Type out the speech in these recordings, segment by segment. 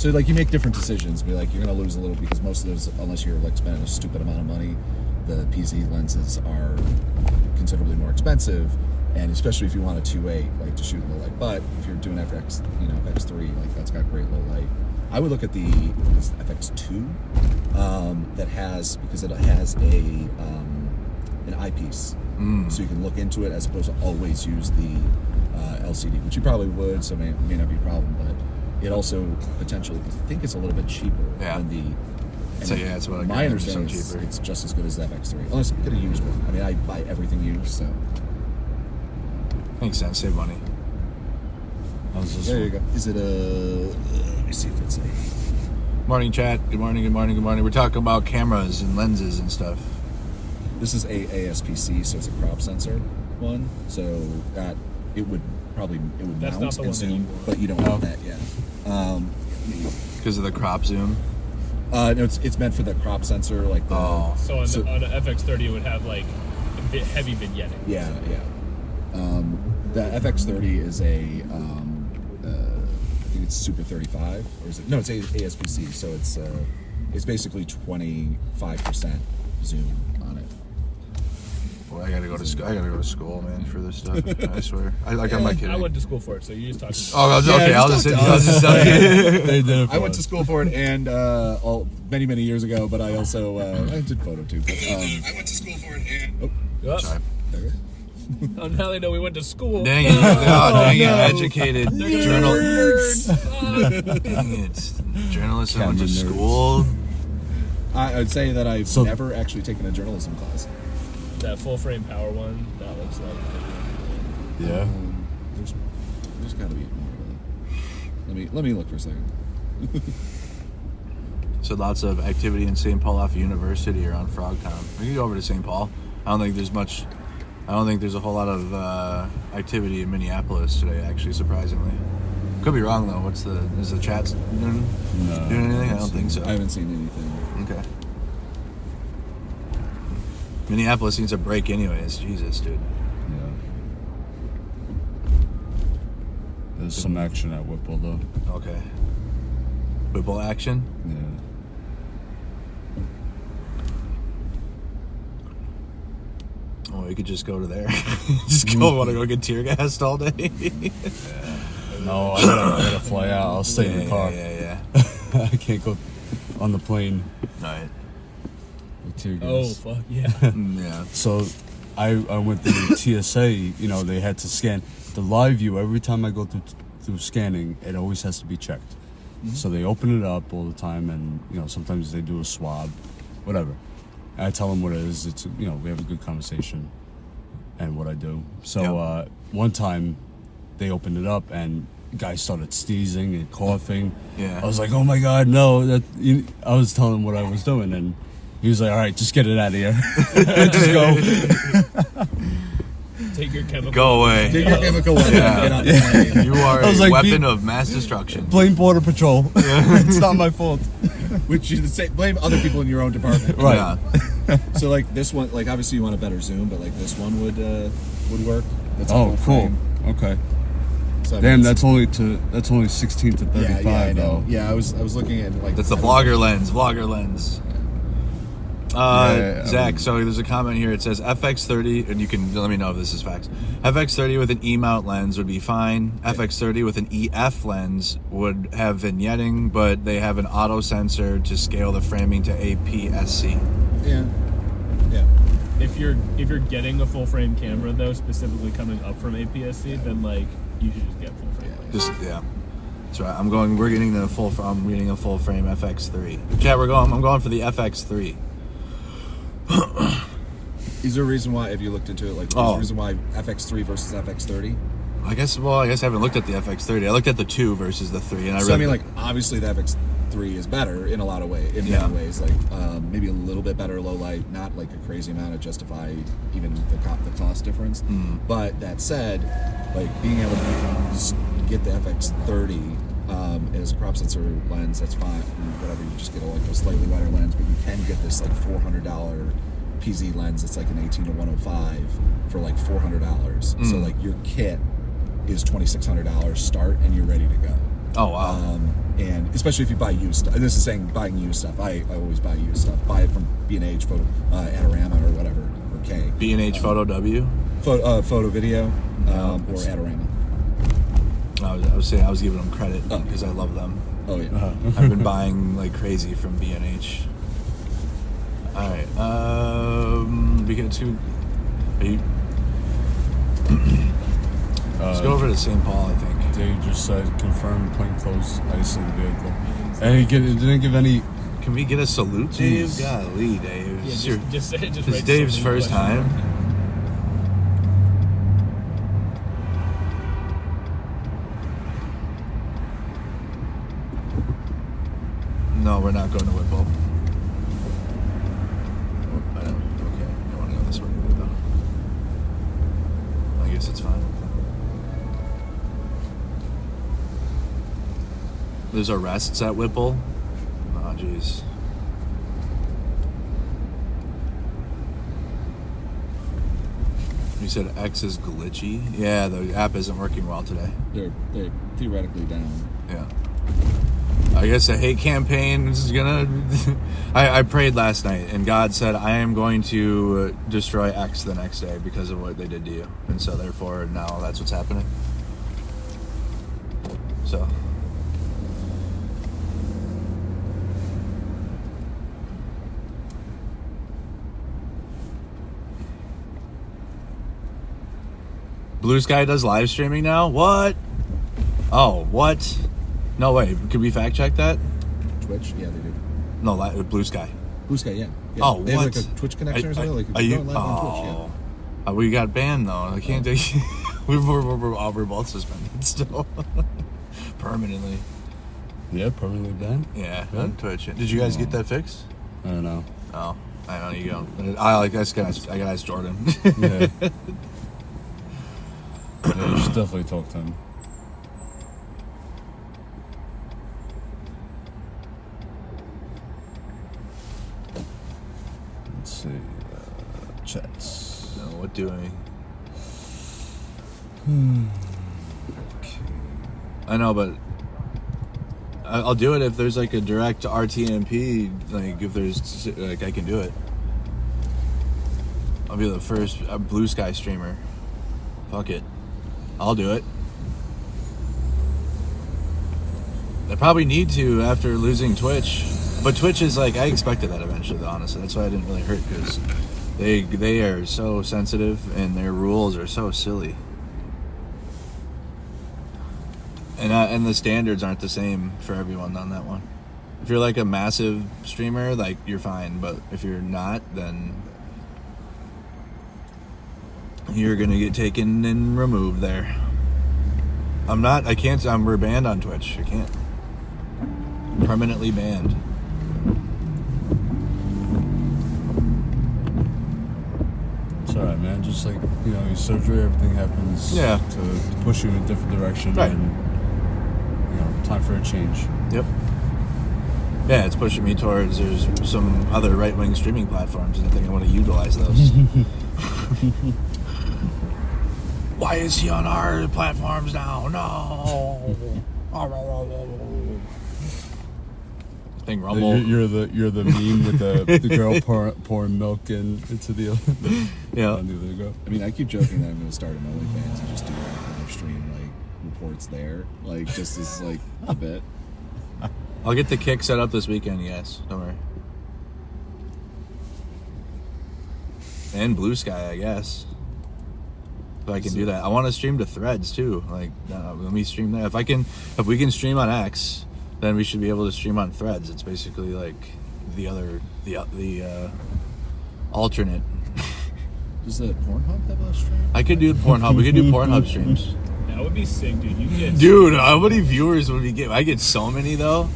So like you make different decisions. Be like you're gonna lose a little because most of those, unless you're like spending a stupid amount of money, the PZ lenses are considerably more expensive, and especially if you want a 2.8 like to shoot in low light. But if you're doing FX3, like that's got great low light. I would look at the FX2 that has, because it has an eyepiece, so you can look into it as opposed to always use the LCD, which you probably would, so it may not be a problem. But it also potentially, I think it's a little bit cheaper than the. So yeah, it's about my understanding is it's just as good as the FX3, unless you get a used one. I mean, I buy everything used, so makes sense. Save money. There you go. Is it a? Let me see if it's a. Morning, chat. Good morning. Good morning. Good morning. We're talking about cameras and lenses and stuff. This is a ASPC, so it's a crop sensor one. So that it would That's mount not and zoom, but you don't want that yet. Because of the crop zoom. No, it's meant for the crop sensor, like the. Oh. So on an FX30, it would have like heavy vignetting. Yeah. The FX30 is a. I think it's Super 35, or is it? No, it's ASPC. So it's basically 25% zoom on it. Boy, I gotta go to school. I gotta go to school, man, for this stuff. I swear. I'm not kidding. I went to school for it, so you just talking. Oh, okay. I'll just tell you. I went to school for it, and many years ago. But I also I did photo too. But, I went to school for it, and Sorry. Oh, now they know we went to school. Dang it! Dang it! Educated journalist. Dang it! Journalists went to school. I would say that I've never actually taken a journalism class. That full frame power one, that looks like. Yeah. There's got to be more of that. Let me look for a second. So lots of activity in St. Paul off University around Frogtown. We can go over to St. Paul. I don't think there's a whole lot of activity in Minneapolis today, actually, surprisingly. Could be wrong, though. Is the chat doing anything? I don't think so. I haven't seen anything. Okay. Minneapolis needs a break anyways. Jesus, dude. Yeah. There's some action at Whipple, though. Okay. Whipple action? Yeah. Oh, you could just go to there. Want to go get tear gassed all day? No, I gotta fly out. I'll stay in the car. Yeah. I can't go on the plane. Right. With tear gas. Oh, fuck, yeah. Yeah. So I went through TSA, they had to scan the live view. Every time I go through scanning, it always has to be checked. Mm-hmm. So they open it up all the time, and sometimes they do a swab, whatever. And I tell them what it is. It's we have a good conversation, and what I do. So one time, they opened it up, and the guy started sneezing and coughing. Yeah. I was like, oh my God, no! I was telling him what I was doing, and he was like, all right, just get it out of here. Just go. Take your chemical. Go away. Take your chemical weapon. Yeah. Get on the plane. You are a weapon of mass destruction. Blame Border Patrol. It's not my fault. Which you say, blame other people in your own department. Right. Yeah. So like this one, like obviously you want a better zoom, but like this one would work. That's a Oh, full cool. frame. Okay. So, I Damn, mean, that's only 16 to 35 I know. though. Yeah, I was looking at like That's the vlogger lens. Zach, so there's a comment here. It says FX30, and you can let me know if this is facts. FX30 with an E-mount lens would be fine. FX30 with an EF lens would have vignetting, but they have an auto sensor to scale the framing to APS-C. Yeah. If you're getting a full frame camera though, specifically coming up from APS-C, then like you should just get full frame. That's right. I'm getting a full frame FX3. Chat, I'm going for the FX3. Is there a reason why, if you looked into it, like, is there a reason why FX3 versus FX30? I guess I haven't looked at the FX30. I looked at the 2 versus the 3, and obviously the FX3 is better in a lot of ways. In many ways, like maybe a little bit better low light, not like a crazy amount to justify even the cost difference. But that said, like being able to get the FX30 as a crop sensor lens, that's fine. Whatever, you just get a slightly wider lens, but you can get this like $400 PZ lens. It's like an 18 to 105 for like $400. So like your kit is $2,600 start, and you're ready to go. Oh wow! And especially if you buy used stuff. This is saying buying used stuff. I always buy used stuff. Buy it from B&H, Photo, Adorama, or whatever, or K. B&H Photo W? Photo Video, or that's- Adorama. I was saying I was giving them credit because I love them. Oh, yeah. I've been buying like crazy from B&H. All right, we get to. Are you? Let's go over to St. Paul. I think. Dave just said confirmed plainclothes ice in the vehicle, and he didn't give any. Can we get a salute, Dave? Jeez. Golly, Dave. Yeah, just It's write Dave's something first question. time. No, we're not going to Whipple. Oh, I don't. Okay, I don't want to go this way either, though. I guess it's fine. There's arrests at Whipple. Oh, jeez. You said X is glitchy? Yeah, the app isn't working well today. They're theoretically down. Yeah. I guess a hate campaign is gonna. I prayed last night, and God said, I am going to destroy X the next day because of what they did to you. And so, therefore, now that's what's happening. So. Blue Sky does live streaming now? What? Oh, what? No way. Could we fact check that? Twitch? Yeah, they do. No, Blue Sky. Blue Sky, yeah. Oh, they have what? like a Twitch connection or something? Like, Are you? going live on Twitch, yeah. We got banned though. I can't take. we're both suspended still, permanently. Yeah, permanently banned. Yeah, Really? on Twitch. Did you guys get that fixed? I don't know. Oh, I know you don't. I gotta ask Jordan. Yeah. Yeah, you should definitely talk to him. Let's see. Chats. No, what doing? Okay. I know, but I'll do it if there's like a direct RTMP. Like if there's like I can do it. I'll be the first Blue Sky streamer. Fuck it, I'll do it. I probably need to after losing Twitch, but Twitch is like I expected that eventually. Though, honestly, that's why I didn't really hurt because they are so sensitive and their rules are so silly. And the standards aren't the same for everyone on that one. If you're like a massive streamer, like you're fine, but if you're not, then you're gonna get taken and removed there. We're banned on Twitch. I can't. Permanently banned. It's alright, man. Just like, your surgery, everything happens Yeah. to push you in a different direction. Right. And, time for a change. Yep. Yeah, it's pushing me towards there's some other right-wing streaming platforms, and I think I want to utilize those. Why is he on our platforms now? No. Thing Rumble. You're the meme with the girl pouring milk into the Yeah. on the other go. I mean, I keep joking that I'm going to start an OnlyFans and just do like live stream like reports there, like just as like a bit. I'll get the kick set up this weekend, yes. Don't worry. And Blue Sky, I guess. If I can do that. I want to stream to Threads too. Like, let me stream there. If we can stream on X, then we should be able to stream on Threads. It's basically like the alternate. Does the Pornhub have a stream? I could do Pornhub. We could do Pornhub streams. That would be sick, dude. You get Dude, how many viewers would we get? I get so many though.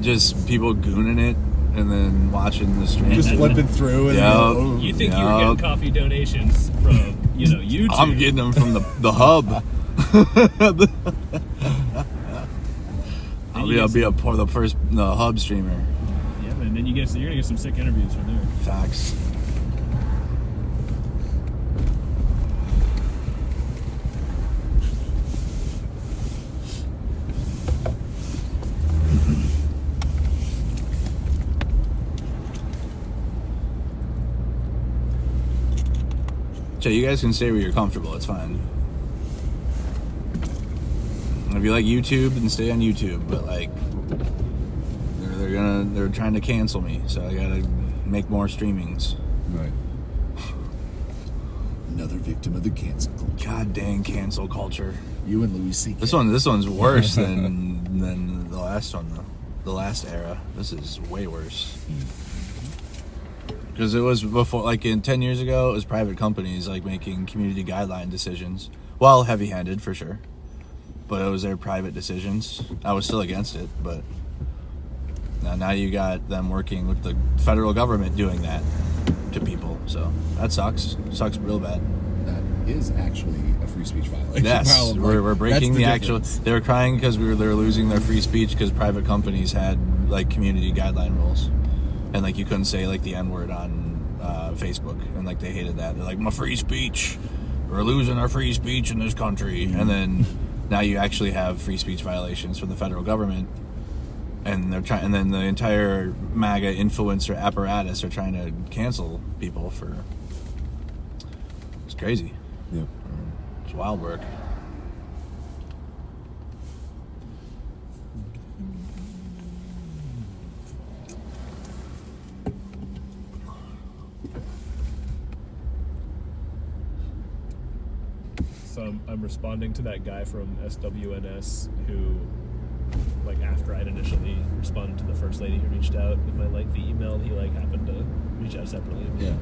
Just people gooning it and then watching the stream. Just flipping through and Yeah. You think you were getting coffee donations from YouTube? I'm getting them from the hub. I'll be the hub streamer. Yeah, man. Then you're gonna get some sick interviews from there. Facts. Snapchat, you guys can stay where you're comfortable. It's fine. If you like YouTube, then stay on YouTube. But like, they're trying to cancel me, so I gotta make more streamings. Right. Another victim of the cancel culture. God dang cancel culture. You and Louis C.K. This one's worse than the last one though. The last era. This is way worse. Because it was before, like 10 years ago, it was private companies like making community guideline decisions. Well, heavy-handed for sure, but it was their private decisions. I was still against it, but now you got them working with the federal government doing that to people. So that sucks. Sucks real bad. That is actually a free speech violation. Yes, we're breaking the actual. difference. They were crying because they were losing their free speech because private companies had like community guideline rules, and like you couldn't say like the N-word on Facebook, and like they hated that. They're like, my free speech. We're losing our free speech in this country, and then now you actually have free speech violations from the federal government, and they're trying. And then the entire MAGA influencer apparatus are trying to cancel people for. It's crazy. Yep. It's wild work. So I'm responding to that guy from SWNS who, like, after I'd initially responded to the first lady who reached out with my lengthy email, he like happened to reach out separately. Yeah.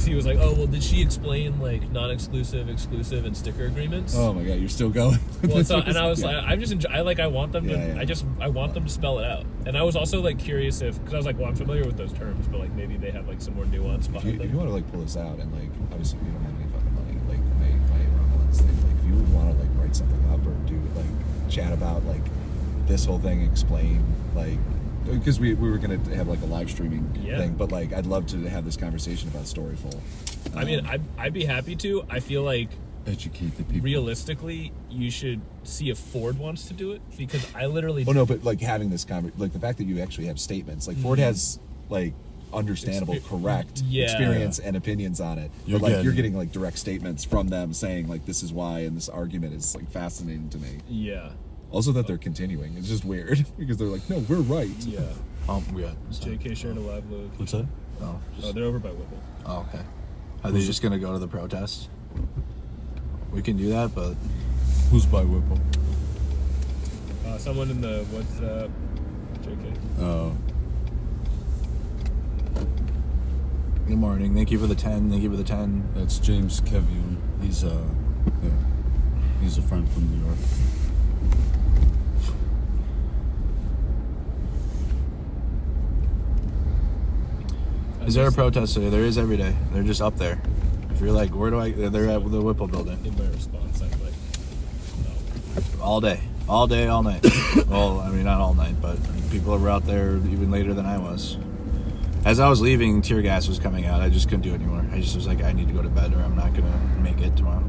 He was like, "Oh, well, did she explain like non-exclusive, exclusive, and sticker agreements?" Oh my god, you're still going. Well, so, and I was Yeah. like, I want them to, Yeah. I want them to spell it out. And I was also like curious because I was like, well, I'm familiar with those terms, but like maybe they have like some more nuance If behind you them. want to like pull this out and like obviously we don't have any fucking money, like my Ramalan's thing, like if you would want to like write something up or do like chat about like this whole thing, explain like because we were gonna have like a live streaming thing, but like I'd love to have this conversation about Storyful. I mean, I'd be happy to. I feel like Educate the people. realistically, you should see if Ford wants to do it because I literally. Well, no, but like having this like the fact that you actually have statements, like Ford has like understandable, correct experience and opinions on it. But like you're getting like direct statements from them saying like this is why, and this argument is like fascinating to me. Yeah. Also that they're continuing. It's just weird because they're like, no, we're right. Yeah. Yeah. JK shared a live look. What's that? Oh, Oh, they're over by Whipple. oh, okay. Are they just gonna go to the protest? We can do that, but Who's by Whipple? Someone in the WhatsApp. JK. good morning. Thank you for the 10. Thank you for the 10. That's James Kevian. He's a friend from New York. Is there a protest today? There is every day. They're just up there. If you're like, where do I? They're at the Whipple building. In my response, I'm like, no. All day, all night. Well, I mean, not all night, but people were out there even later than I was. As I was leaving, tear gas was coming out. I just couldn't do it anymore. I just was like, I need to go to bed, or I'm not gonna make it tomorrow.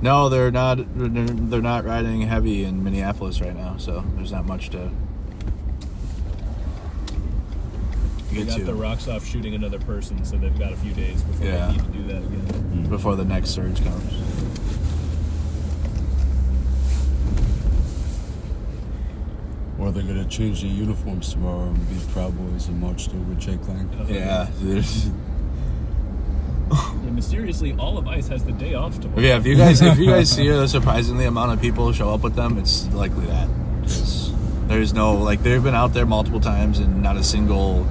No, they're not. They're not riding heavy in Minneapolis right now, so there's not much to. They got the rocks off shooting another person, so they've got a few days before they need to do that again. Before the next surge comes. Or they're gonna change their uniforms tomorrow and be Proud Boys and march through with Jake Lang. Yeah. And mysteriously, all of ICE has the day off tomorrow. Yeah, if you guys see a surprisingly amount of people show up with them, it's likely that. There's no, like, they've been out there multiple times and not a single,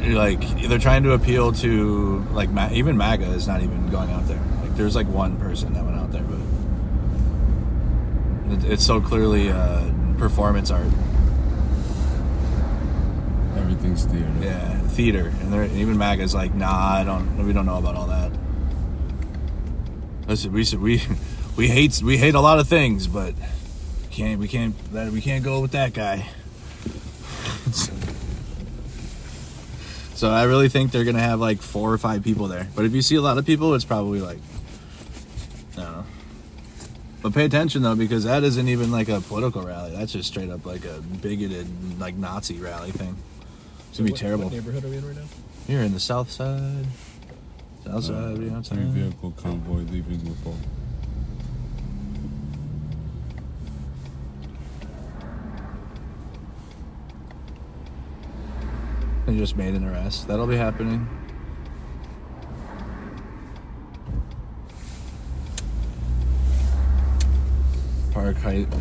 like, they're trying to appeal to, like, even MAGA is not even going out there. Like, there's, like, one person that went out there, but it's so clearly performance art. Everything's theater. Yeah, theater. And even MAGA's like, nah, we don't know about all that. Listen, we hate a lot of things, but we can't go with that guy. So I really think they're gonna have like 4 or 5 people there. But if you see a lot of people, it's probably like, I don't know. But pay attention though, because that isn't even like a political rally. That's just straight up like a bigoted, like Nazi rally thing. It's gonna be What terrible. neighborhood are we in right now? You're in the south side. South side, yeah, outside. 3-vehicle convoy leaving Whipple. They just made an arrest. That'll be happening.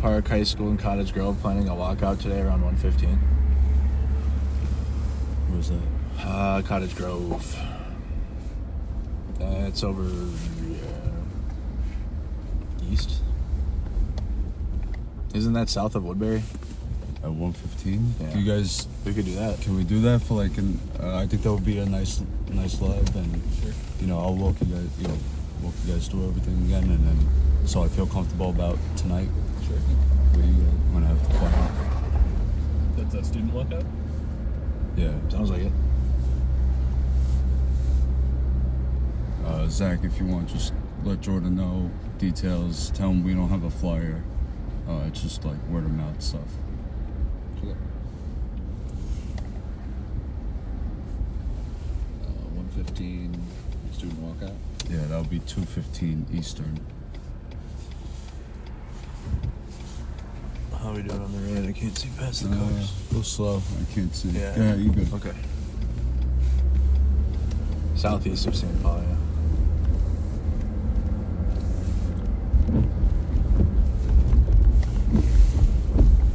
Park High School in Cottage Grove planning a walkout today around 1:15. Where's that? Cottage Grove. It's over east. Isn't that south of Woodbury? At 1:15? Yeah. Do you guys... We could do that. Can we do that for like an... I think that would be a nice live, and Sure. you know, I'll walk you guys through everything again, and then so I feel comfortable about tonight. Sure. Where you when I have to fly out. That's a student walkout? Yeah. Sounds like it. Zach, if you want, just let Jordan know details. Tell him we don't have a flyer. It's just like word of mouth stuff. Sure. 1:15 student walkout. Yeah, that'll be 2:15 Eastern. How are we doing on the road? I can't see past the cars. Go slow. I can't see. Yeah. You good. Okay. Southeast of St. Paul, yeah.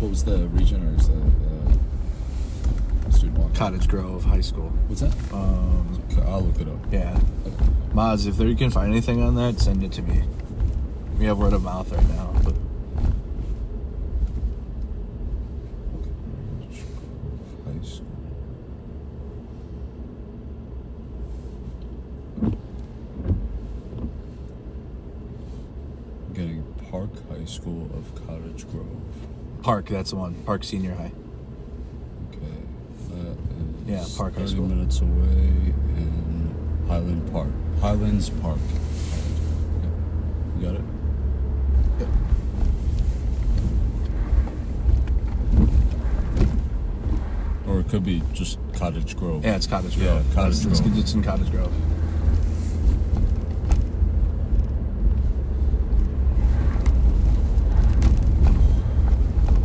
What was the region, or is the student walkout? Cottage Grove High School. What's that? I'll look it up. Yeah. Moz, if you can find anything on that, send it to me. We have word of mouth right now, but High school. Getting Park High School of Cottage Grove. Park, that's the one. Park Senior High. Okay, that is Yeah, Park High 30 School. minutes away in Highlands Park. You got it? Yep. Or it could be just Cottage Grove. Yeah, it's Cottage Yeah, Grove. Cottage It's Grove. it's in Cottage Grove.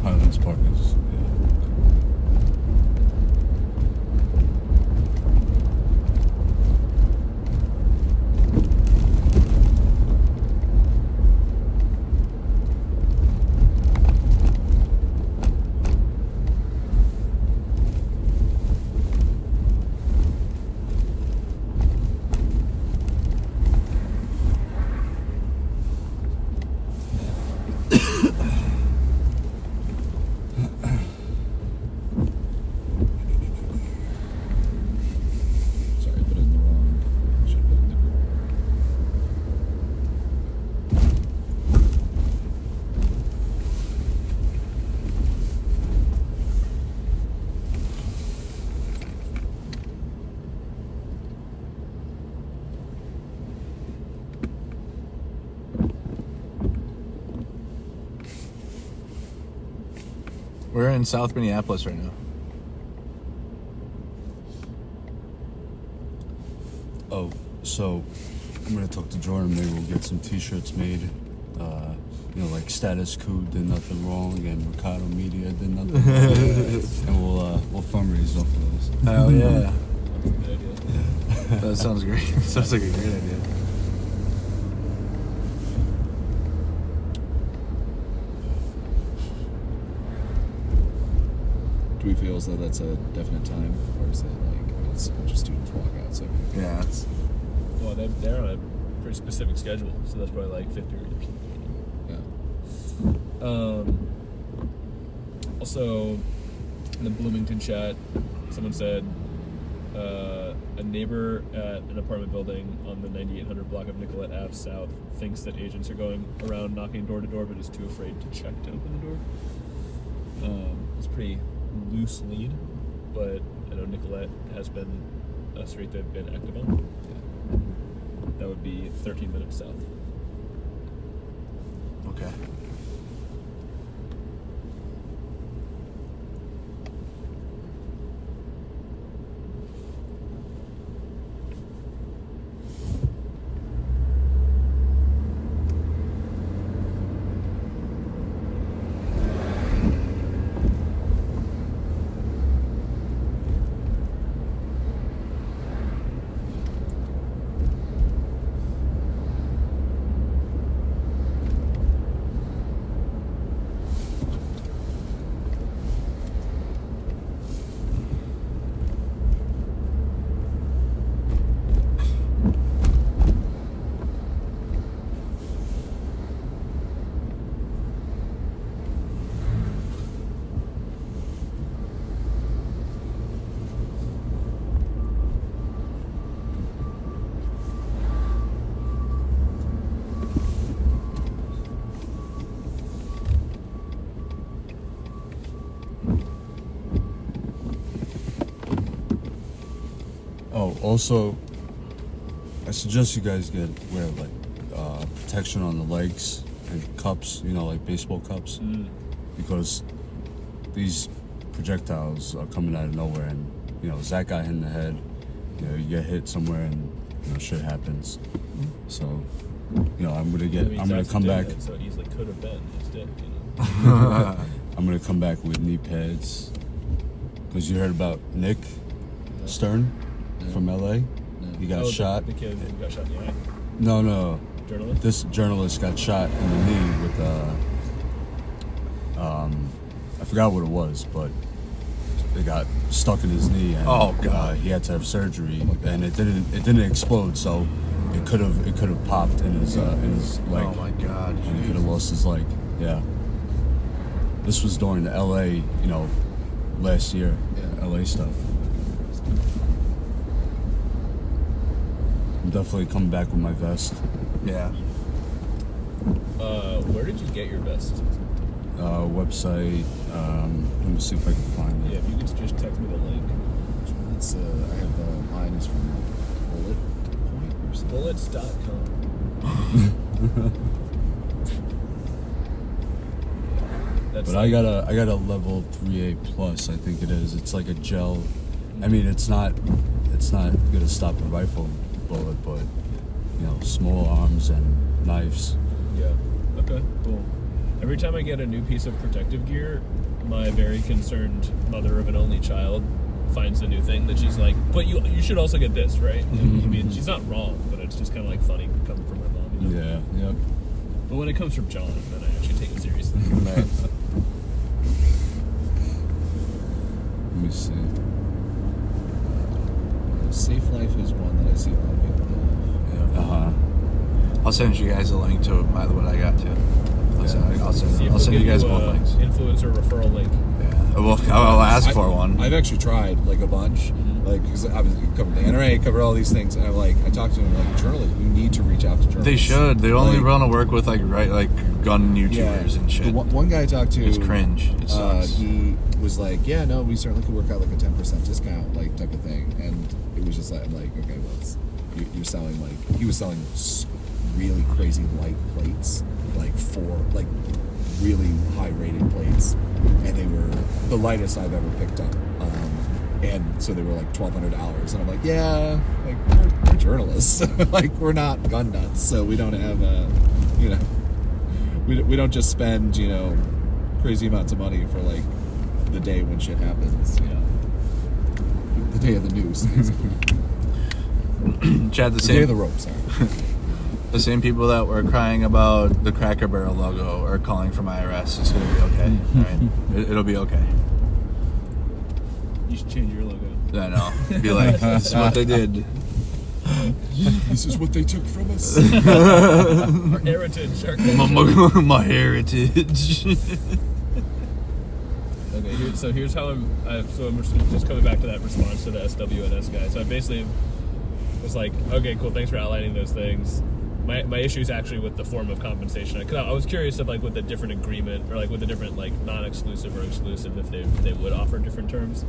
Highlands Park is. Sorry, I put it in the wrong. Should have put it in the group. We're in South Minneapolis right now. Oh, so I'm gonna talk to Jordan. Maybe we'll get some T-shirts made. Like Status Quo did nothing wrong, and Mercado Media did nothing wrong, and we'll fundraise off of those. Hell yeah. Good idea. That sounds great. Sounds like a great idea. Do we feel as though that's a definite time, or is it like it's a bunch of students walk out? So Yeah. Well, they're on a pretty specific schedule, so that's probably like 50 or something. yeah. Also, in the Bloomington chat, someone said a neighbor at an apartment building on the 9800 block of Nicollet Ave South thinks that agents are going around knocking door to door, but is too afraid to check to open the door. It's a pretty loose lead, but I know Nicollet has been a street they've been active on. That would be 13 minutes south. Okay. also, I suggest you guys wear like protection on the legs and cups, like baseball cups, because these projectiles are coming out of nowhere, and Zach got hit in the head. You get hit somewhere, and shit happens. So, I'm gonna come back. So it easily could have been his dick. I'm gonna come back with knee pads, because you heard about Nick Stern from LA. He got shot. The kid who got shot in the eye. No. Journalist. This journalist got shot in the knee with I forgot what it was, but it got stuck in his knee, and Oh, God. he had to have surgery, and it didn't explode, so it could have popped in his leg. Oh my God. And he could have lost his leg. Yeah. This was during the LA, last year, LA stuff. I'm definitely coming back with my vest. Yeah. Where did you get your vest? Website. Let me see if I can find it. Yeah, if you could just text me the link. It's I have mine is from Bullet Point or something. Bullets.com. But I got a level 3A plus, I think it is. It's like a gel. I mean, it's not gonna stop a rifle bullet, but small arms and knives. Yeah. Okay. Cool. Every time I get a new piece of protective gear, my very concerned mother of an only child finds a new thing that she's like, "But you should also get this, right?" I mean, she's not wrong, but it's just kind of like funny coming from her mom. Yeah. Yep. But when it comes from John, then I actually take it seriously. Right. Let me see. Safe Life is one that I see a lot of people have. I'll send you guys a link to what I got too. I'll send See if I'll send we'll you guys get both a links. Influencer referral link. Yeah. Well, I'll ask for one. I've actually tried like a bunch, because I was covered the NRA, covered all these things, and I talked to them like, journalists, you need to reach out to journalists. They should. They only want to work with gun YouTubers and shit. The one guy I talked to, It's cringe. It sucks. He was like, yeah, no, we certainly could work out like a 10% discount, type of thing, and it was just like, I'm like, okay, well, you're selling he was selling really crazy light plates, really high rated plates, and they were the lightest I've ever picked up, and so they were like $1,200, and I'm like, yeah, we're journalists, we're not gun nuts, so we don't have we don't just spend crazy amounts of money for the day when shit happens, the day of the news. Chad, The day of the rope, sorry. The same people that were crying about the Cracker Barrel logo are calling from IRS. It's going to be okay. All right? It'll be okay. You should change your logo. I know. Be like, this is what they did. This is what they took from us. Our heritage. My heritage. Okay, so here's how I'm just coming back to that response to the SWNS guy. So I basically was like, okay, cool, thanks for outlining those things. My issue is actually with the form of compensation. I was curious of with the different agreement, or with the different non-exclusive or exclusive, if they would offer different terms,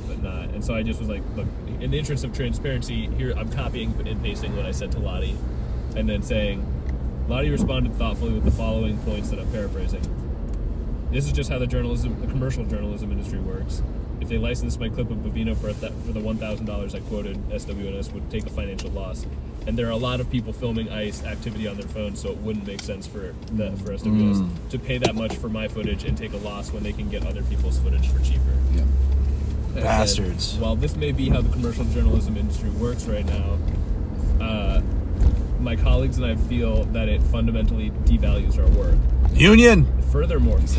but not. And so I just was like, look, in the interest of transparency, here I'm copying and pasting what I said to Lottie, and then saying, Lottie responded thoughtfully with the following points that I'm paraphrasing. This is just how the commercial journalism industry works. If they licensed my clip of Bovino for the $1,000 I quoted, SWNS would take a financial loss. And there are a lot of people filming ICE activity on their phones, so it wouldn't make sense for SWNS to pay that much for my footage and take a loss when they can get other people's footage for cheaper. Yeah. Bastards. And while this may be how the commercial journalism industry works right now, my colleagues and I feel that it fundamentally devalues our work. Union! Furthermore, if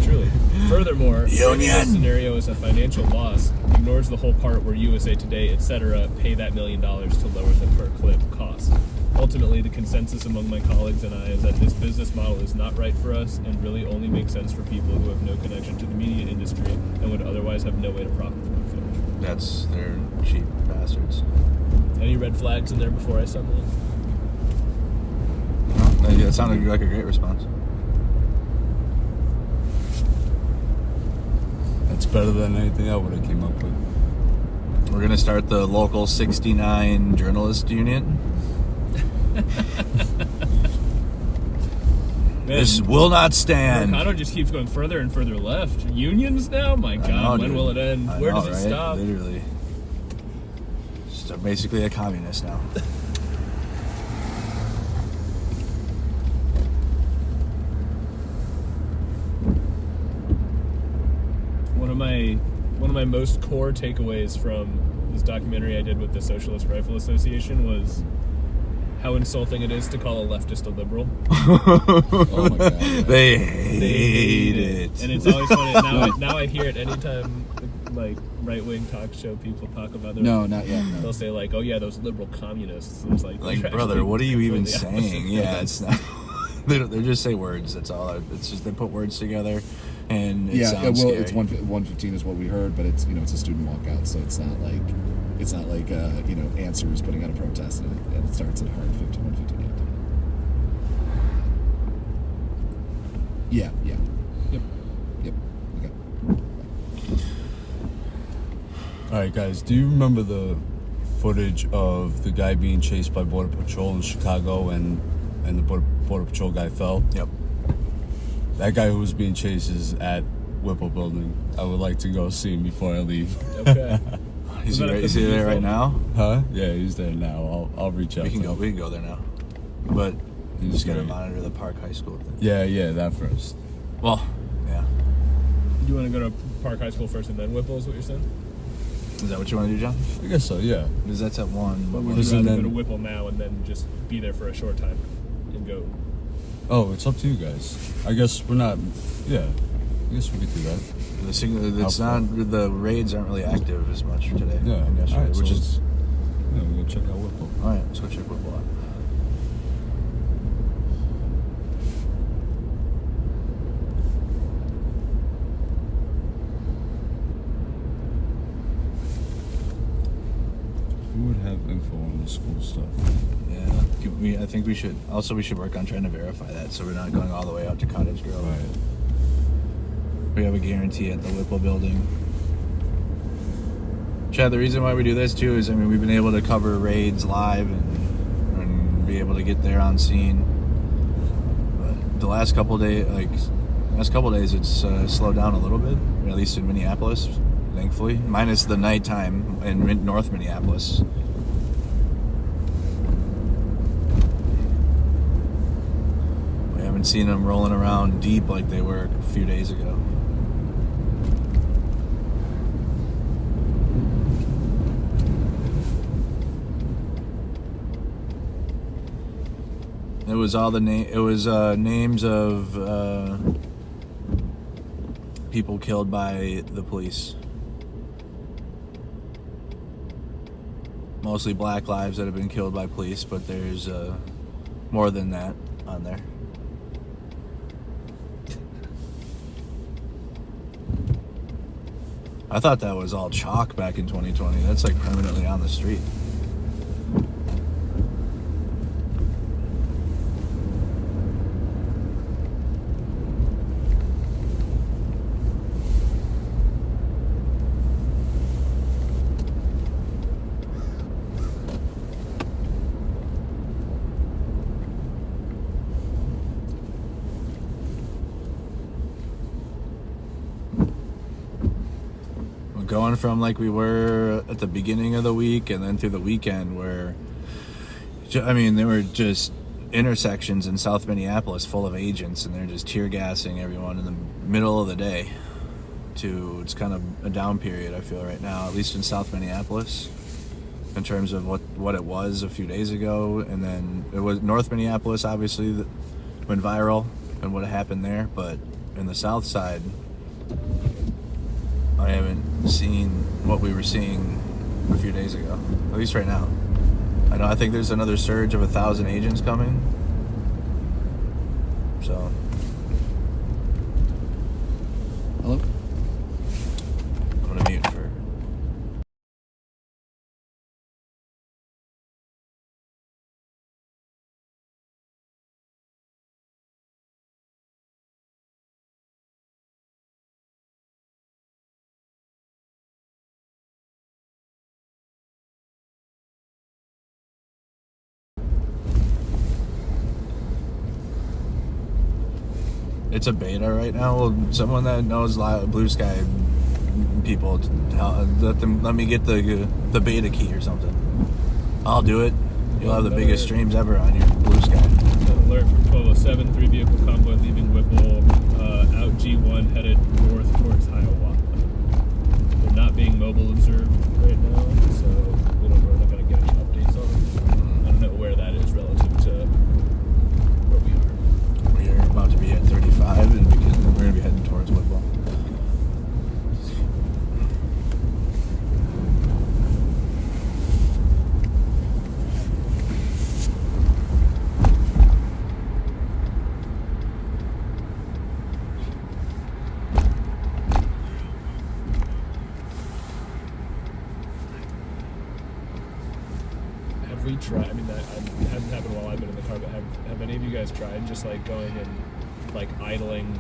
Union. this scenario is a financial loss, ignores the whole part where USA Today, etc., pay that $1 million to lower the per clip cost. Ultimately, the consensus among my colleagues and I is that this business model is not right for us and really only makes sense for people who have no connection to the media industry and would otherwise have no way to profit from the footage. They're cheap bastards. Any red flags in there before I sum up? No, it sounded like a great response. That's better than anything I would have came up with. We're gonna start the local 69 journalist union. Man, This will not stand. Mercado just keeps going further and further left. Unions now? My I God, know, when dude. will it end? I Where know, does it right? stop? Literally. Just basically a communist now. One of my most core takeaways from this documentary I did with the Socialist Rifle Association was how insulting it is to call a leftist a liberal. Oh my god. Yeah. They hate it. And it's always funny. Now I hear it anytime like right-wing talk show people talk about their... No, not yet. No. They'll say like, oh yeah, those liberal communists. And it's like you're brother, actually what are you even completely opposite. saying? Yeah, it's not. They just say words. That's all. It's just they put words together, and it sounds well, scary. it's 1:15 is what we heard, but it's it's a student walkout, so it's not like Answer is putting out a protest and it starts at hard 1:15. Yeah. Yep. Okay. All right, guys. Do you remember the footage of the guy being chased by Border Patrol in Chicago, and the Border Patrol guy fell? Yep. That guy who was being chased is at Whipple Building. I would like to go see him before I leave. Okay. Is he there right now? Huh? Yeah, he's there now. I'll reach out. We can to go. him. We can go there now. But you just gotta great. monitor the Park High School thing. Yeah, that first. Well, yeah. You want to go to Park High School first and then Whipple is what you're saying? Is that what you want to do, John? I guess so. Yeah. Because that's at 1. Or But would Listen, you rather then- go to Whipple now and then just be there for a short time and go? Oh, it's up to you guys. I guess we're not. Yeah. I guess we could do that. the signal, it's How not. The raids aren't really active as much today. Yeah. and yesterday, All right, which so is we'll go check out Whipple. all right. Let's go check Whipple out. Who would have info on the school stuff? Yeah, I think we should. Also, we should work on trying to verify that, so we're not going all the way out to Cottage Grove. Right. We have a guarantee at the Whipple building. Chad, the reason why we do this too is, we've been able to cover raids live and be able to get there on scene. But the last couple days, it's slowed down a little bit, at least in Minneapolis, thankfully. Minus the nighttime in North Minneapolis. We haven't seen them rolling around deep like they were a few days ago. It was all the names of people killed by the police. Mostly black lives that have been killed by police, but there's more than that on there. I thought that was all chalk back in 2020. That's like permanently on the street. Going from like we were at the beginning of the week and then through the weekend where, there were just intersections in South Minneapolis full of agents and they're just tear gassing everyone in the middle of the day to, it's kind of a down period I feel right now, at least in South Minneapolis in terms of what it was a few days ago. And then it was North Minneapolis obviously that went viral and what happened there, but in the South Side I haven't seen what we were seeing a few days ago, at least right now. I think there's another surge of 1,000 agents coming. So. Hello? I'm gonna mute for It's a beta right now. Well, someone that knows Blue Sky people, let me get the beta key or something. I'll do it. You'll have the biggest streams ever on your Blue Sky. Alert from 1207, 3-vehicle convoy leaving Whipple, out G1 headed north towards Iowa. They're not being mobile observed right now, so we're not going to get any updates on it. I don't know where that is relative to where we are. We're about to be at 35, and we're going to be heading towards Whipple. Have we tried? I mean, that hasn't happened while I've been in the car, but have any of you guys tried just like going and like idling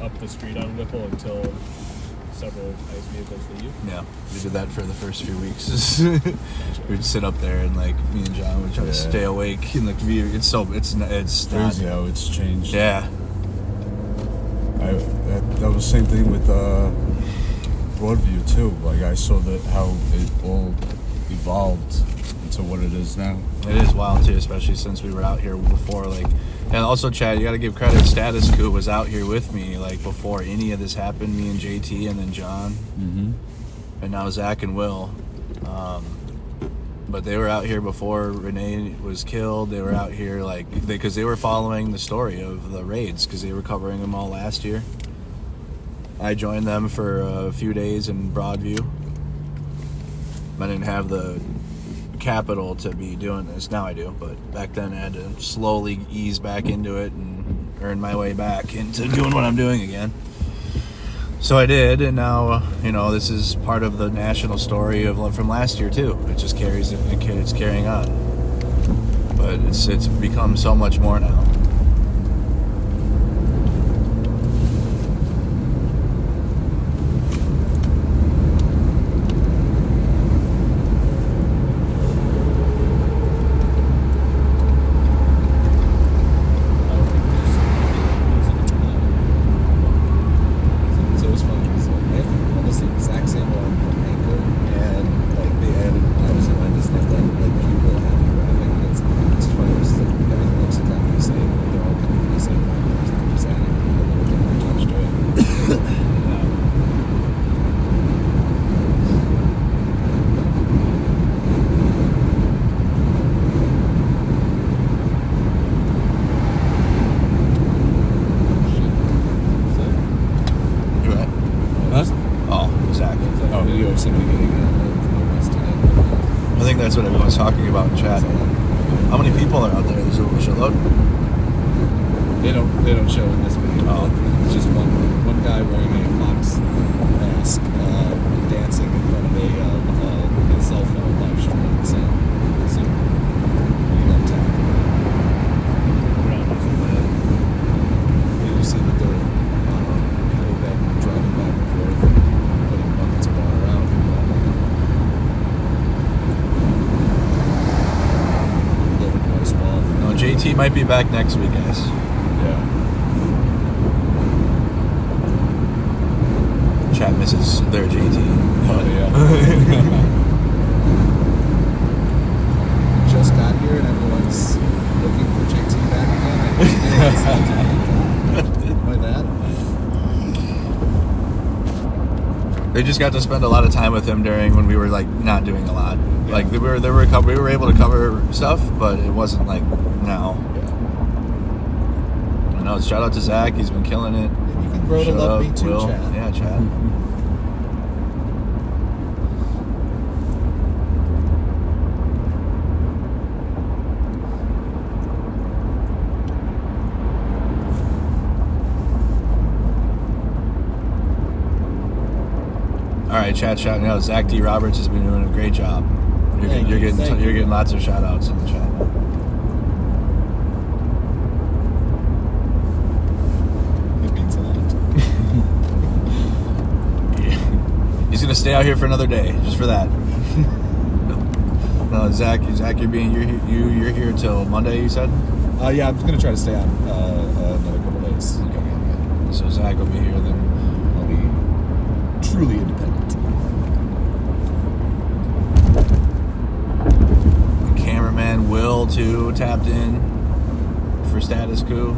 up the street on Whipple until several ICE vehicles leave? Yeah, we did that for the first few weeks. We'd sit up there and like me and John would try to stay awake in the view. It's Crazy how it's changed. Yeah. That was the same thing with Broadview too. Like I saw that how it all evolved into what it is now. It is wild too, especially since we were out here before. Like, and also Chad, you got to give credit. Status Coup was out here with me like before any of this happened. Me and JT, and then John, and now Zach and Will. But they were out here before Renee was killed. They were out here like because they were following the story of the raids because they were covering them all last year. I joined them for a few days in Broadview. I didn't have the capital to be doing this. Now I do, but back then I had to slowly ease back into it and earn my way back into doing what I'm doing again. So I did, and now, this is part of the national story from last year too. It just it's carrying on. But it's become so much more now. I think that's what everyone's talking about in chat. How many people are out there? There's a shitload. They don't show in this video. Oh. It's just one guy wearing a fox mask, dancing in front of a cell phone live stream. So you got time. You see that they're people that driving back and forth, and putting buckets of water out. No, JT might be back next week, guys. Yeah. Chat misses their JT. Oh, yeah. Just got here and everyone's looking for JT back again. Like that. They just got to spend a lot of time with him during when we were like not doing a lot. Yeah. Like we were able to cover stuff, but it wasn't like now. I know. Shout out to Zach. He's been killing it. You can grow to love me too, Will. Chad. Yeah, Chad. All right, chat shouting out. Zach D. Roberts has been doing a great job. You're getting lots of shout outs in the chat. It means a lot. He's gonna stay out here for another day, just for that. No, Zach, you're here till Monday. You said? Yeah, I'm gonna try to stay on another couple days. Zach will be here, then I'll be truly independent. the cameraman Will too tapped in for status quo.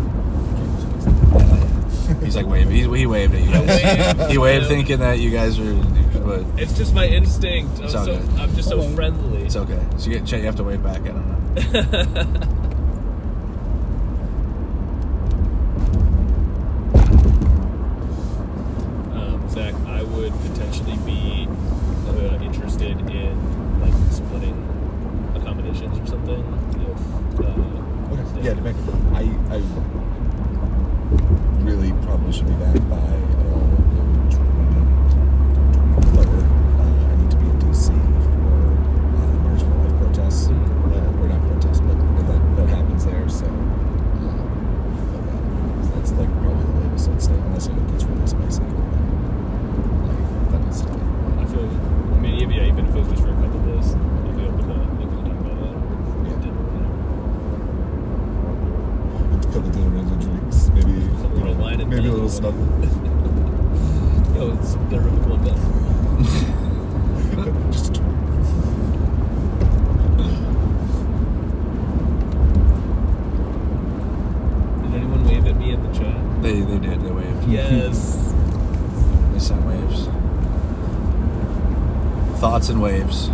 He's like waving. He waved at you guys. He waved thinking that you guys were. But It's just my instinct. It's all good. I'm just so friendly. it's okay. So you have to wave back at him. Zach, I would potentially be interested in like splitting accommodations or something. Okay. Yeah, I really probably should be back by 23rd. I need to be in DC for March for Life protests. Or not protests, but that happens there. So that's like probably the latest I'd stay, unless it gets really spicy. Then I'll stay. I feel. I mean, even if it was just for a couple of days, I'd be open to talk about that. Yeah. Dinner, A couple dinner and drinks, maybe little wine and maybe a dine little or snuggle. Yo, it's their room with one bed. Just a twin. Did anyone wave at me in the chat? They did. They waved. Yes. They sent waves. Thoughts and waves.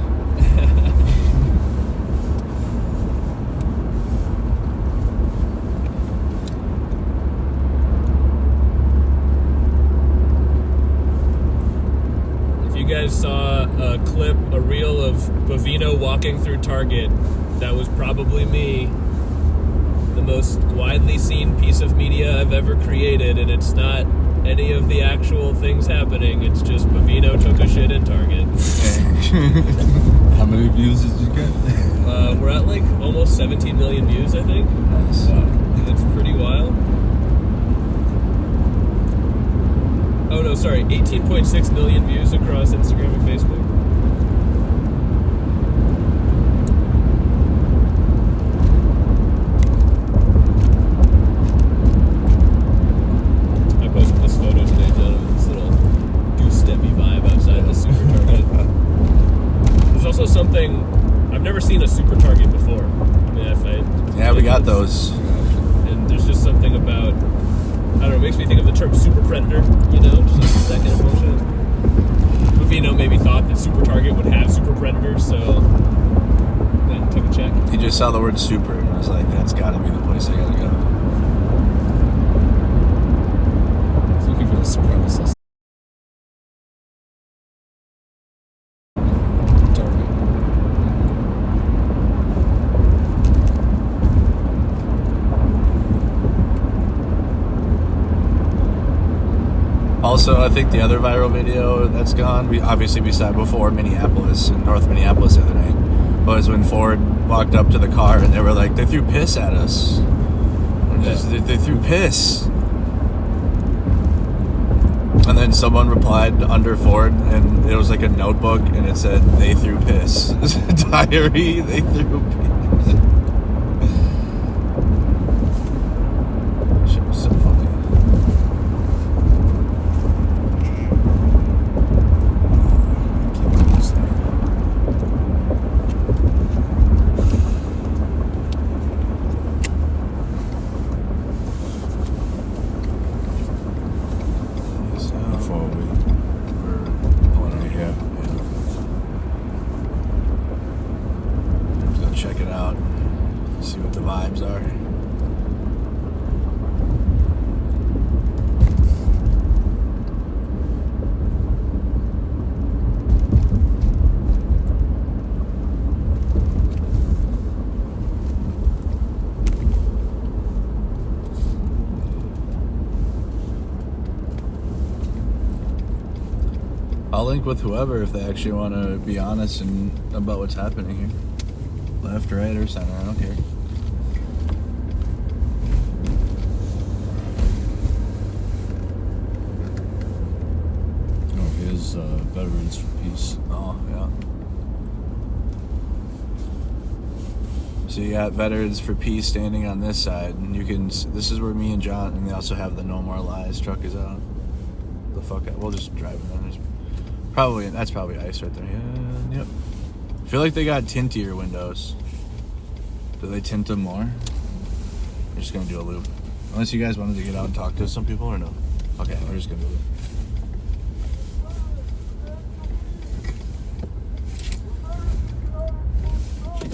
If you guys saw a reel of Bovino walking through Target, that was probably me. The most widely seen piece of media I've ever created, and it's not any of the actual things happening. It's just Bovino took a shit in Target. How many views did you get? We're at like almost 17 million views, I think. Nice. It's pretty wild. Oh no, sorry, 18.6 million views across Instagram and Facebook. I posted this photo today, John, of this little goose-steppy vibe outside the Super Target. There's also something, I've never seen a Super Target before. I mean, Yeah, we got those. And there's just something about, I don't know, it makes me think of the term super predator, you know, just like that kind of bullshit. Bovino maybe thought that Super Target would have super predators, so then took a check. He just saw the word super and I was like, that's gotta be the place I gotta go. He's looking for the supremacist. Target. Also, I think the other viral video that's gone, we saw before Minneapolis and North Minneapolis the other night, was when Ford walked up to the car and they were like, they threw piss at us. They threw piss. And then someone replied under Ford, and it was like a notebook, and it said, they threw piss. Diary, they threw piss. Shit was so funny. Before we We're pulling right here. Let's go check it out. See what the vibes are. I'll link with whoever if they actually want to be honest and about what's happening here. Left, right, or center, I don't care. Oh, here's Veterans for Peace. Oh, yeah. So you got Veterans for Peace standing on this side, and you can. This is where me and John, and they also have the No More Lies truck is out. The fuck out. We'll just drive it. There's that's probably ice right there. Yeah, yep. I feel like they got tintier windows. Do they tint them more? We're just gonna do a loop. Unless you guys wanted to get out and talk to some people or no? Okay, we're just gonna do a loop.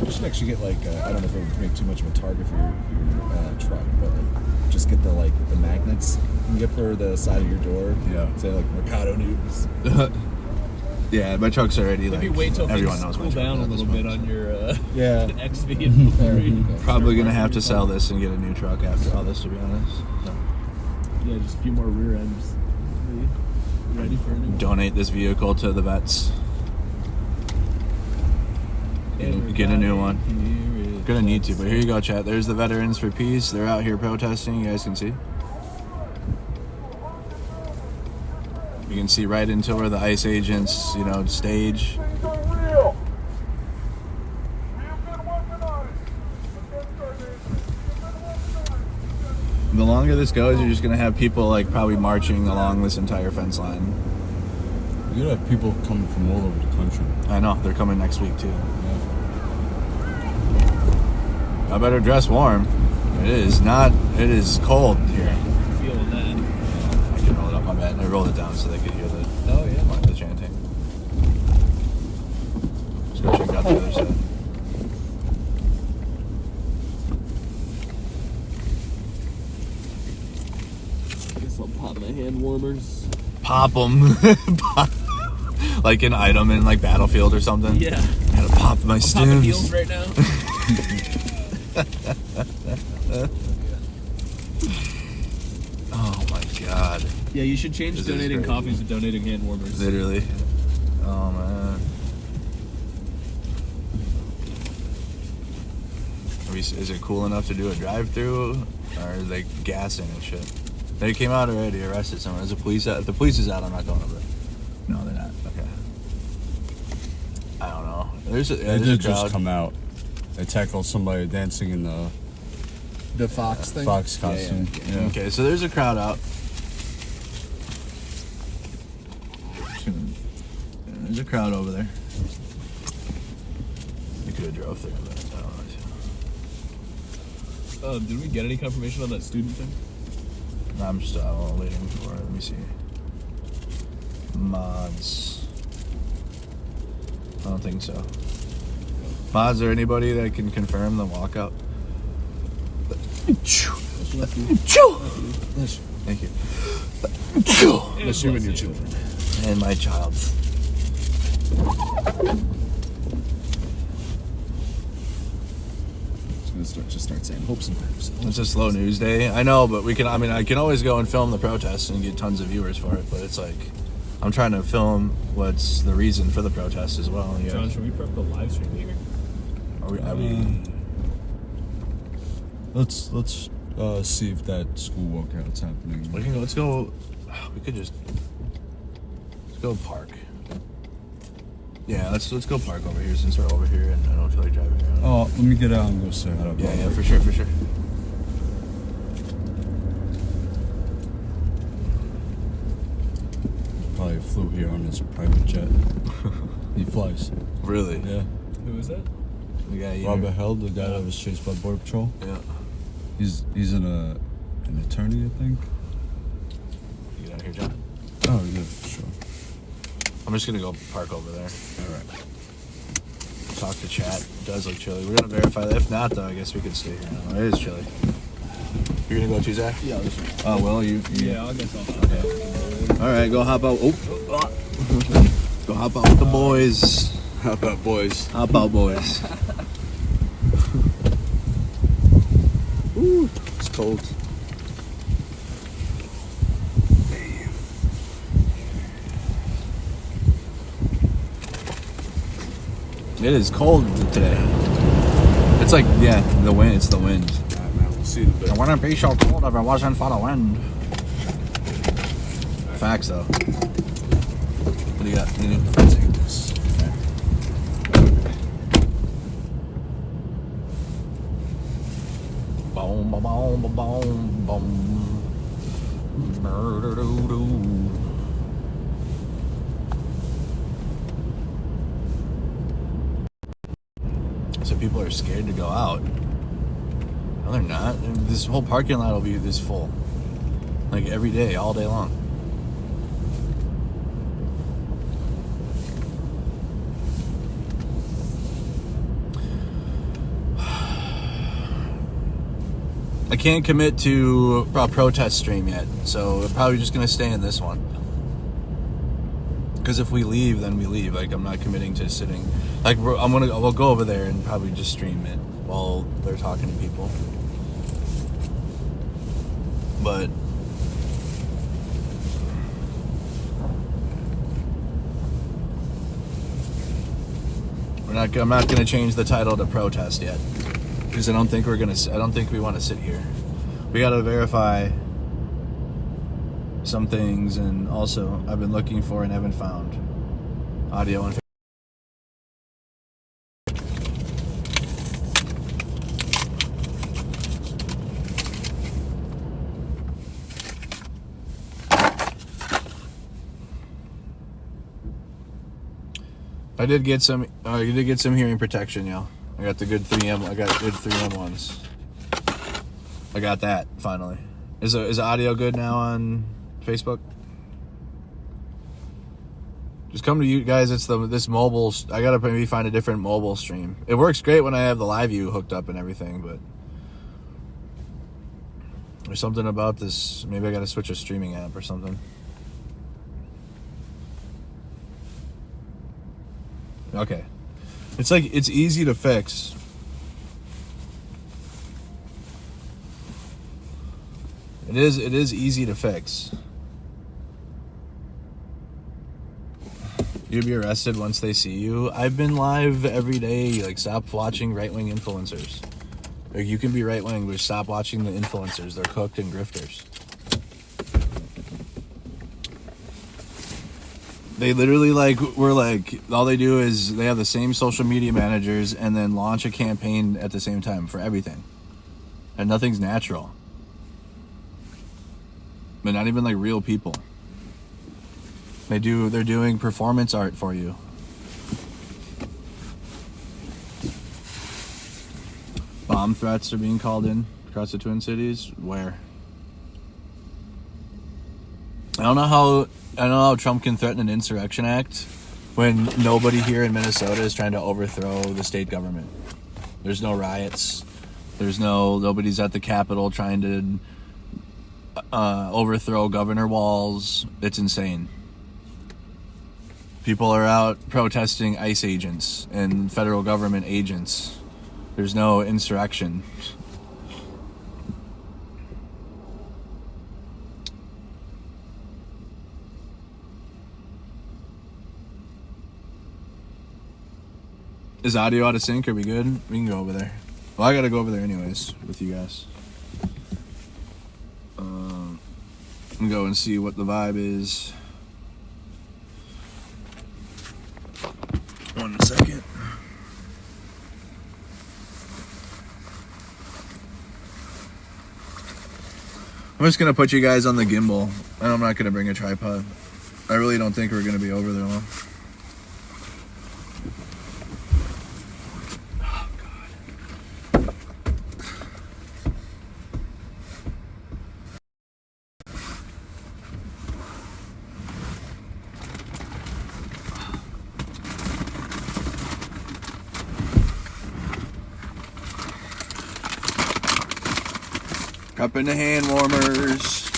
You should actually get like I don't know if it would make too much of a target for your truck, but like, just get the magnets you can get for the side of your door. Yeah. Say like Mercado News. Yeah, my truck's already Maybe like wait till everyone things knows my cool truck down a at this little bit point. on your Yeah. XV and Okay. Probably gonna have to sell this and get a new truck after all this, to be honest. So, Yeah, just a few more rear ends. Ready for a new one. donate this vehicle to the vets. Get a new one. Gonna need to, but here you go, chat. There's the Veterans for Peace. They're out here protesting. You guys can see. You can see right into where the ICE agents, stage. The longer this goes, you're just gonna have people like probably marching along this entire fence line. You have people coming from all over the country. I know, they're coming next week too. I better dress warm. It is cold here. Feeling that. I can roll it up my bed. I rolled it down so they could hear the chanting. Let's go check out the other side. Guess I'll pop my hand warmers. Pop them. Like an item in like Battlefield or something. Yeah. Gotta pop my Popping stims. heels right now. Oh my god. Yeah, you should change This is donating crazy. coffees to donating hand warmers. Literally. Oh man. Is it cool enough to do a drive-through, or are they gassing and shit? They came out already, arrested someone. Is the police out? If the police is out, I'm not going over it. No, they're not. Okay. I don't know. There's a They did crowd. just come out. They tackled somebody dancing in the Fox thing. Fox costume. Yeah. Yeah. Okay, so there's a crowd out. There's a crowd over there. We could have drove there, but I don't know. Did we get any confirmation on that student thing? I'm still waiting for it. Let me see. Mods. I don't think so. Mods, or anybody that can confirm the walkout? Thank you. Bless you and your children. And my child. Just start saying hopes and prayers. It's a slow news day. I know, but I can always go and film the protests and get tons of viewers for it, but it's like, I'm trying to film what's the reason for the protest as well. Yeah. John, should we prep the live stream here? Let's see if that school walkout's happening. Let's go. We could just go park. Yeah, let's go park over here since we're over here and I don't feel like driving around. Oh, let me get out and go say hi. Yeah, for sure. Probably flew here on his private jet. He flies. Really? Yeah. Who is that? The guy Robert Held, the guy that was chased by Border Patrol. Yeah. He's an attorney, I think. You get out here, John? Oh yeah, for sure. I'm just gonna go park over there. All right. Talk to chat. It does look chilly. We're gonna verify that. If not, though, I guess we could stay here. Now. It is chilly. You're gonna go too, Zach? Yeah, this one. Oh well, you. Yeah, I guess I'll. Okay. All right, go hop out. Oh. Go hop out with the boys. How about boys? Hop out, boys. Ooh, it's cold. It is cold today. It's like, yeah, the wind. It's the wind. All right, man. We'll see you in a bit. It wouldn't be so cold if it wasn't for the wind. Facts, though. What do you got? I'll take this. Boom, boom, boom, boom, boom, boom. Murder-doo-doo. So people are scared to go out. No, they're not. This whole parking lot will be this full. Like every day, all day long. I can't commit to a protest stream yet, so we're probably just gonna stay in this one. Because if we leave, then we leave. Like, I'm not committing to sitting. Like, we'll go over there and probably just stream it while they're talking to people. But I'm not gonna change the title to protest yet. Because I don't think we want to sit here. We got to verify some things, and also I've been looking for and haven't found audio and I did get some. You did get some hearing protection, yo. I got the good 3M. I got good 3M ones. I got that finally. Is audio good now on Facebook? Just come to you guys. It's this mobile. I gotta maybe find a different mobile stream. It works great when I have the live view hooked up and everything, but there's something about this. Maybe I gotta switch a streaming app or something. Okay. It's easy to fix. It is easy to fix. You'll be arrested once they see you. I've been live every day. Like, stop watching right-wing influencers. Like, you can be right-wing, but stop watching the influencers. They're cooked and grifters. They literally all they do is they have the same social media managers and then launch a campaign at the same time for everything. And nothing's natural. But not even like real people. They're doing performance art for you. Bomb threats are being called in across the Twin Cities. Where? I don't know how Trump can threaten an Insurrection Act when nobody here in Minnesota is trying to overthrow the state government. There's no riots. Nobody's at the Capitol trying to overthrow Governor Walz. It's insane. People are out protesting ICE agents and federal government agents. There's no insurrection. Is audio out of sync? Are we good? We can go over there. Well, I gotta go over there anyways with you guys. I'm go and see what the vibe is. 1 second. I'm just gonna put you guys on the gimbal, and I'm not gonna bring a tripod. I really don't think we're gonna be over there long. Prepping the hand warmers.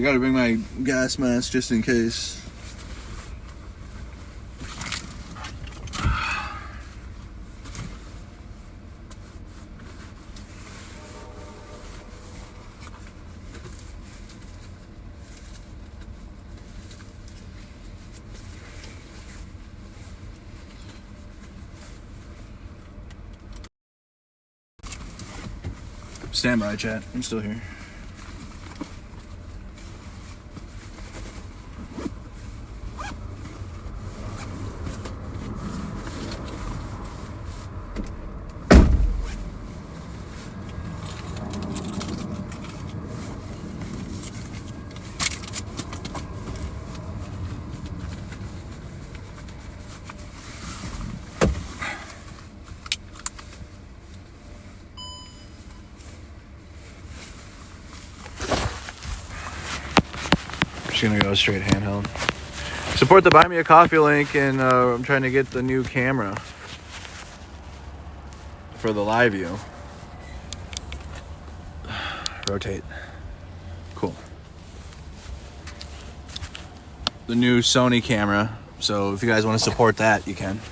gotta bring my gas mask just in case. Stand by, chat. I'm still here. Just gonna go straight handheld. Support the Buy Me a Coffee link, and I'm trying to get the new camera for the live view. Rotate. Cool. The new Sony camera. So if you guys want to support that, you can.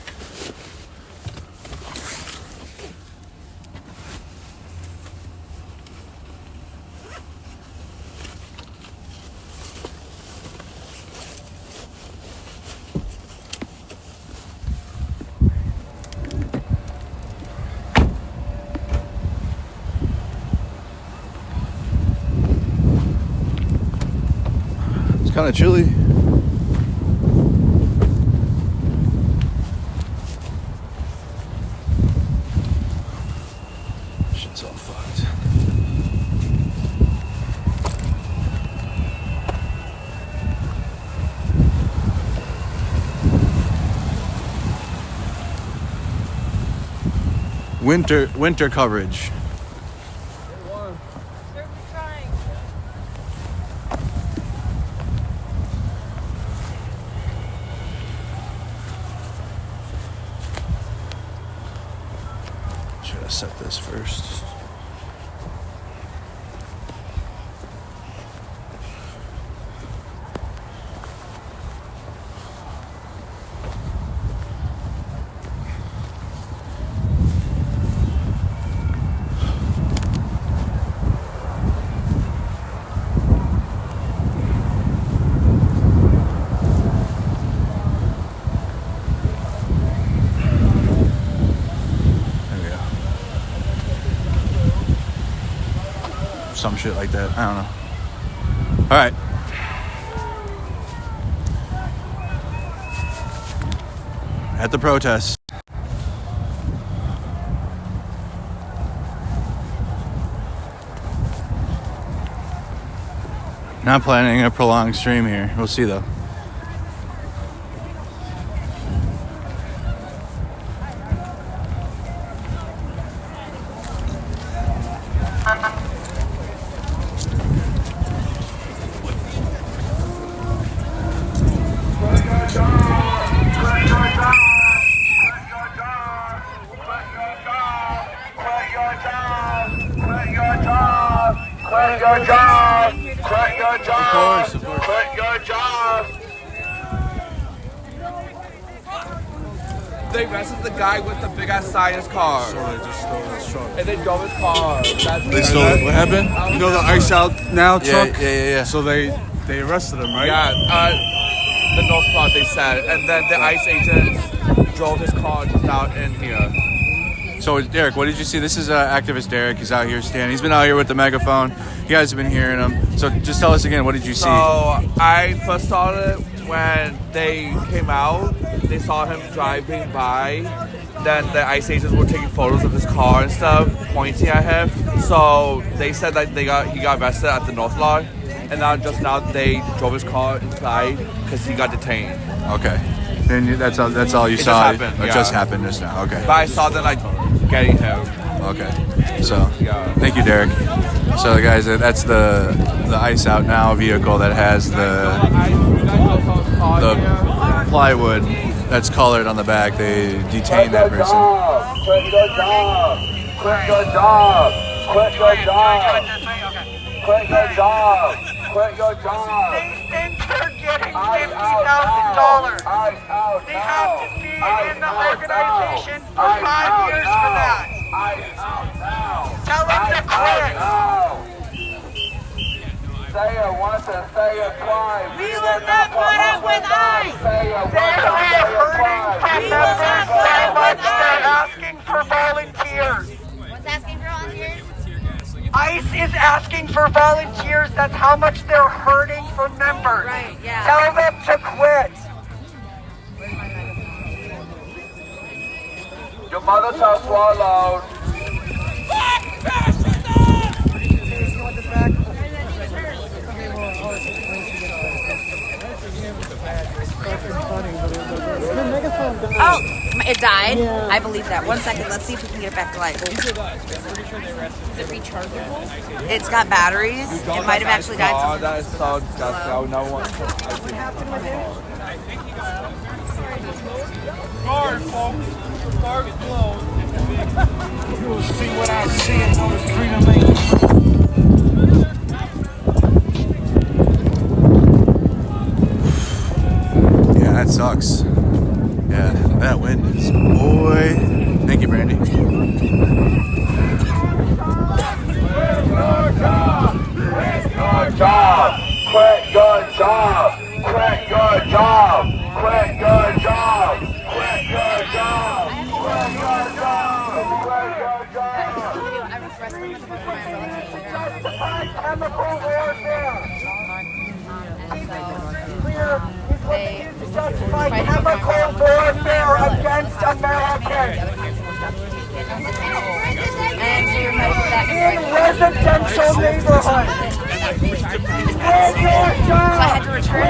Kind of chilly. Shit's all fucked. Winter coverage. Set this first. Some shit like that. I don't know. All right. At the protest. Not planning a prolonged stream here. We'll see though. They arrested the guy with the big ass sign in his car. So they just stole his truck. And they drove his car. They stole it. What happened? You know the Ice Out Now truck? Yeah. So they arrested him, right? Yeah, the North Plot, they said. And then the ICE agents drove his car just out in here. So Derek, what did you see? This is activist Derek. He's out here standing. He's been out here with the megaphone. You guys have been hearing him. So just tell us again, what did you see? So I first saw it when they came out. They saw him driving by. Then the ICE agents were taking photos of his car and stuff, pointing at him. So they said that he got arrested at the North Lawn. And now they drove his car inside because he got detained. Okay. And that's all you saw? Just happened, It just happened just now. Okay. But I saw them getting him. Okay. So, Yeah. thank you, Derek. So, guys, that's the Ice Out Now vehicle that has the plywood that's colored on the back. They detained that person. Quit your job! Quit your job! Quit your job! Quit your job! Quit your job. They think they're getting Out, $50,000. out, They have to be in the organization for 5 years for that. Tell them to quit. Say it once and say it twice. We will not put up with ICE. They are hurting from members so much they're asking for volunteers. What's asking for volunteers? ICE is asking for volunteers. That's how much they're hurting from members. Right, yeah. Tell them to quit. Your mother shall swallowed. Oh, it died? Yeah. I believe that. 1 second, let's see if we can get it back to life. Is it rechargeable? It's got batteries. It might have actually died. Oh, that is so disgusting. I would never want to. Guard, folks. Guard closed. You'll see what I see and know the freedom ain't. Yeah, that sucks. Yeah, that wind is, boy. Thank you, Brandy. Quit your job! Quit your job! Quit your job! Quit your job! Quit your job! Quit your job! Quit your job! Quit your job! Chemical warfare! They Justify chemical warfare against Americans in residential neighborhoods. Quit your job! So I had to return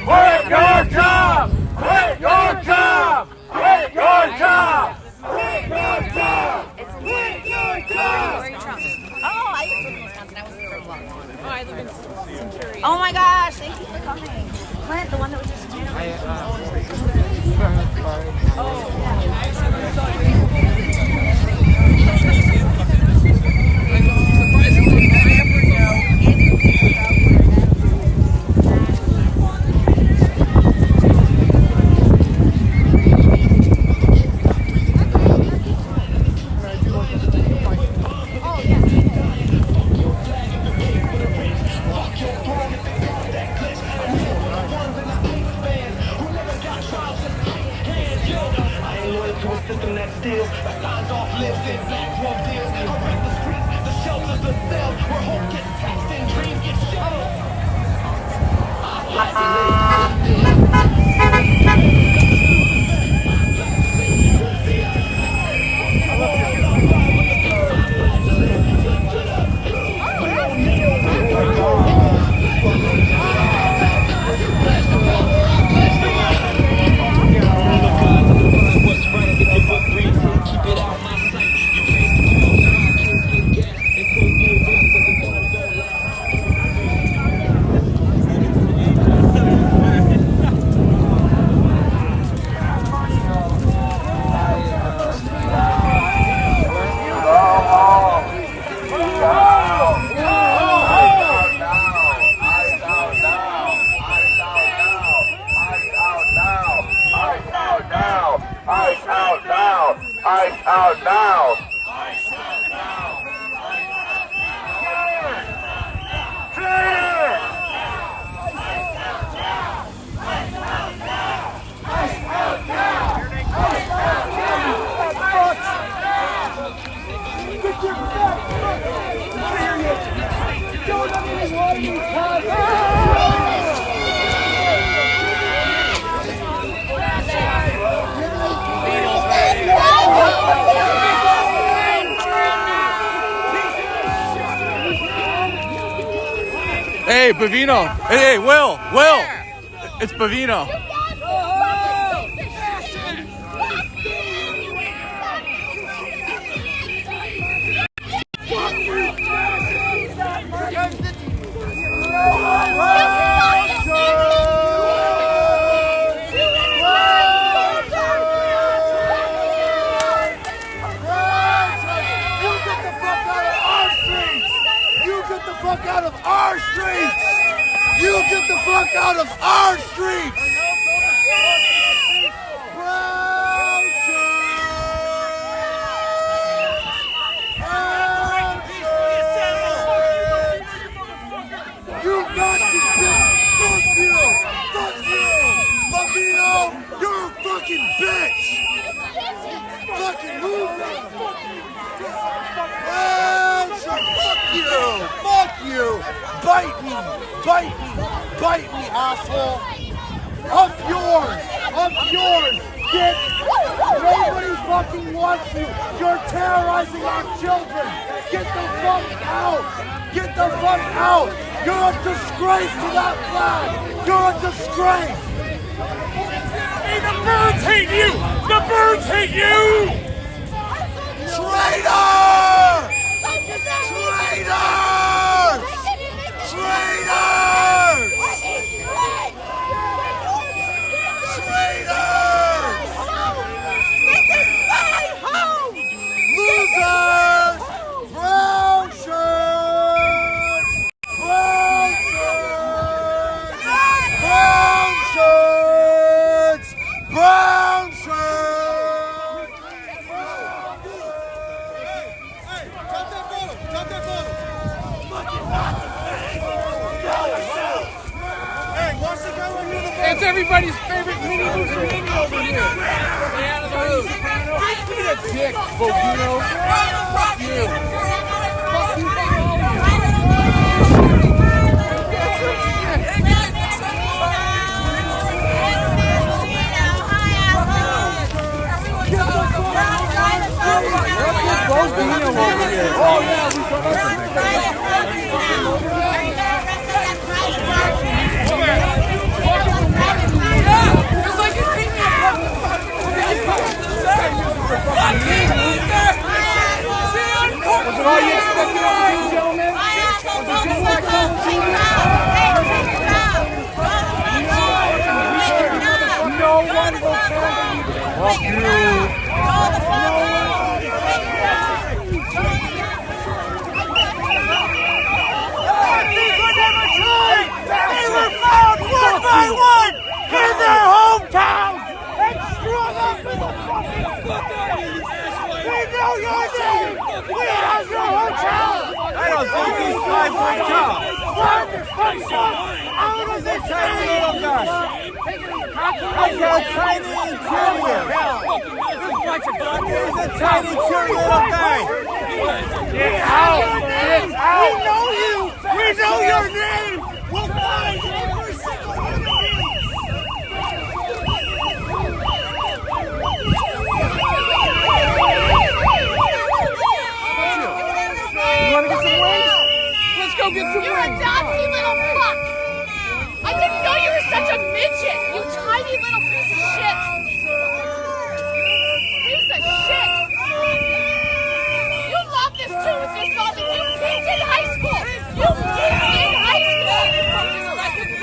Quit your job! Quit your job! Quit your job! Quit your job! Quit your job! Where are you from? Oh, I used to live in Wisconsin. I was there for a while. Oh, I live in Centurion. Oh my gosh, thank you for coming. Clint, the one that was just Hey, Bavino. Hey, Will. It's Bavino. Fuck out of our streets! fuck out of our streets! Brown shirts! You Nazi bitch! Fuck you! Fuck you! Latino, you're a fucking bitch! Fucking loser! Fuck you! Fuck you! Bite me! Bite me! Bite me, asshole! Up yours! Up yours! Get! Nobody fucking wants you! You're terrorizing our children! Get the fuck out! Get the fuck out! You're a disgrace to that flag! You're a disgrace! Hey, the birds hate you! The birds hate you! Traitor! Traitors! Traitors! Traitors! This is my home! Losers! Brown shirts! Brown shirts! Brown shirts! Brown shirts! It's everybody's favorite mini Mussolini over here. Stay out of the road. Be a dick, Bogino. Fuck you. Fuck you, Bogino over here. Oh, yeah, we got Was it all you expected of me, gentlemen? Was it just like Fuck No one will tell you. Fuck you. They were found one by one in their hometown and strung up in the fucking football. We know your name. We have your hotel. I don't think these guys are tough. What the fuck? How does it tiny little guy? I got a tiny interior. He's a tiny little guy. Get out. Get out. We know you. We know your name. We'll find every single one of you! You want to get some wings? Let's go get some You're wings. a Nazi little fuck! I didn't know you were such a midget! You tiny little piece of shit! Piece of shit! You love this too with your father! You peaked in high school! You peaked in high school! You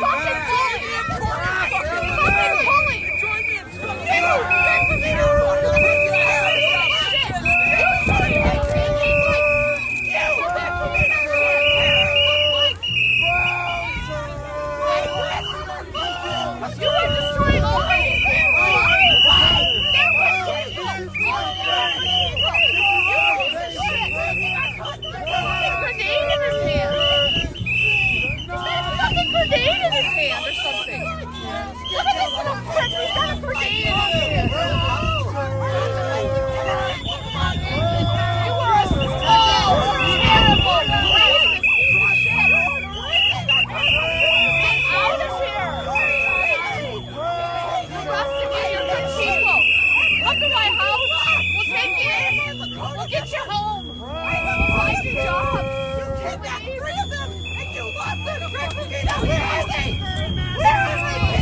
fucking bully! Fucking bully! You are destroying all my grenade in his hand. There's a fucking grenade in his hand or something. Look at this little prick. He's got a grenade in his hand. You are a small, terrible, racist piece of shit. Get out of here. Investigate your good people. Come to my house. We'll take you in. We'll get you home. Find your job. You kidnapped 3 of them and you lost them. Where is he? Where is he?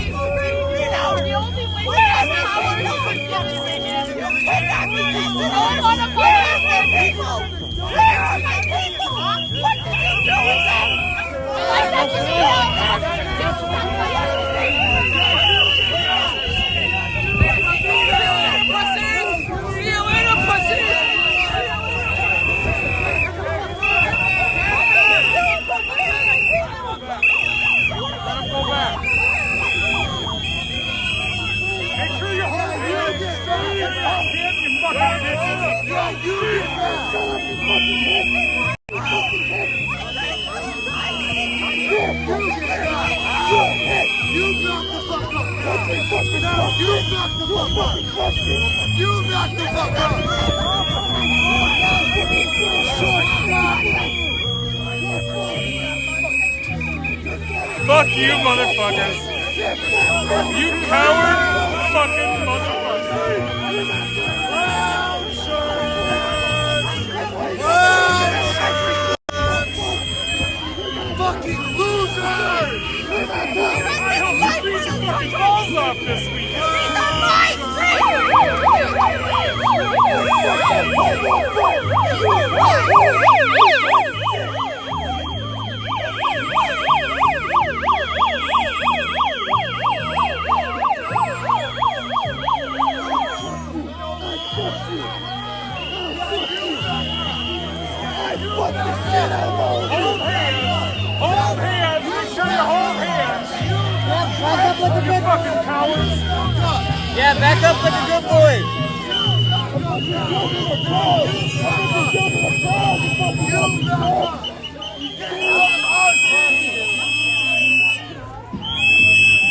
The only way to have power is to get him. You kidnapped me. I want to go after people. Where are my people? What did you do with them? I said to you. Do something. See you later, pussies! Let him go back. Fuck you, motherfuckers. You coward fucking motherfuckers. Fucking losers! I hope you freeze your fucking balls off this weekend. Hold hands! Make sure you hold hands! Back up like a good fucking cowards! Yeah, back up like a good boy!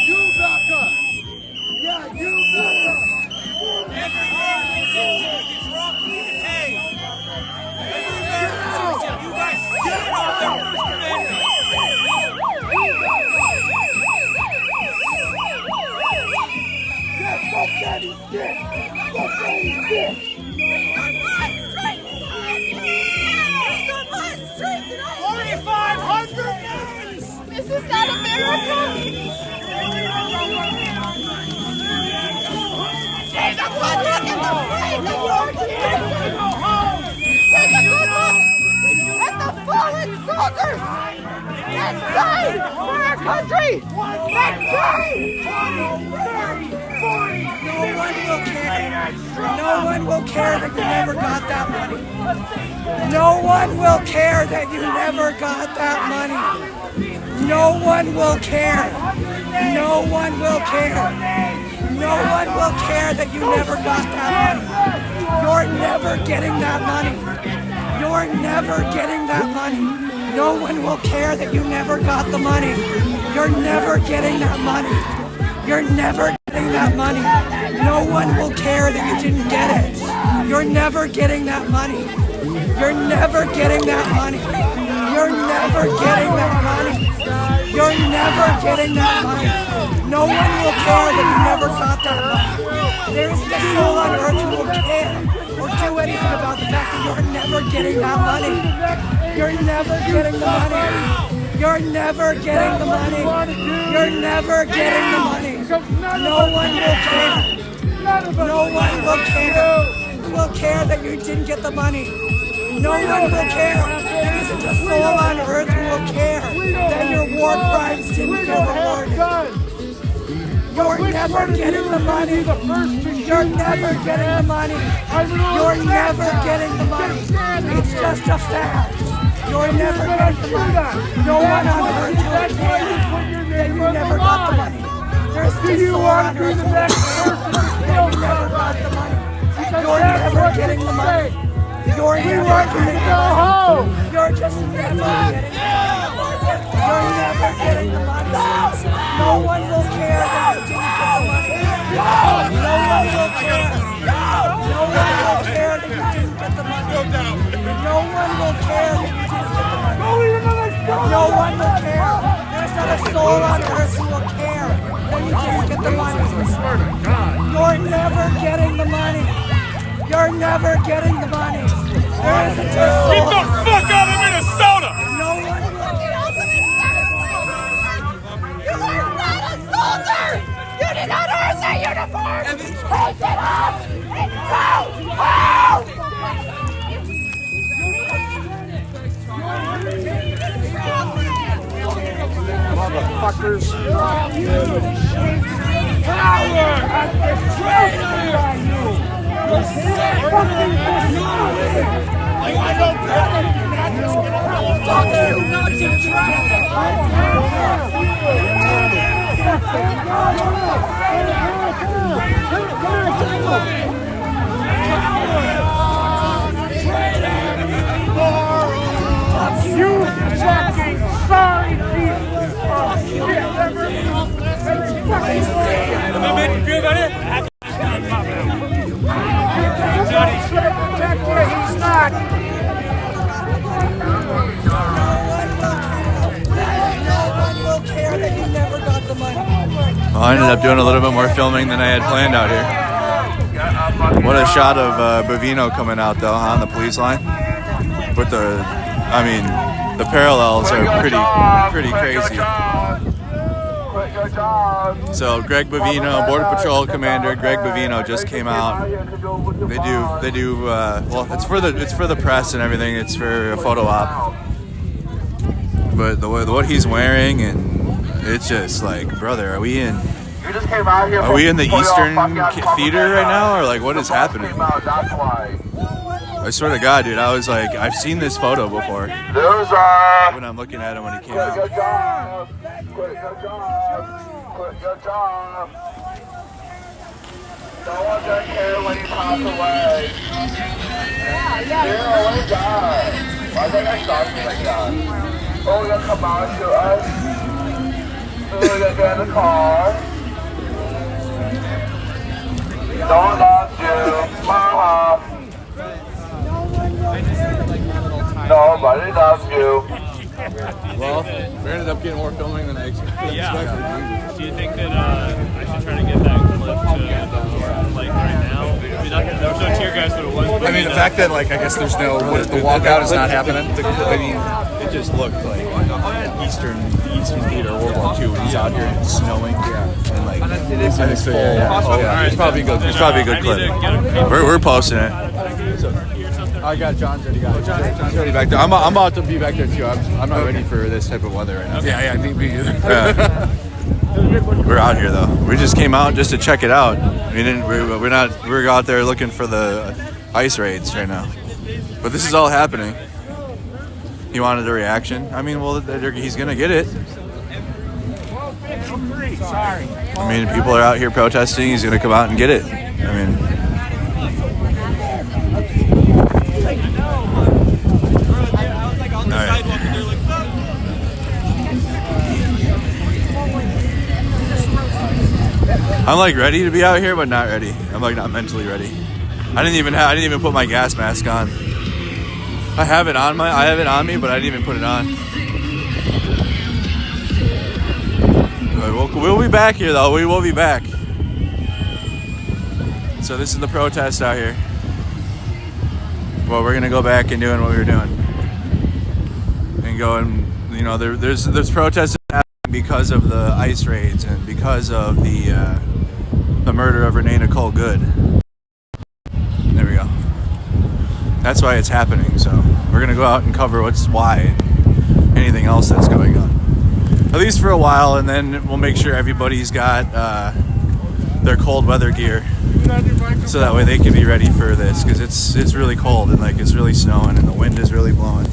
You back up! Yeah, you back up! It's wrongfully detained! You guys get off the First Amendment! Only 500 names! This is not America! Take a good look at the flag! Take a good look at the fallen soldiers that died for our country! That died! No one will care that you never got that money. No one will care that you never got that money. No one will care. No one will care. No one will care that you never got that money. You're never getting that money. You're never getting that money. No one will care that you never got the money. You're never getting that money. You're never getting that money. No one will care that you didn't get it. You're never getting that money. You're never getting that money. You're never getting that money. You're never getting that money. No one will care that you never got that money. There isn't a soul on earth who will care or do anything about the fact that you're never getting that money. You're never getting the money. You're never getting the money. You're never getting the money. No one will care. No one will care. Will care that you didn't get the money. No one will care. There isn't a soul on earth who will care that your war crimes didn't get rewarded. You're never getting the money. You're never getting the money. You're never getting the money. It's just a fact. You're never getting the money. No one on earth will care that you never got the money. There's just soul on earth who will care that you never got the money. You're never getting the money. You're never getting the money. You're just never getting the money. You're never getting the money. No one will care that you didn't get the money. No one will care. No one will care that you didn't get the money. No one will care that you didn't get the money. No one will care. There's not a soul on earth who will care that you didn't get the money. You're never getting the money. You're never getting the money. There isn't a soul. Get the fuck out of Minnesota! No one will care. You are not a soldier! You did not earn that uniform! Take it off and go home! Motherfuckers! Power and I don't fuck you, Nazi trash! I ended up doing a little bit more filming than I had planned out here. What a shot of Bovino coming out though on the police line. With the parallels are pretty crazy. So Greg Bovino, Border Patrol Commander Greg Bovino just came out. They do. Well, it's for the press and everything. It's for a photo op. But what he's wearing, and it's just like, brother, are we in the Eastern Theater right now, or like what is happening? I swear to God, dude, I was like, I've seen this photo before. When I'm looking at him when he came out. No one's gonna care when you pass away. Yeah. Oh my God. Why did I stop me like that? Oh, you're gonna come out to us. Oh, you're gonna get in the car. No one loves you. Mama. Nobody loves you. Well, we ended up getting more filming than I expected. Yeah. Do you think that I should try to get that clip to like right now? I mean, there was no tear gas, but it was. I mean, the fact that like I guess there's no the walkout is not happening. I mean, it just looked like Eastern Theater, World War II. He's out here and it's snowing. Yeah. And like it's in his full. Yeah. It's probably good. It's probably a good clip. We're posting it. I got John's already got it. John's already back there. I'm about to be back there too. I'm not ready for this type of weather right now. Yeah, me either. We're out here though. We just came out just to check it out. We're out there looking for the ice raids right now. But this is all happening. He wanted a reaction. I mean, well, he's gonna get it. I mean, people are out here protesting. He's gonna come out and get it. I mean. I'm like ready to be out here, but not ready. I'm like not mentally ready. I didn't even put my gas mask on. I have it on me, but I didn't even put it on. We'll be back here though. We will be back. So this is the protest out here. Well, we're gonna go back and doing what we were doing, and go and there's protests happening because of the ice raids and because of the murder of Renee Nicole Good. There we go. That's why it's happening. So we're gonna go out and cover why, anything else that's going on, at least for a while, and then we'll make sure everybody's got their cold weather gear, so that way they can be ready for this, because it's really cold and like it's really snowing and the wind is really blowing.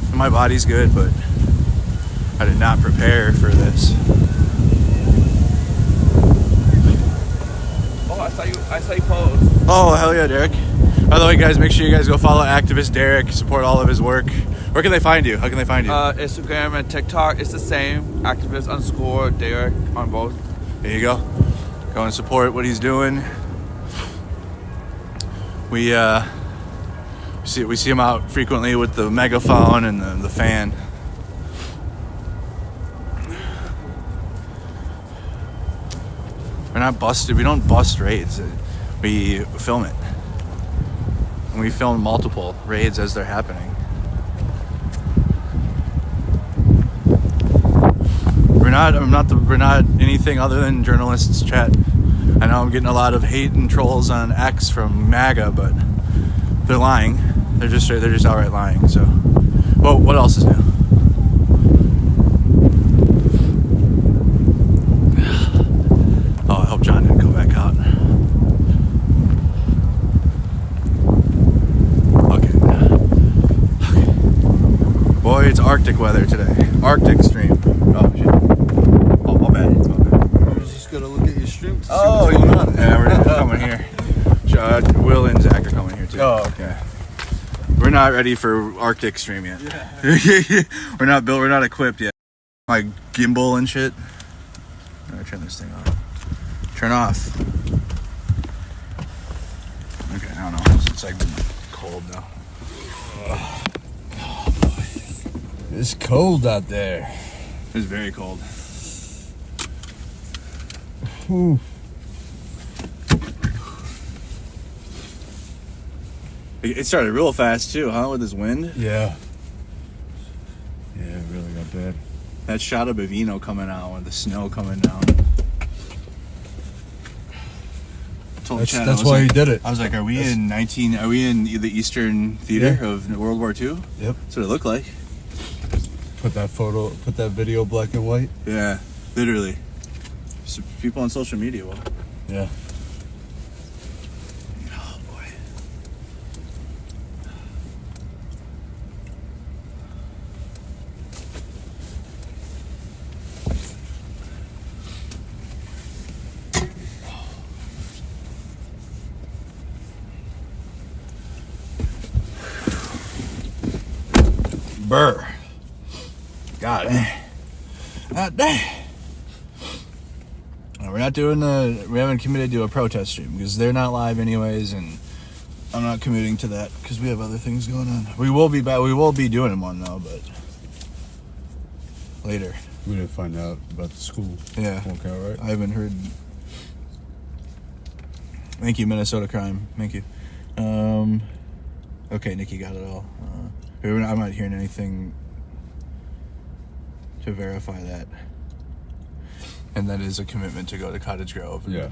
And my body's good, but I did not prepare for this. I saw you post. Oh, hell yeah, Derek. By the way, guys, make sure you guys go follow activist Derek, support all of his work. Where can they find you? How can they find you? Instagram and TikTok. It's the same. Activist_Derek on both. There you go. Go and support what he's doing. We see him out frequently with the megaphone and the fan. We're not busted. We don't bust raids. We film it. And we film multiple raids as they're happening. We're not anything other than journalists chat. I know I'm getting a lot of hate and trolls on X from MAGA, but they're lying. They're just outright lying. So, well, what else is new? Oh, I hope John didn't go back out. Okay. Boy, it's Arctic weather today. Arctic stream. Oh shit. Oh, my bad. It's my bad. I was just gonna look at your stream to see what's going on. Yeah, we're coming here. Will and Zach are coming here too. Oh, okay. We're not ready for Arctic stream yet. Yeah. We're not equipped yet. My gimbal and shit. I'm gonna turn this thing off. Turn off. Okay, I don't know. It's like cold now. Oh boy. It's cold out there. It's very cold. Whew. It started real fast too, huh? With this wind. Yeah. Yeah, it really got bad. That shot of Bavino coming out with the snow coming down. That's why he did it. I was like, are we in the Eastern Theater of World War II? Yep. That's what it looked like. Put that video black and white. Yeah, literally. So people on social media will. Yeah. Oh boy. Burr. God. God dang. We haven't committed to a protest stream because they're not live anyways, and I'm not committing to that because we have other things going on. We will be back. We will be doing one though, but later. We didn't find out about the school. Yeah. Okay, all right. I haven't heard. Thank you, Minnesota Crime. Thank you. Okay, Nikki got it all. I'm not hearing anything to verify that. And that is a commitment to go to Cottage Grove. Yeah.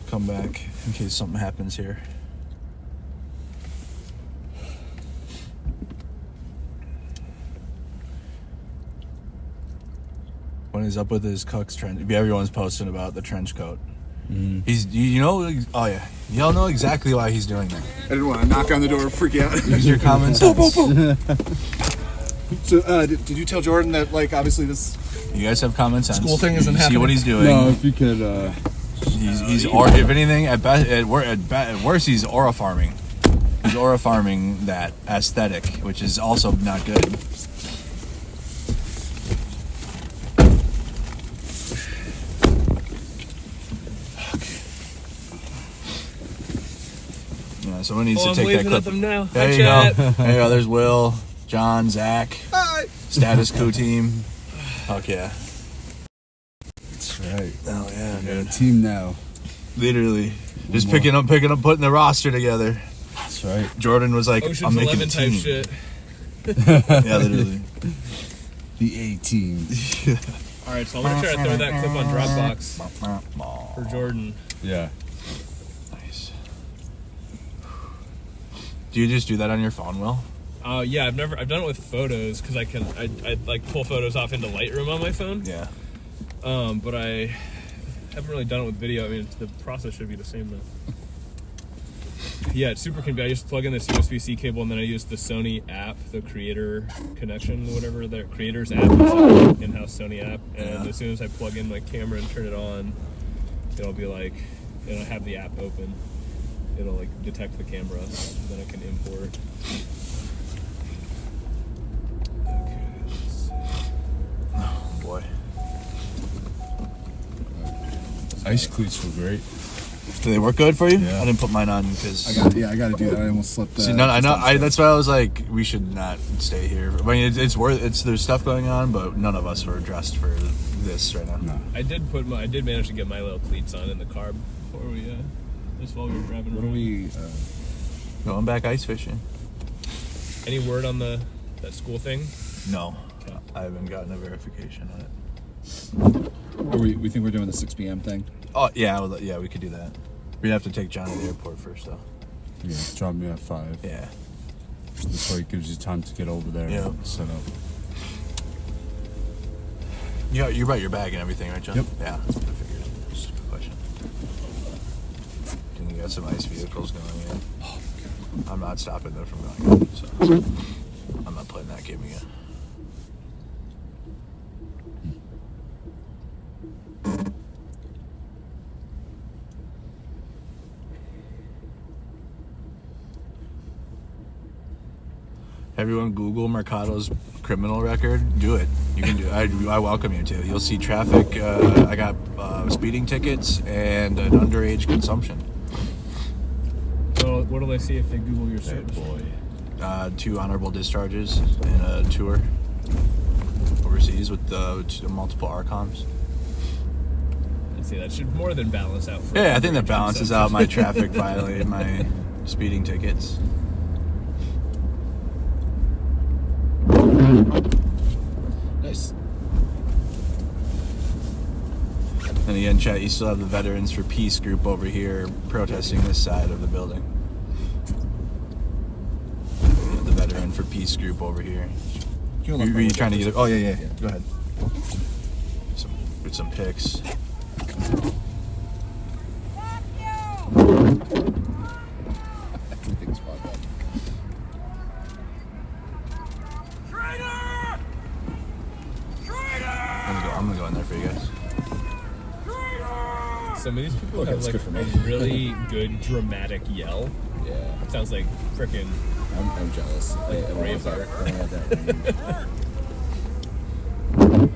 Come back in case something happens here. What is up with his Cucks trench? Everyone's posting about the trench coat. Mm. Oh yeah. Y'all know exactly why he's doing that. I didn't want to knock on the door and freak out. Use your common sense. So, did you tell Jordan that, like, obviously this You guys have common sense. school thing isn't You happening? See what he's doing. No, if you could. If anything, at worst, he's aura farming. He's aura farming that aesthetic, which is also not good. Yeah, someone needs to take that clip. Them now. There you go. There you go. There's Will, John, Zach. Hi. Status quo team. Fuck yeah. That's right. Oh yeah, We got a dude. team now. Literally. Just more. picking up, putting the roster together. That's right. Jordan was like, Ocean's I'm making 11 a type team. shit. Yeah, literally. The A team. All right, so I'm gonna try to throw that clip on Dropbox for Jordan. Yeah. Nice. Do you just do that on your phone, Will? Yeah, I've done it with photos because I like pull photos off into Lightroom on my phone. Yeah. But I haven't really done it with video. I mean, the process should be the same though. Yeah, it's super convenient. I just plug in this USB-C cable and then I use the Sony app, the creator connection, whatever, the creator's app, in-house Sony app. And as soon as I plug in my camera and turn it on, it'll be like, it'll have the app open. It'll like detect the camera, and then I can import. Okay, let's see. Oh boy. Ice cleats were great. Do they work good for you? Yeah. I didn't put mine on because I got to do that. I almost slept. See, that's why I was like, we should not stay here. I mean, there's stuff going on, but none of us were dressed for this right now. No. I did manage to get my little cleats on in the car before we just while we were driving What are around. we? Going back ice fishing. Any word on that school thing? No, Okay. I haven't gotten a verification on it. We think we're doing the 6 p.m. thing. Oh yeah, we could do that. We'd have to take John to the airport first, though. Yeah, drop me at 5. Yeah. This way it gives you time to get over there Yeah. and set up. Yeah, you brought your bag and everything, right, John? Yep. Yeah, I figured. Just a question. And you got some ice vehicles going in. I'm not stopping them from going in, so I'm not playing that game again. Everyone Google Mercado's criminal record. Do it. You can do it. I welcome you to. You'll see traffic. I got speeding tickets and an underage consumption. So what do they see if they Google your search? Boy. 2 honorable discharges and a tour overseas with multiple ARCOMs. It's say that should more than balance out. For Yeah, I think that balances out my traffic my speeding tickets. Nice. And again, chat, you still have the Veterans for Peace group over here protesting this side of the building. The Veteran for Peace group over here. Were you trying to get it? Oh, yeah. Go ahead. Get some pics. Everything's fucked up. I'm gonna go in there for you guys. Some of these people Okay, have that's like good for me. a really good dramatic yell. Yeah. It sounds like freaking. I'm jealous. I don't have that. I don't have that range.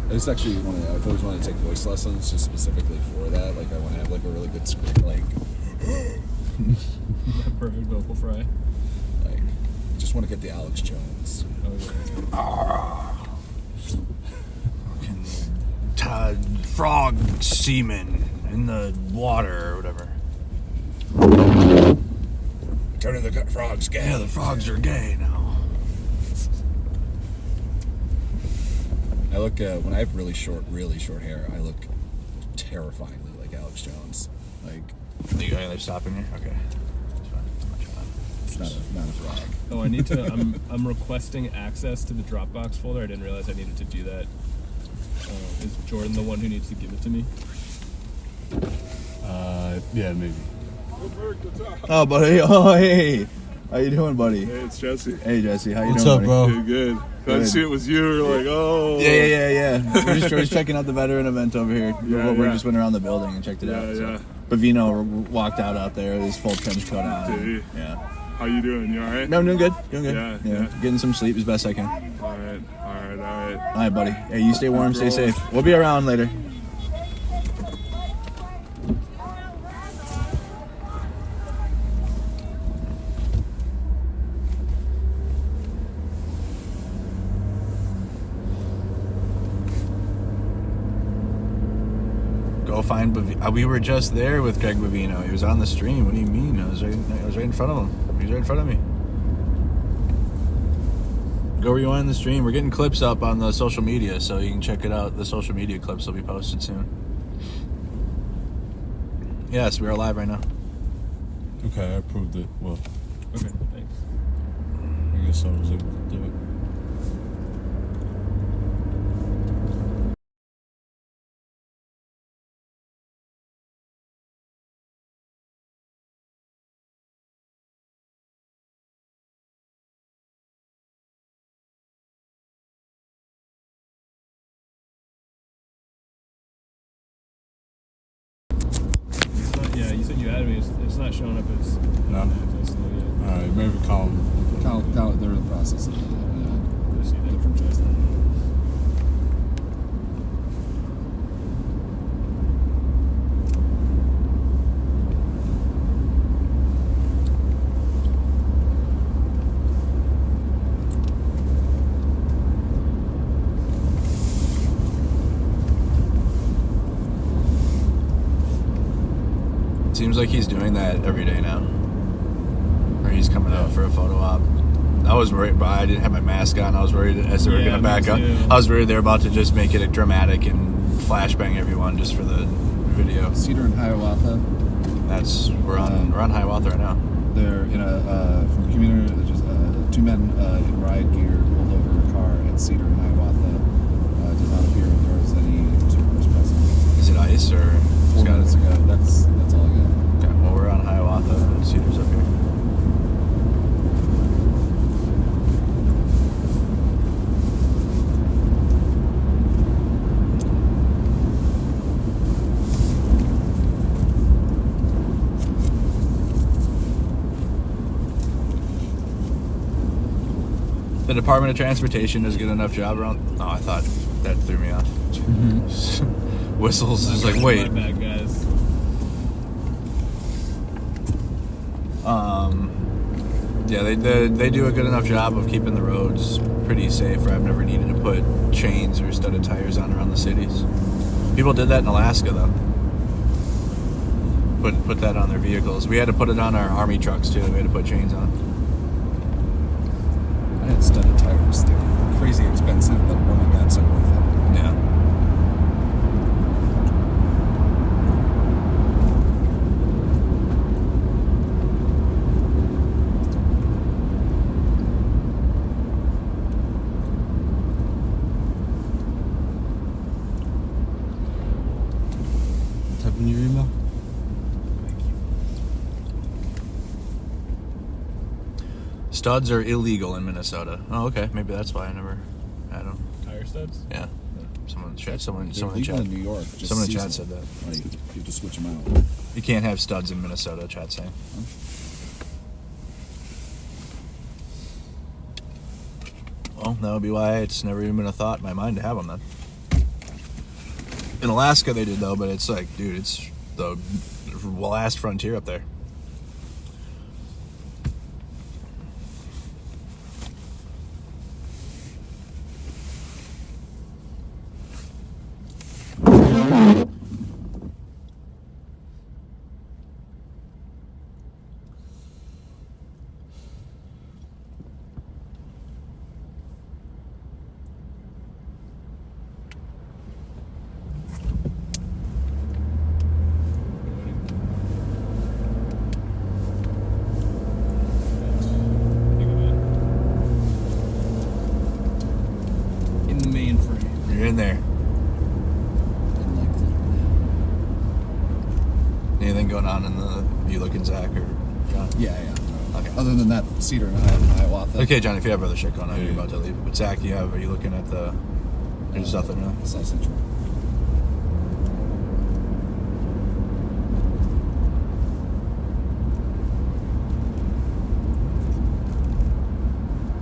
I just actually I've always wanted to take voice lessons just specifically for that. Like I want to have like a really good script, like Perfect vocal fry. like just want to get the Alex Jones. Fucking frog semen in the water or whatever. Turning the frogs gay. Yeah, the frogs are gay now. I look when I have really short hair. I look terrifyingly like Alex Jones. Like You got they're stopping here. Okay. it's not a frog. Oh, I need to. I'm requesting access to the Dropbox folder. I didn't realize I needed to do that. Is Jordan the one who needs to give it to me? Yeah, maybe. Oh, buddy. Oh, hey. How you doing, buddy? Hey, it's Jesse. Hey, Jesse. How you What's doing, up, buddy? bro? Hey, good. Good. I see it was you. We're like, oh. Yeah. We're just checking out the veteran event over here. We just went around the building and checked it out. Yeah. But Vino walked out there with his full trench coat on. Did he? Yeah. How you doing? You all right? No, I'm doing good. Yeah. Getting some sleep as best I can. All right. All right, buddy. Hey, you stay warm, stay safe. We'll be around later. Go find we were just there with Greg Bavino. He was on the stream. What do you mean? I was right in front of him. He was right in front of me. Go rewind the stream. We're getting clips up on the social media, so you can check it out. The social media clips will be posted soon. Yes, we are live right now. Okay, I approved it. Well, Okay, thanks. I guess I was able to do it. Yeah, you said you added me. It's not showing up as No. access. So yeah. All right, maybe call him. They're in the process of Go see that. different choice. Seems like he's doing that every day now. Or he's coming out for a photo op. I was worried, but I didn't have my mask on. I was worried as they were going to back up. I was worried they were about to just make it dramatic and flashbang everyone just for the video. Cedar and Hiawatha. We're on Hiawatha right now. They're in from community. Just two men in riot gear pulled over a car at Cedar and Hiawatha. Did not appear there was any tourists present. Is it ICE or? 4 minutes ago. That's all I got. Okay, well we're on Hiawatha and Cedar's up here. The Department of Transportation does a good enough job around. Oh, I thought that threw me off. Whistles is like, wait. My bad, guys. Yeah, they do a good enough job of keeping the roads pretty safe. Where I've never needed to put chains or studded tires on around the cities. People did that in Alaska, though. Put that on their vehicles. We had to put it on our army trucks, too. We had to put chains on. I had studded tires. They're crazy expensive, but oh my god, so worth it. Yeah. Type in your email. Studs are illegal in Minnesota. Oh, okay. Maybe that's why I never had them. Tire studs? Yeah. Someone in the chat. Someone in They're the legal chat. in New York. Just Someone in the chat seasonal. said that. Right, you have to switch them out. You can't have studs in Minnesota, chat saying. Well, that would be why it's never even been a thought in my mind to have them then. In Alaska they did, though, but it's like, dude, it's the last frontier up there. In the mainframe. You're in there. Anything going on in the... Are you looking, Zach or John? Yeah. Okay. Other than that, Cedar and Hiawatha. Okay, John, if you have other shit going on, you're about to leave. But Zach, are you looking at the... There's nothing really? South Central.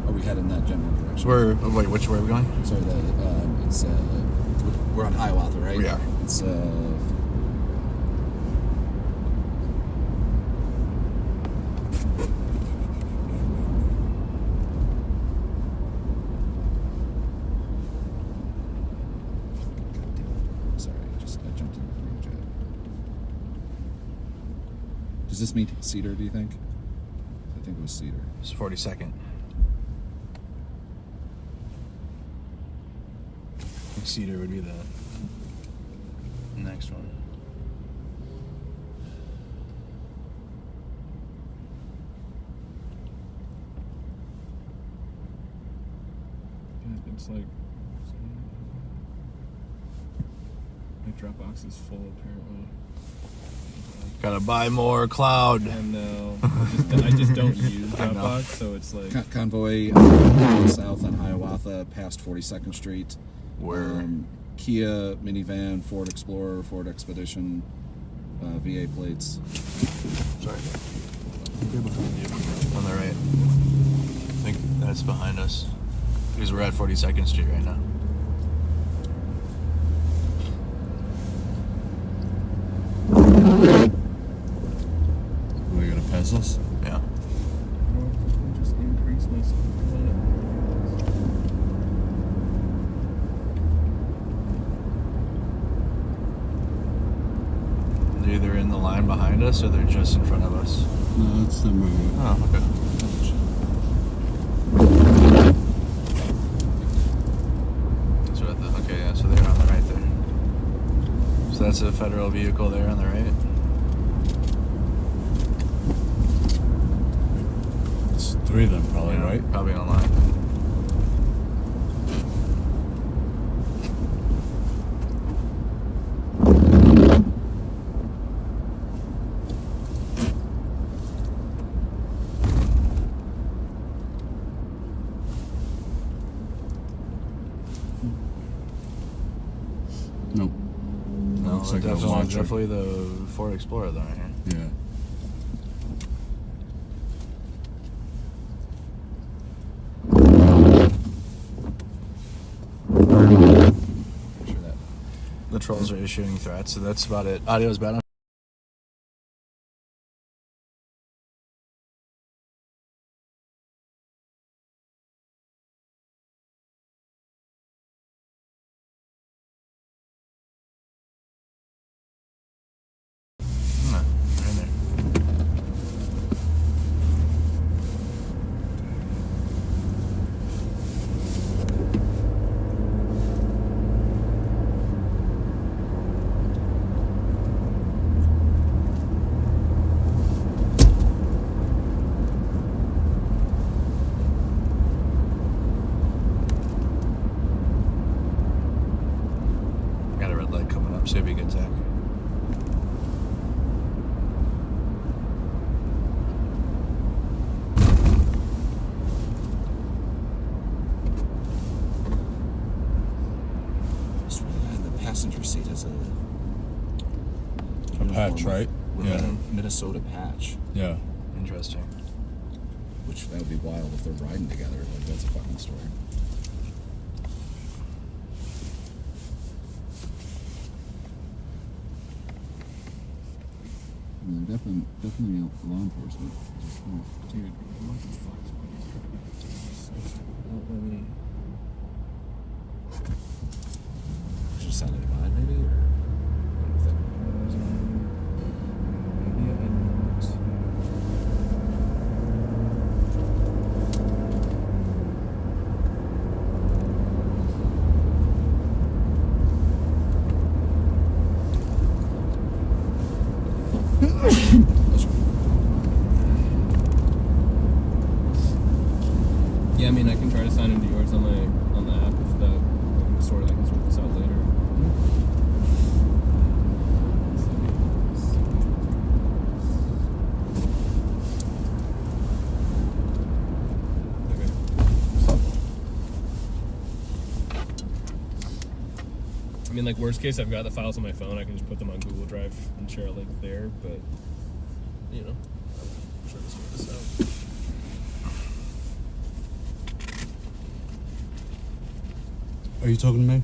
Are we heading that general direction? Wait, which way are we going? Sorry, it's we're on Hiawatha, right? We are. It's sorry, I jumped in the room chat. Does this mean Cedar, do you think? I think it was Cedar. It's 42nd. I think Cedar would be the next one. It's like my Dropbox is full apparently. Gotta buy more cloud. I know. I just don't use Dropbox, so it's like Convoy south on Hiawatha, past 42nd Street. Where Kia minivan, Ford Explorer, Ford Expedition, VA plates. Sorry. On the right. I think that's behind us. Because we're at 42nd Street right now. Are they gonna pass us? Yeah. just increase my They're either in the line behind us or they're just in front of us. No, that's them right here. Oh, okay. So okay, yeah, so they're on the right there. So that's a federal vehicle there on the right. It's three of them probably, Yeah, right? Probably on line. Nope. No, Looks like a launcher. definitely the Ford Explorer though, right here. Yeah. The trolls are issuing threats, so that's about it. Audio's bad. A patch, uniform right? With Yeah. a Minnesota patch. Yeah. Interesting. Which that would be wild if they're riding together. Like that's a fucking story. I mean, definitely law enforcement. Dude, what the fuck? Just sounded fine, maybe, or what do you think? Maybe I didn't. Yeah, I mean, I can try to sign into yours on the app if I can sort this out later. I mean, like, worst case, I've got the files on my phone. I can just put them on Google Drive and share a link there, but, you know, I'm trying to sort this out. Are you talking to me?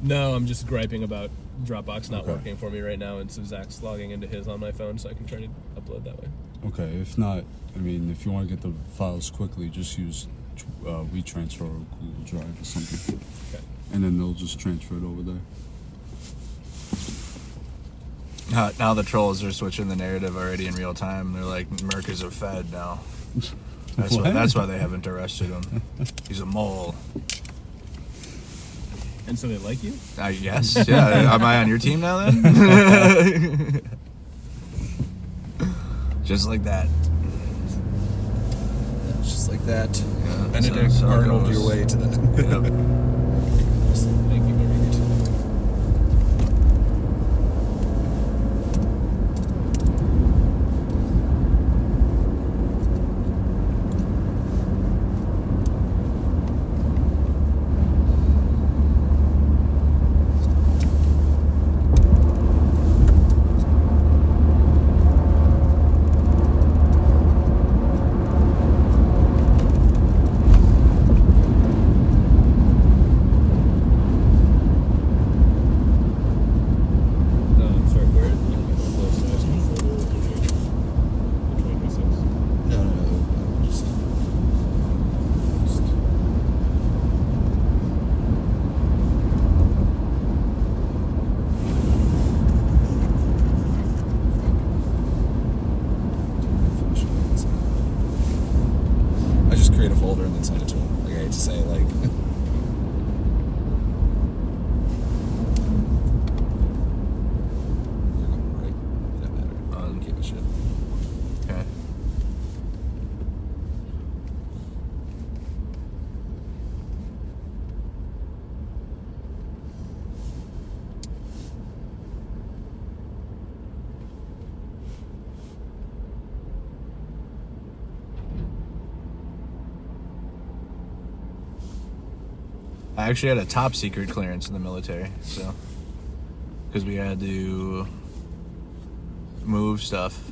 No, I'm just griping about Dropbox not working for me right now, and so Zach's logging into his on my phone, so I can try to upload that way. Okay, if not, I mean, if you want to get the files quickly, just use WeTransfer or Google Drive or something. Okay. And then they'll just transfer it over there. Now the trolls are switching the narrative already in real time. They're like, Merc is a Fed now. That's why they haven't arrested him. He's a mole. And so they like you? Yes. Yeah. Am I on your team now then? Just like that. Just like that. Yeah, Benedict so it Arnold goes. your way to the. Yep. Thank you, Benedict. I just create a folder and then send it to him. Like I hate to say, like. Right, for that matter. I don't give a shit. Okay. I actually had a top secret clearance in the military, so because we had to move stuff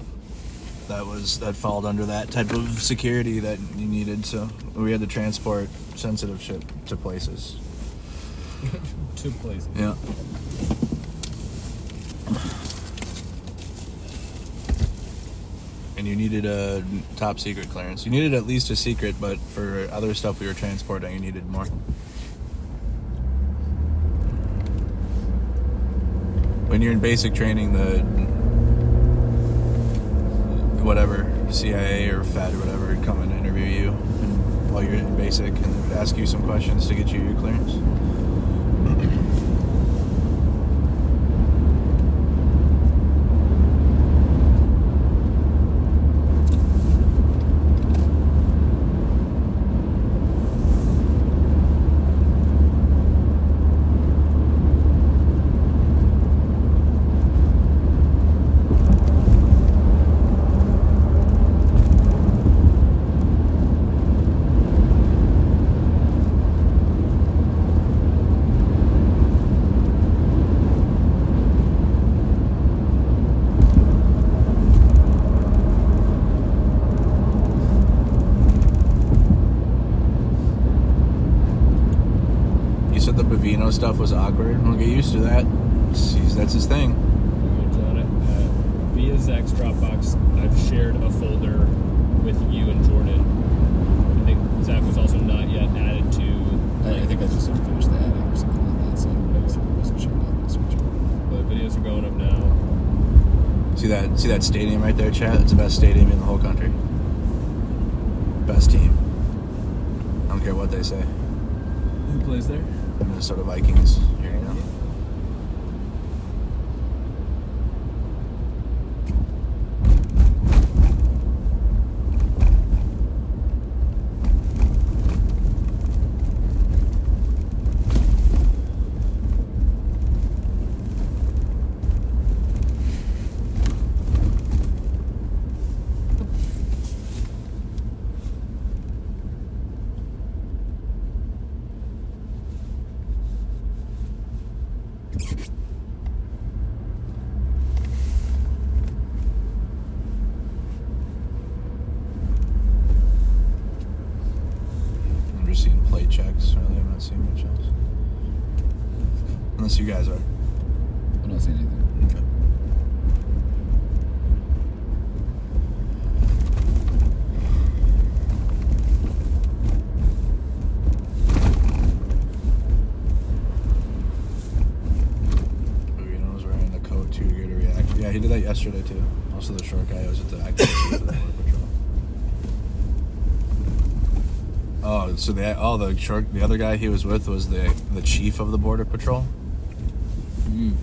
that falled under that type of security that you needed, so we had to transport sensitive shit to places. To places. Yeah. And you needed a top secret clearance. You needed at least a secret, but for other stuff we were transporting, you needed more. When you're in basic training, the whatever CIA or Fed or whatever come and interview you while you're in basic and ask you some questions to get you your clearance. know stuff was awkward. We'll get used to that. That's his thing. John, via Zach's Dropbox, I've shared a folder with you and Jordan. I think Zach was also not yet added to. I think I just didn't finish the adding or something like that, so I wasn't sure that. But videos are going up now. See that stadium right there, chat? It's the best stadium in the whole country. Best team. I don't care what they say. Who plays there? Minnesota Vikings. Here you go. I'm just seeing play checks. Really, I'm not seeing much else. Unless you guys are. I'm not seeing anything. Burrito's wearing the coat too to get a reaction. Yeah, he did that yesterday too. Also the short guy was at the active chief of the Border Patrol. Oh, so the other guy he was with was the chief of the Border Patrol. Mm.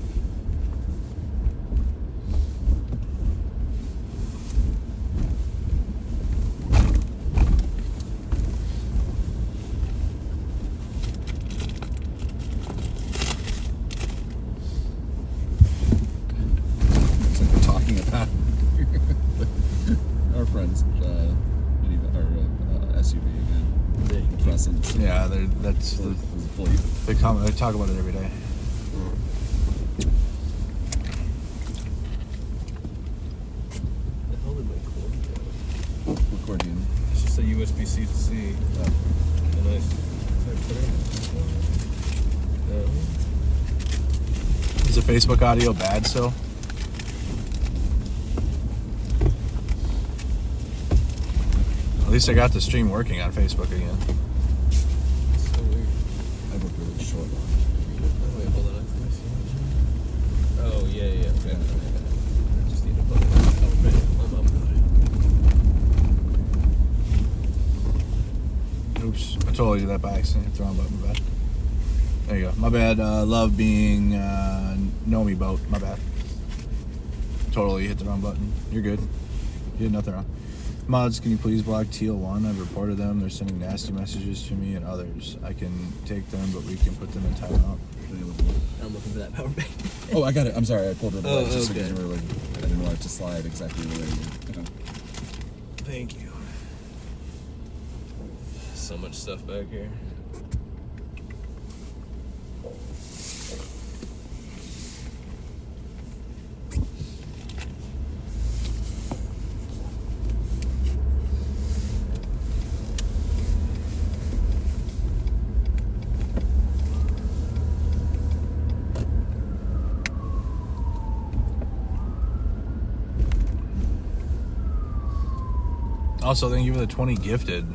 Looks like we're talking about our friends, SUV again. The Crescents. Yeah, that's the fleet. They talk about it every day. The hell did my cord go? Recording. It's just a USB-C to C. And I put it. No. Is the Facebook audio bad still? At least I got the stream working on Facebook again. So weird. I have a really short one. Oh, wait, hold on. Oh, yeah. Okay. I just need to plug it in. Oh, man. I'm up. Oops, I totally did that by accident. Hit the wrong button, my bad. There you go. My bad. Love being know me boat. My bad. Totally hit the wrong button. You're good. You did nothing wrong. Mods, can you please block TL1? I've reported them. They're sending nasty messages to me and others. I can take them, but we can put them in timeout. I'm looking for that power bank. Oh, I got it. I'm sorry. I pulled it away. Oh, Just okay. because you were like, I didn't want it to slide exactly the way you. Thank you. So much stuff back here. Also, thank you for the 20 gifted.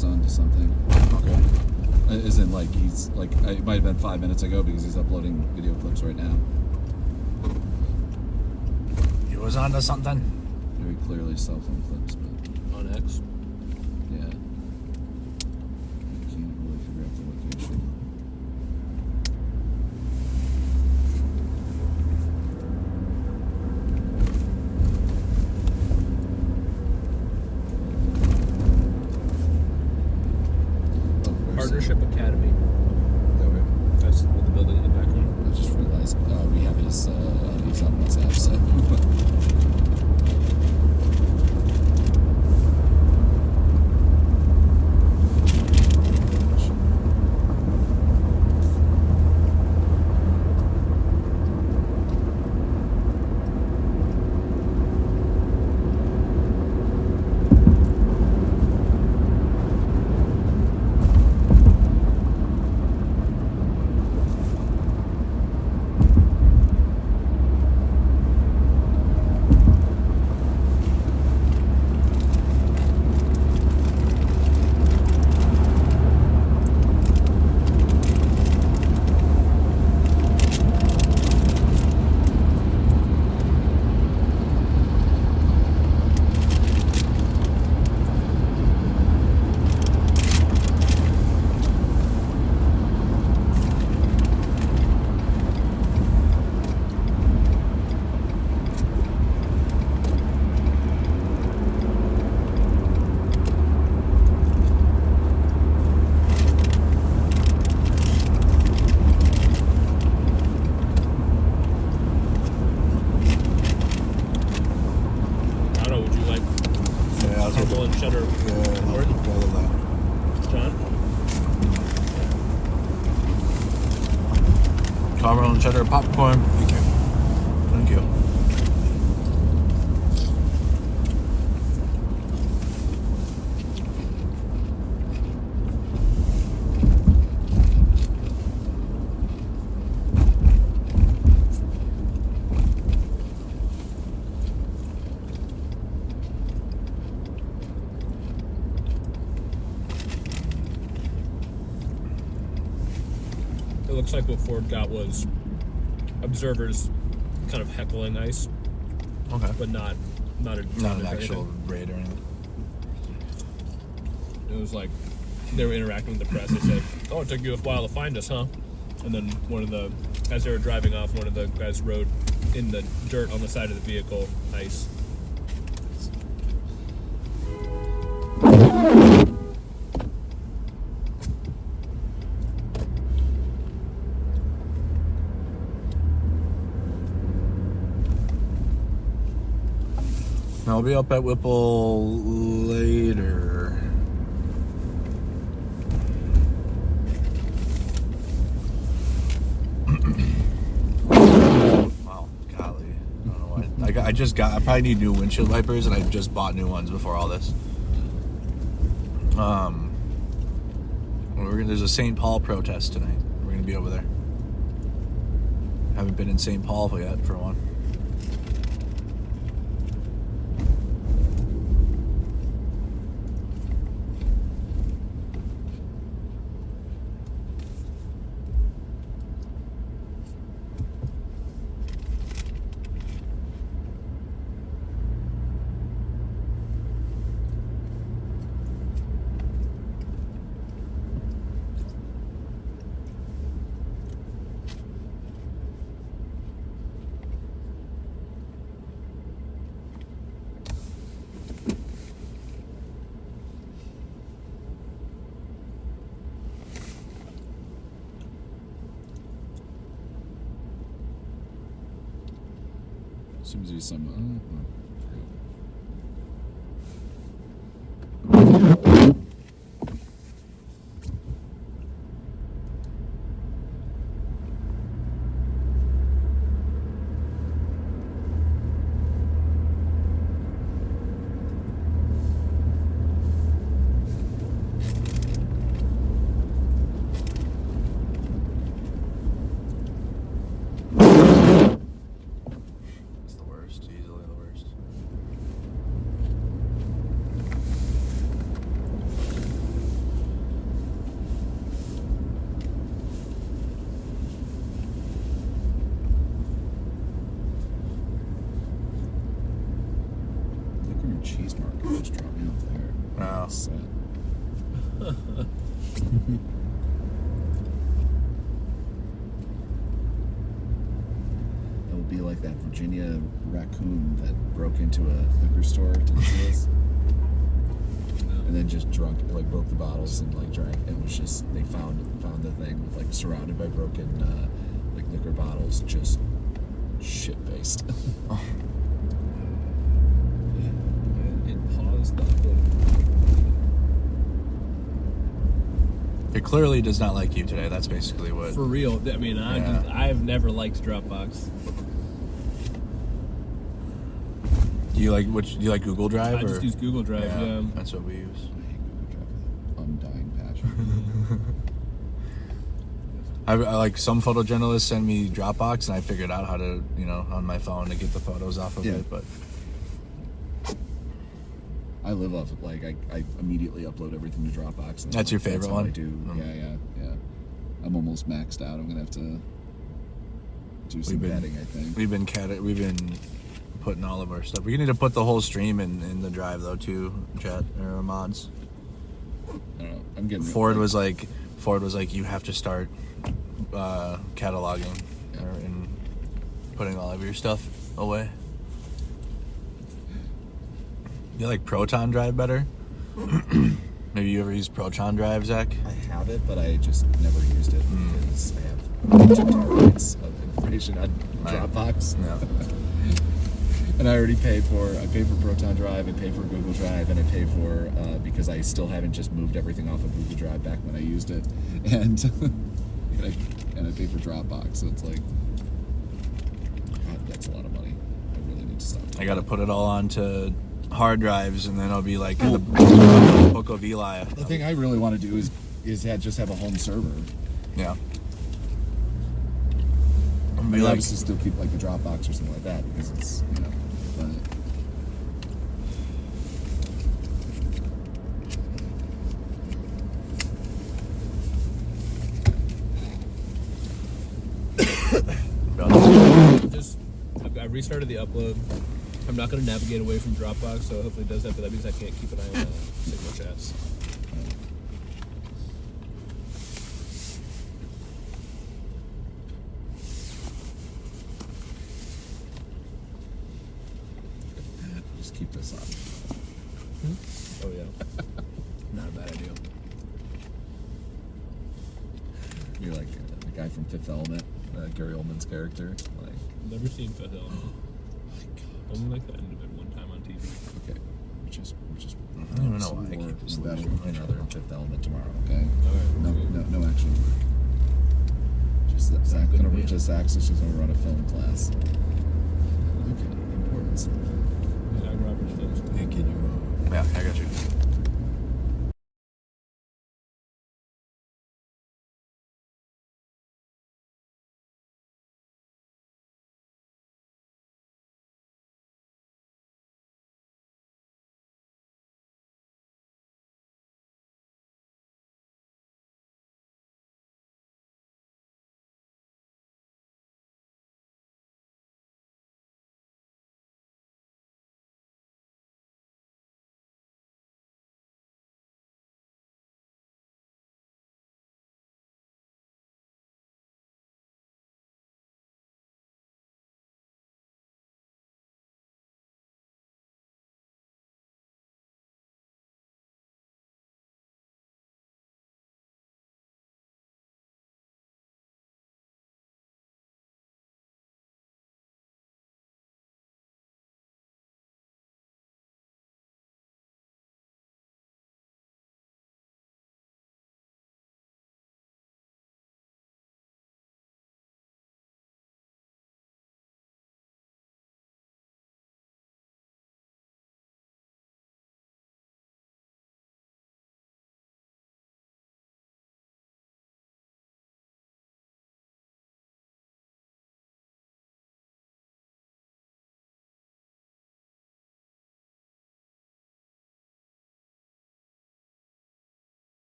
Onto something. Okay. Isn't like he's like it might have been 5 minutes ago because he's uploading video clips right now. He was onto something. Very clearly cell phone clips, but On X? yeah. I can't really figure out the location. Partnership Academy. Okay. his he's on WhatsApp. So. Caramel and cheddar popcorn. Thank you. Thank you. It looks like what Ford got was observers kind of heckling ICE. Okay. But not an actual raid or anything. It was like they were interacting with the press. They said, "Oh, it took you a while to find us, huh?" And then as they were driving off, one of the guys wrote in the dirt on the side of the vehicle, ICE. I'll be up at Whipple later. Wow, golly. I don't know why. I probably need new windshield wipers, and I just bought new ones before all this. There's a St. Paul protest tonight. We're going to be over there. Haven't been in St. Paul yet for one. Seems to be some. Cheese market just dropped me off there. Wow. It will be like that Virginia raccoon that broke into a liquor store. Did you see this? And then just broke the bottles and drank. It was just they found the thing with surrounded by broken liquor bottles, just Shit-faced. It paused the upload. It clearly does not like you today. That's basically what. For real. I mean, I've never liked Dropbox. Do you like Google Drive? I just use Google Drive. Yeah. That's what we use. Undying passion. I like some photojournalists send me Dropbox, and I figured out how to, on my phone to get the photos off of it. But I live off of I immediately upload everything to Dropbox. And that's your favorite that's how one? I do. Yeah. I'm almost maxed out. I'm gonna have to do some adding. I think we've been putting all of our stuff. We need to put the whole stream in the drive though too, chat or mods. I don't know. I'm getting. Ford was like, you have to start cataloging and putting all of your stuff away. You like Proton Drive better? Maybe you ever used Proton Drive, Zach? I have it, but I just never used it because I have 2 terabytes of information on Dropbox. No. And I already paid for Proton Drive, I pay for Google Drive, and I pay for, because I still haven't just moved everything off of Google Drive back when I used it, and I pay for Dropbox, so it's like, God, that's a lot of money. I really need to stop. I gotta put it all onto hard drives, and then I'll be like in the Book of Eli. The thing I really want to do is just have a home server. Yeah. I mean, obviously still keep like the Dropbox or something like that because it's, I restarted the upload. I'm not going to navigate away from Dropbox, so hopefully it does that, but that means I can't keep an eye on Signal chats. Just keep this on. Oh, yeah. Not a bad idea. You're like the guy from Fifth Element, Gary Oldman's character. Like, Never seen Fifth Element. Only like the end of it one time on TV. Okay, which is. I don't even know why I keep this battle illusion. with another Fifth Element tomorrow. Okay. Alright. No action. Just Zach's just gonna run a film class. Okay, importance. Zach Roberts films. Hey, can you? Yeah, I got you.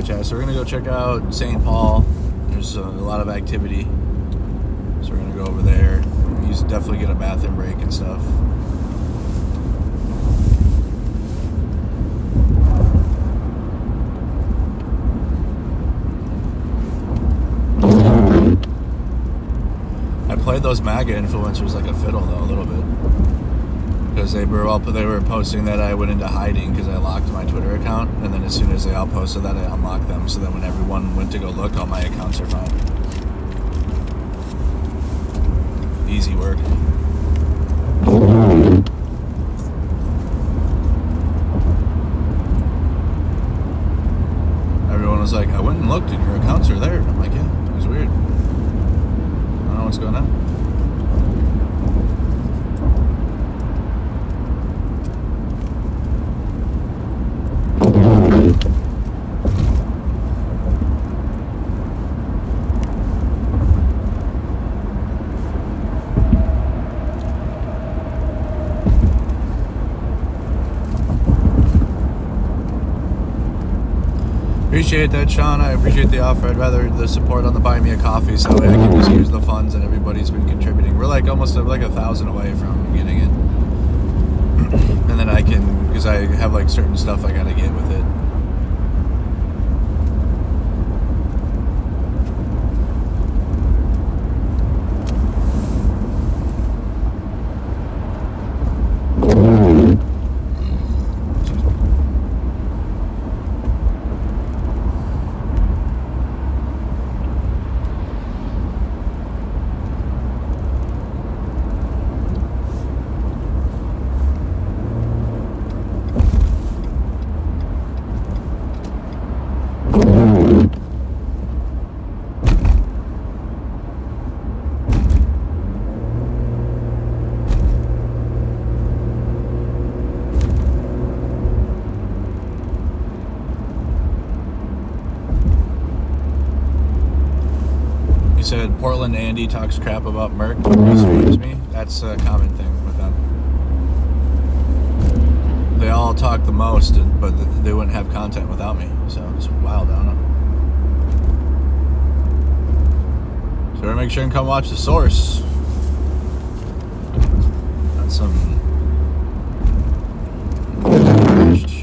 chat. So we're gonna go check out St. Paul. There's a lot of activity, so we're gonna go over there. You definitely get a bathroom break and stuff. I played those MAGA influencers like a fiddle though, a little bit, because they were posting that I went into hiding because I locked my Twitter account, and then as soon as they all posted that, I unlocked them, so that when everyone went to go look, all my accounts are fine. Easy work. Everyone was like, I went and looked and your accounts are there. I'm like, yeah, it was weird. I don't know what's going on. Appreciate that, Sean. I appreciate the offer. I'd rather the support on the Buy Me a Coffee, so that way I can just use the funds that everybody's been contributing. We're like almost like 1,000 away from getting it, and then I can, because I have like certain stuff I gotta get with it. Said Portland Andy talks crap about Merc when he streams me. That's a common thing with them. They all talk the most, but they wouldn't have content without me. So it's wild, I don't know. So we're gonna make sure and come watch The Source. That's some shit.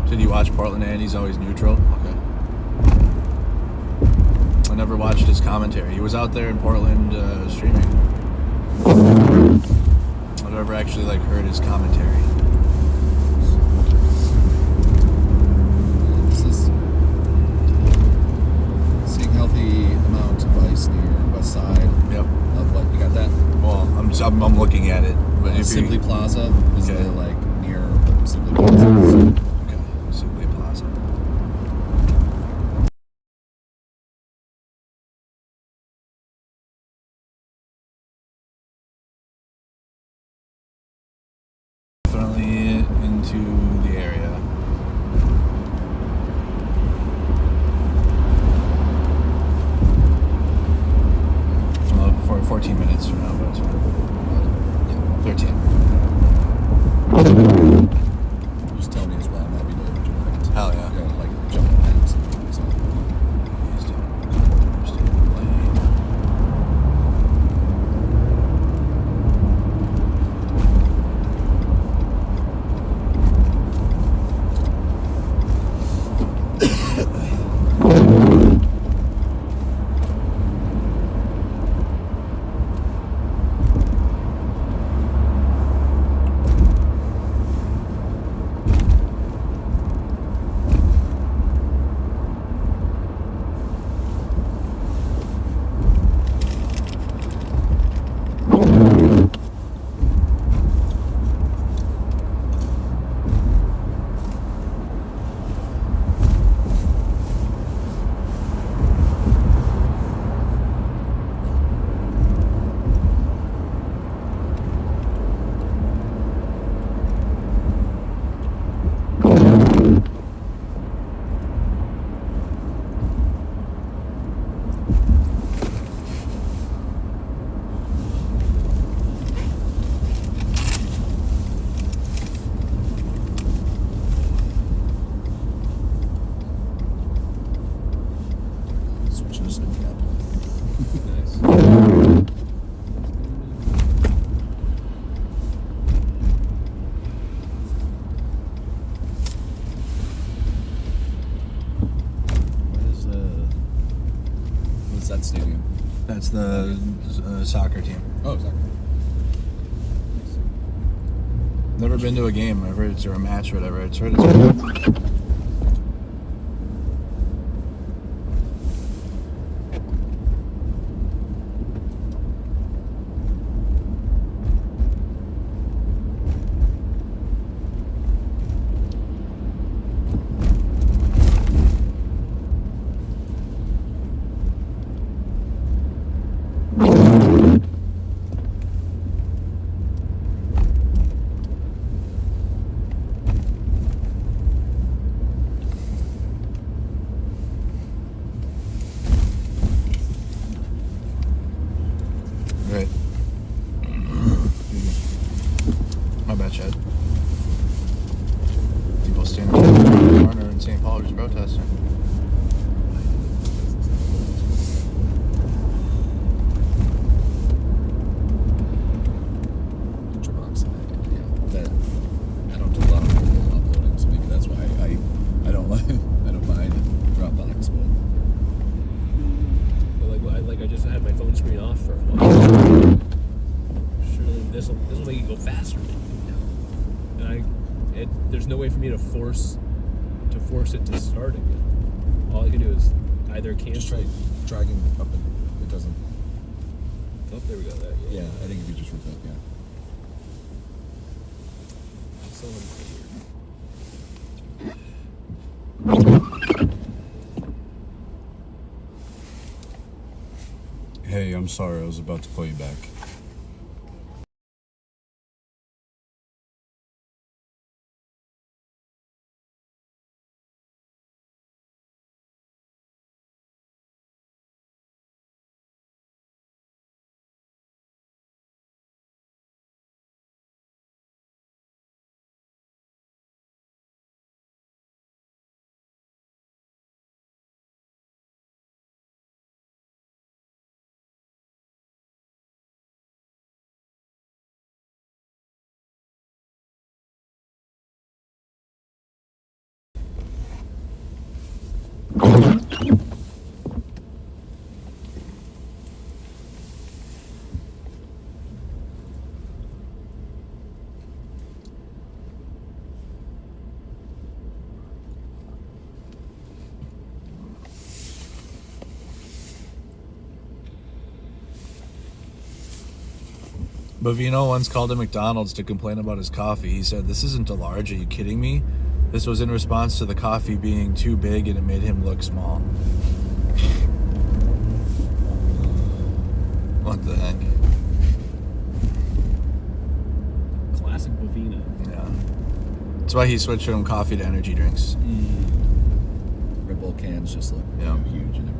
Did you watch Portland Andy's Always Neutral? Okay. I never watched his commentary. He was out there in Portland streaming. I've never actually like heard his commentary. This is seeing healthy amount of ice near West Side. Yep. Of what you got that? Well, I'm looking at it. But if Simply you, Plaza is okay. like near Simply Plaza. Simply Plaza. Definitely into the area. Well, for 14 minutes from now, but it's fine. 13. Just tell me as well. I'm happy to direct. Hell yeah. Like jump on maps and stuff. Please don't. soccer team. Oh, soccer. Never been to a game. I've heard it's or a match or whatever. It's heard it's. Right. My bad, Chad. People standing in the corner in St. Paul just protesting. That I don't do a lot of mobile uploading, so maybe that's why I don't like I don't mind Dropbox, I just had my phone screen off for a while. Surely this will make it go faster. And there's no way for me to force it to start again. All I can do is either cancel. Just try dragging up and it doesn't. Oh, there we go. Yeah, I think if you just reflect, yeah. So Hey, I'm sorry. I was about to call you back. Bovino once called a McDonald's to complain about his coffee. He said, "This isn't a large, are you kidding me?" This was in response to the coffee being too big and it made him look small. What the heck? classic Bovino. Yeah. That's why he switched from coffee to energy drinks. Red Bull cans just look huge and everything.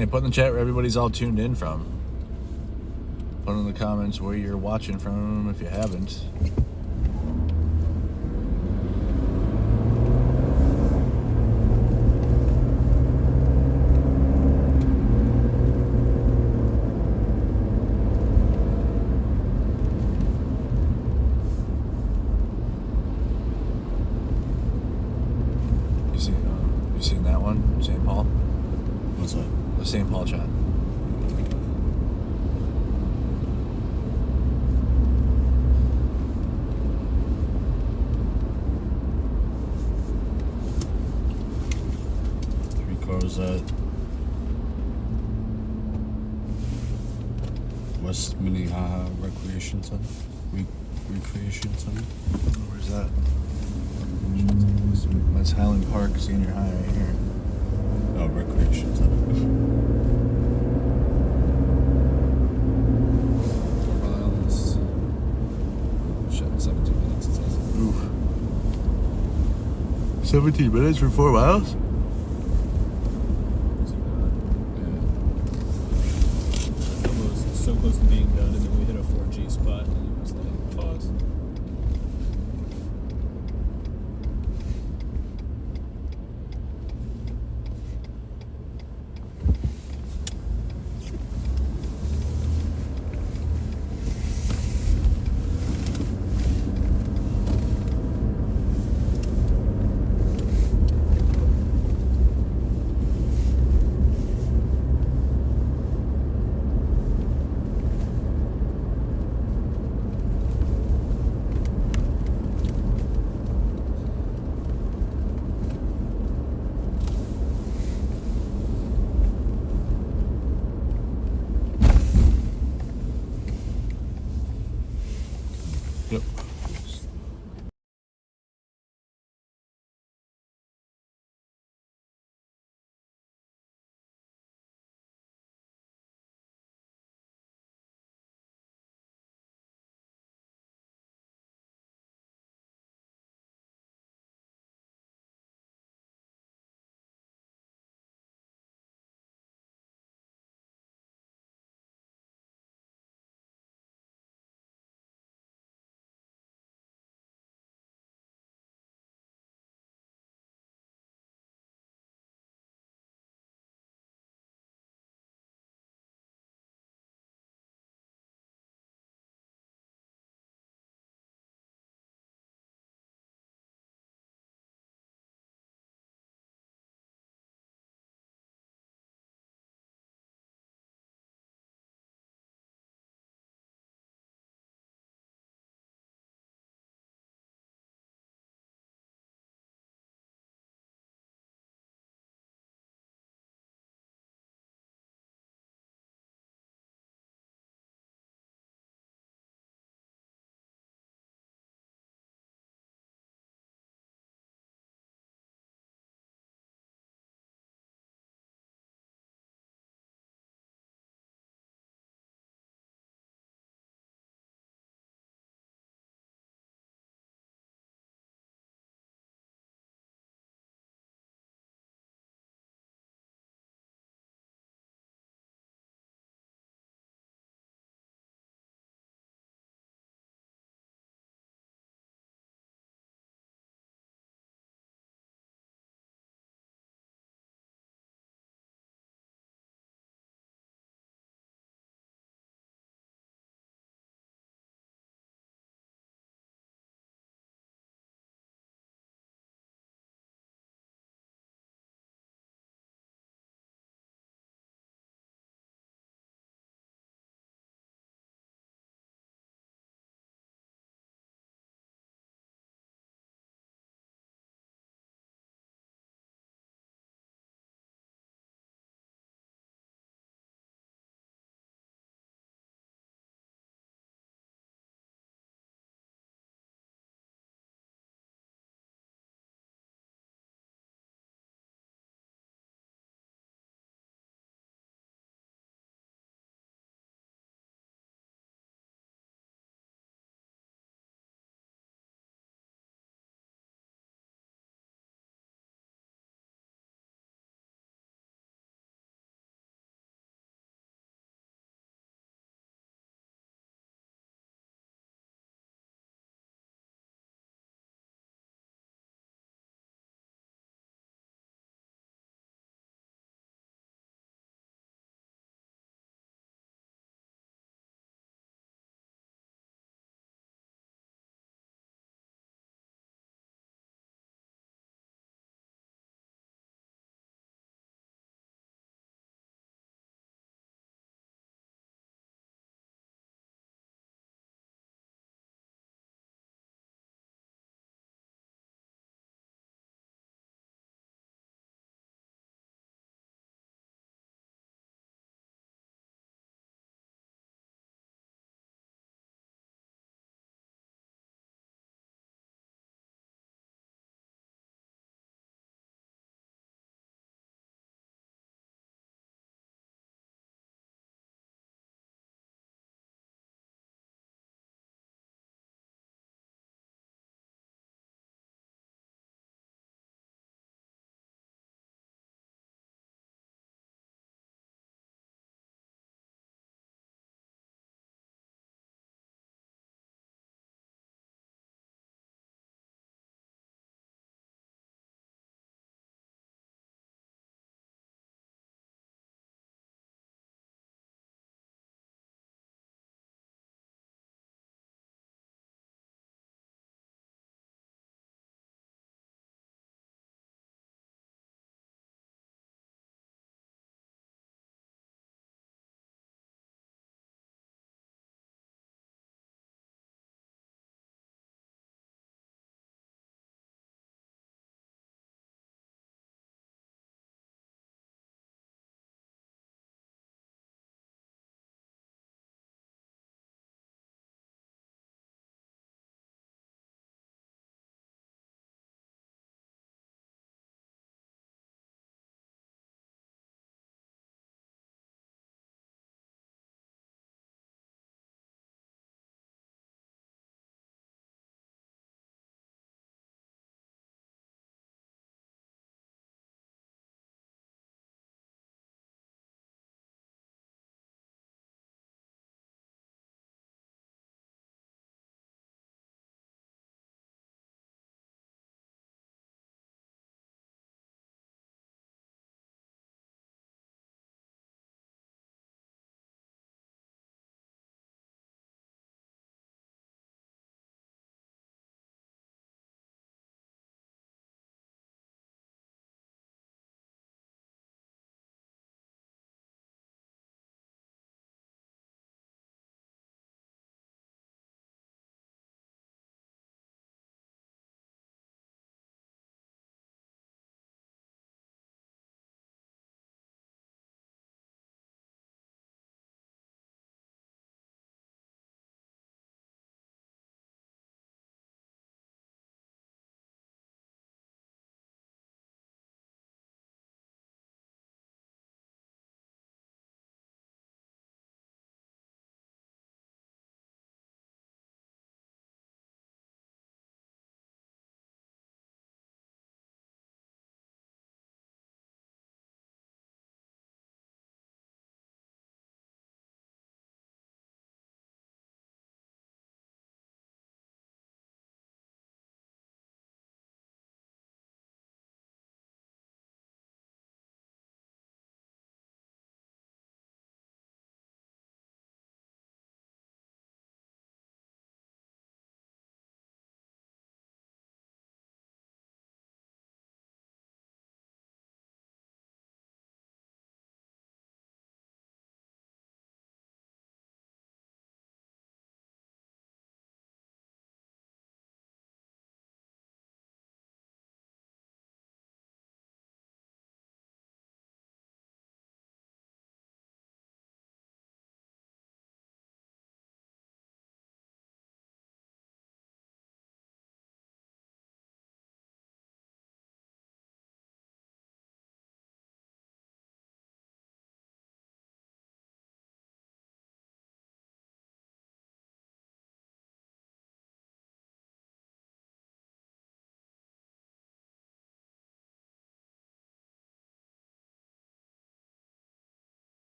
Hey, put in the chat where everybody's all tuned in from. Put in the comments where you're watching from if you haven't. You seen that one? St. Paul? What's that? The St. Paul chat. Cars at West Minnehaha Recreation Center. Recreation Center. Where's that? That's Highland Park Senior High right here. Oh, Recreation Center. 4 miles. Shit, 17 minutes it says. Oof. 17 minutes for 4 miles? Almost so close to being done, and then we hit a 4G spot, and it was like, pause.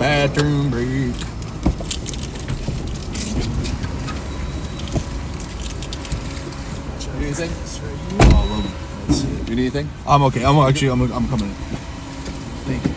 Bathroom break. Need anything? Let's see. You need anything? I'm okay. I'm coming in. Thank you.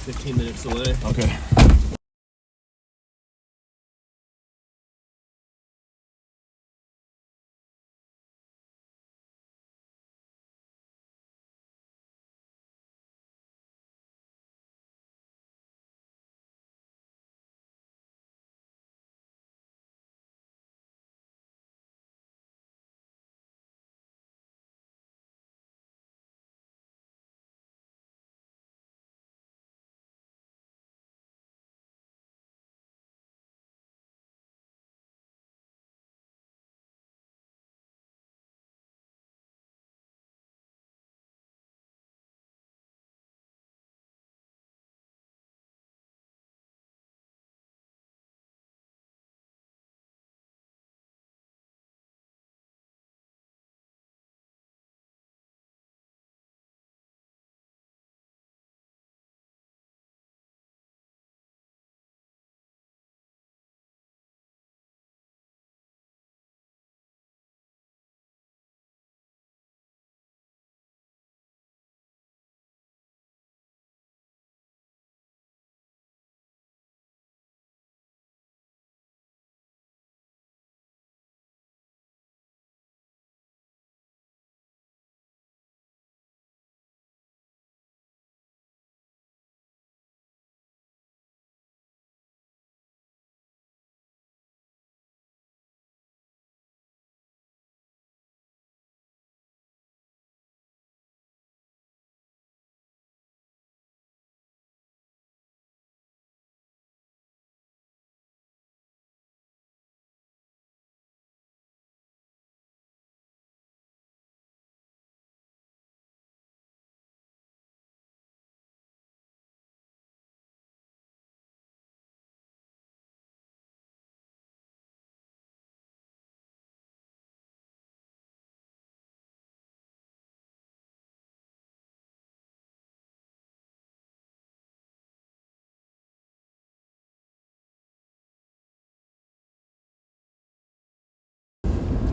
15 minutes away. Okay.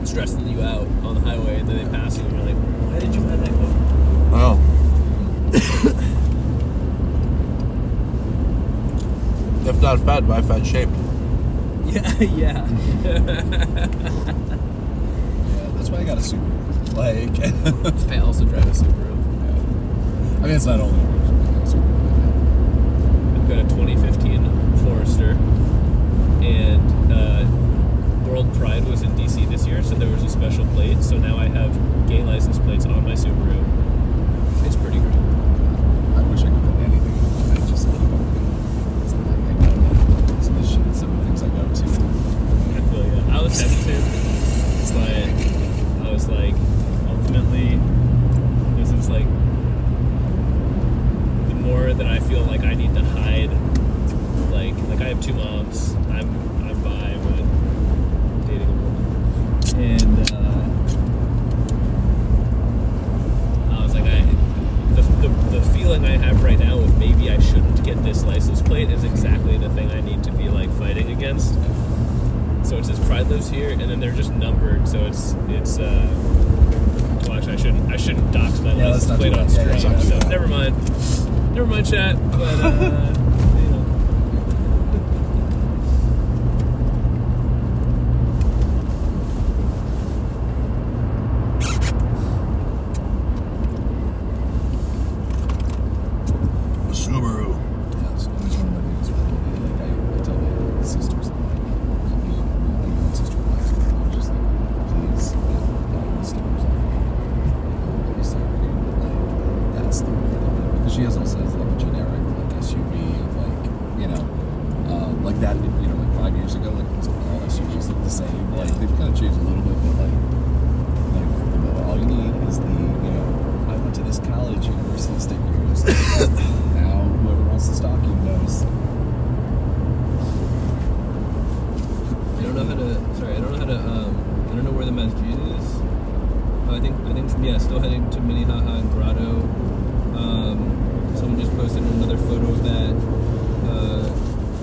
Stressing you out on the highway, and then they pass you, and you're like, why did you have that car? Oh. If not fat, by fat shaped. Yeah, yeah. Yeah, that's why I got a Subaru. Like, I also drive a Subaru. Yeah. I mean, it's not only a Subaru. I've got a 2015 Forester, and World Pride was in DC this year, so there was a special plate. So now I have gay license plates on my Subaru. It's pretty great. I wish I could put anything on it. I just like, I know that some of the shit, some of the things I go to. I feel you. I was hesitant, but I was like, ultimately, this is like the more that I feel like I need to hide. Like I have two moms. I'm bi, but dating a woman, and I was like, the feeling I have right now of maybe I shouldn't get this license plate is exactly the thing I need to be like fighting against. So it says Pride lives here, and then they're just numbered. So it's well, actually I shouldn't dox my license plate on stream. So never mind, chat. But Subaru. Yeah, it's always one of my biggest problems. Like, I tell my sisters, like, my sister likes me. I'm just like, please get the stickers off. Really segregated. Like, that's the way that because she has also has like a generic like SUV of like, you know, like that, you know, like 5 years ago, like all SUVs look the same. Like they've kind of changed a little bit, but like all you need is the, you know, I went to this college, university stickers. Now whoever wants the stocking knows. I don't know where the masjid is. I think yeah, still heading to Minnehaha and Grotto. Someone just posted another photo of that.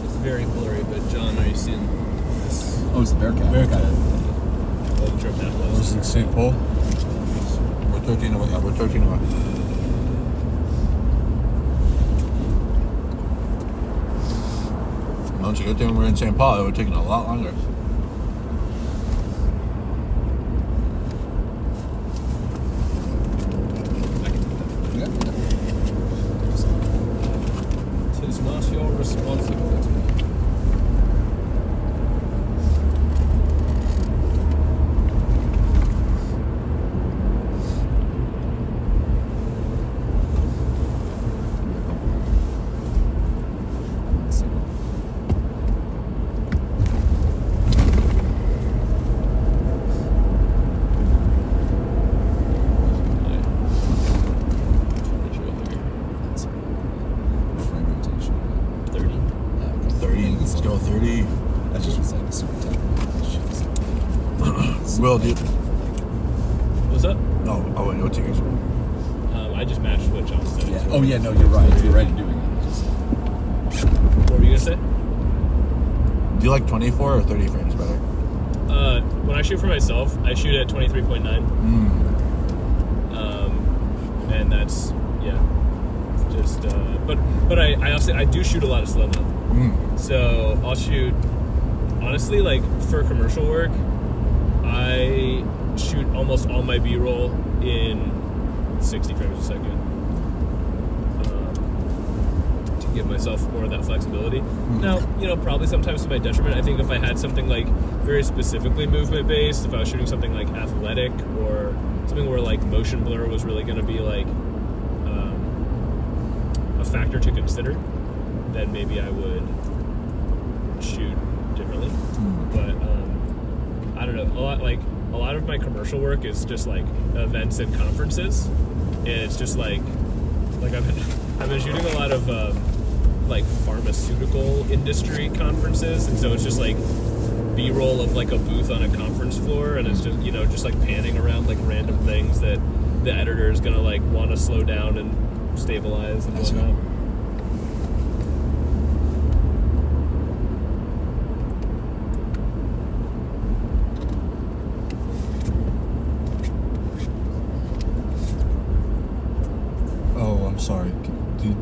It's very blurry, but John, are you seeing this? Oh, it's the Bearcat. Bearcat. What trip that was? Was in St. Paul. We're 13 away. Yeah, we're 13 away. It's a good thing we're in St. Paul. It would have taken a lot longer. Tis not your responsibility. Will, dude. What's up? Oh, wait, no tickets. I just matched what John said. Yeah. Oh, yeah, no, you're right. You're right in doing it. What were you going to say? Do you like 24 or 30 frames better? When I shoot for myself, I shoot at 23.9. And that's, yeah. Just, but I also, I do shoot a lot of slow mo. So I'll shoot, honestly, like, for commercial work, I shoot almost all my B-roll in 60 frames a second to give myself more of that flexibility. Now, probably sometimes to my detriment. I think if I had something like very specifically movement-based, if I was shooting something like athletic or something where like motion blur was really going to be like a factor to consider, then maybe I would shoot differently. But I don't know, a lot of my commercial work is just like events and conferences, and it's just like I've been shooting a lot of like pharmaceutical industry conferences, and so it's just like B-roll of like a booth on a conference floor, and it's just just like panning around like random things that the editor is gonna like want to slow down and stabilize and whatnot. Sorry, dude.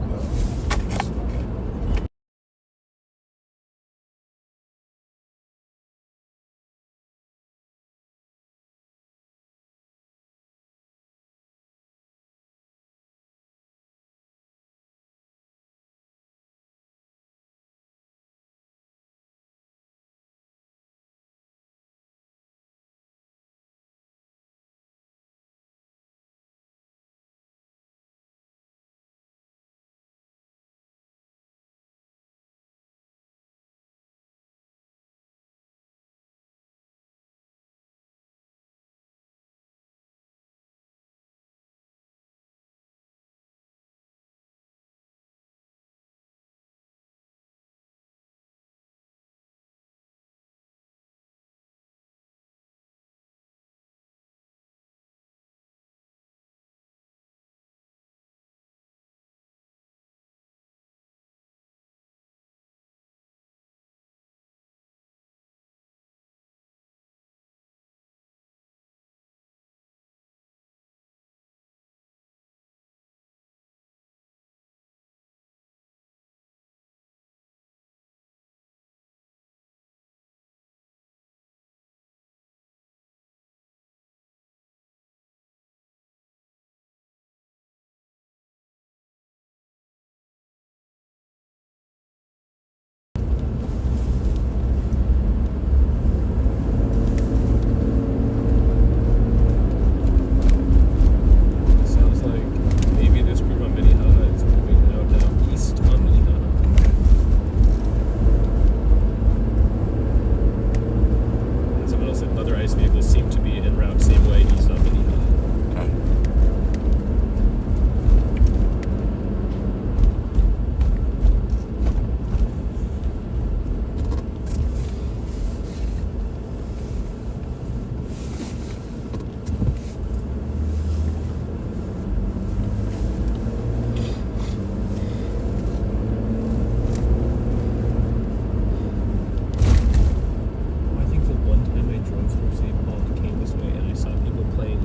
Playing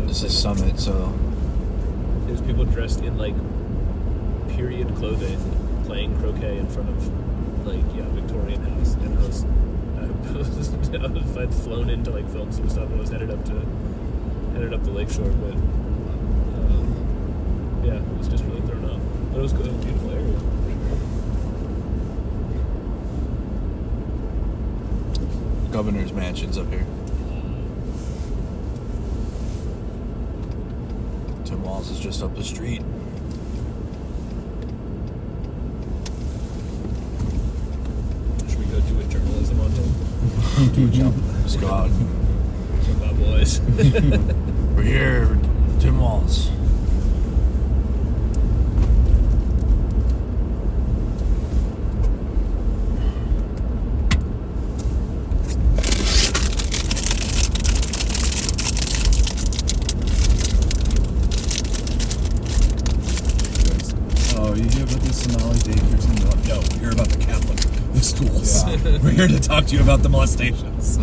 This is Summit, so There's people dressed in like period clothing playing croquet in front of like Victorian house, and I'd flown in to like film some stuff and was headed up the lakeshore, but it was just really thrown off. But it was good. It was a beautiful area. Governor's Mansion's up here. Tim Walz is just up the street. Should we go do a journalism on him? Let's go out. Jump out, boys. We're here, Tim Walz. Oh, you hear about the Somali daycares? No, we hear about the Catholic schools. Yeah. We're here to talk to you about the molestations.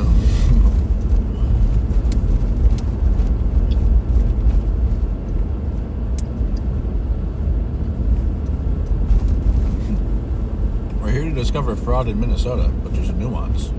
We're here to discover fraud in Minnesota, but there's a nuance.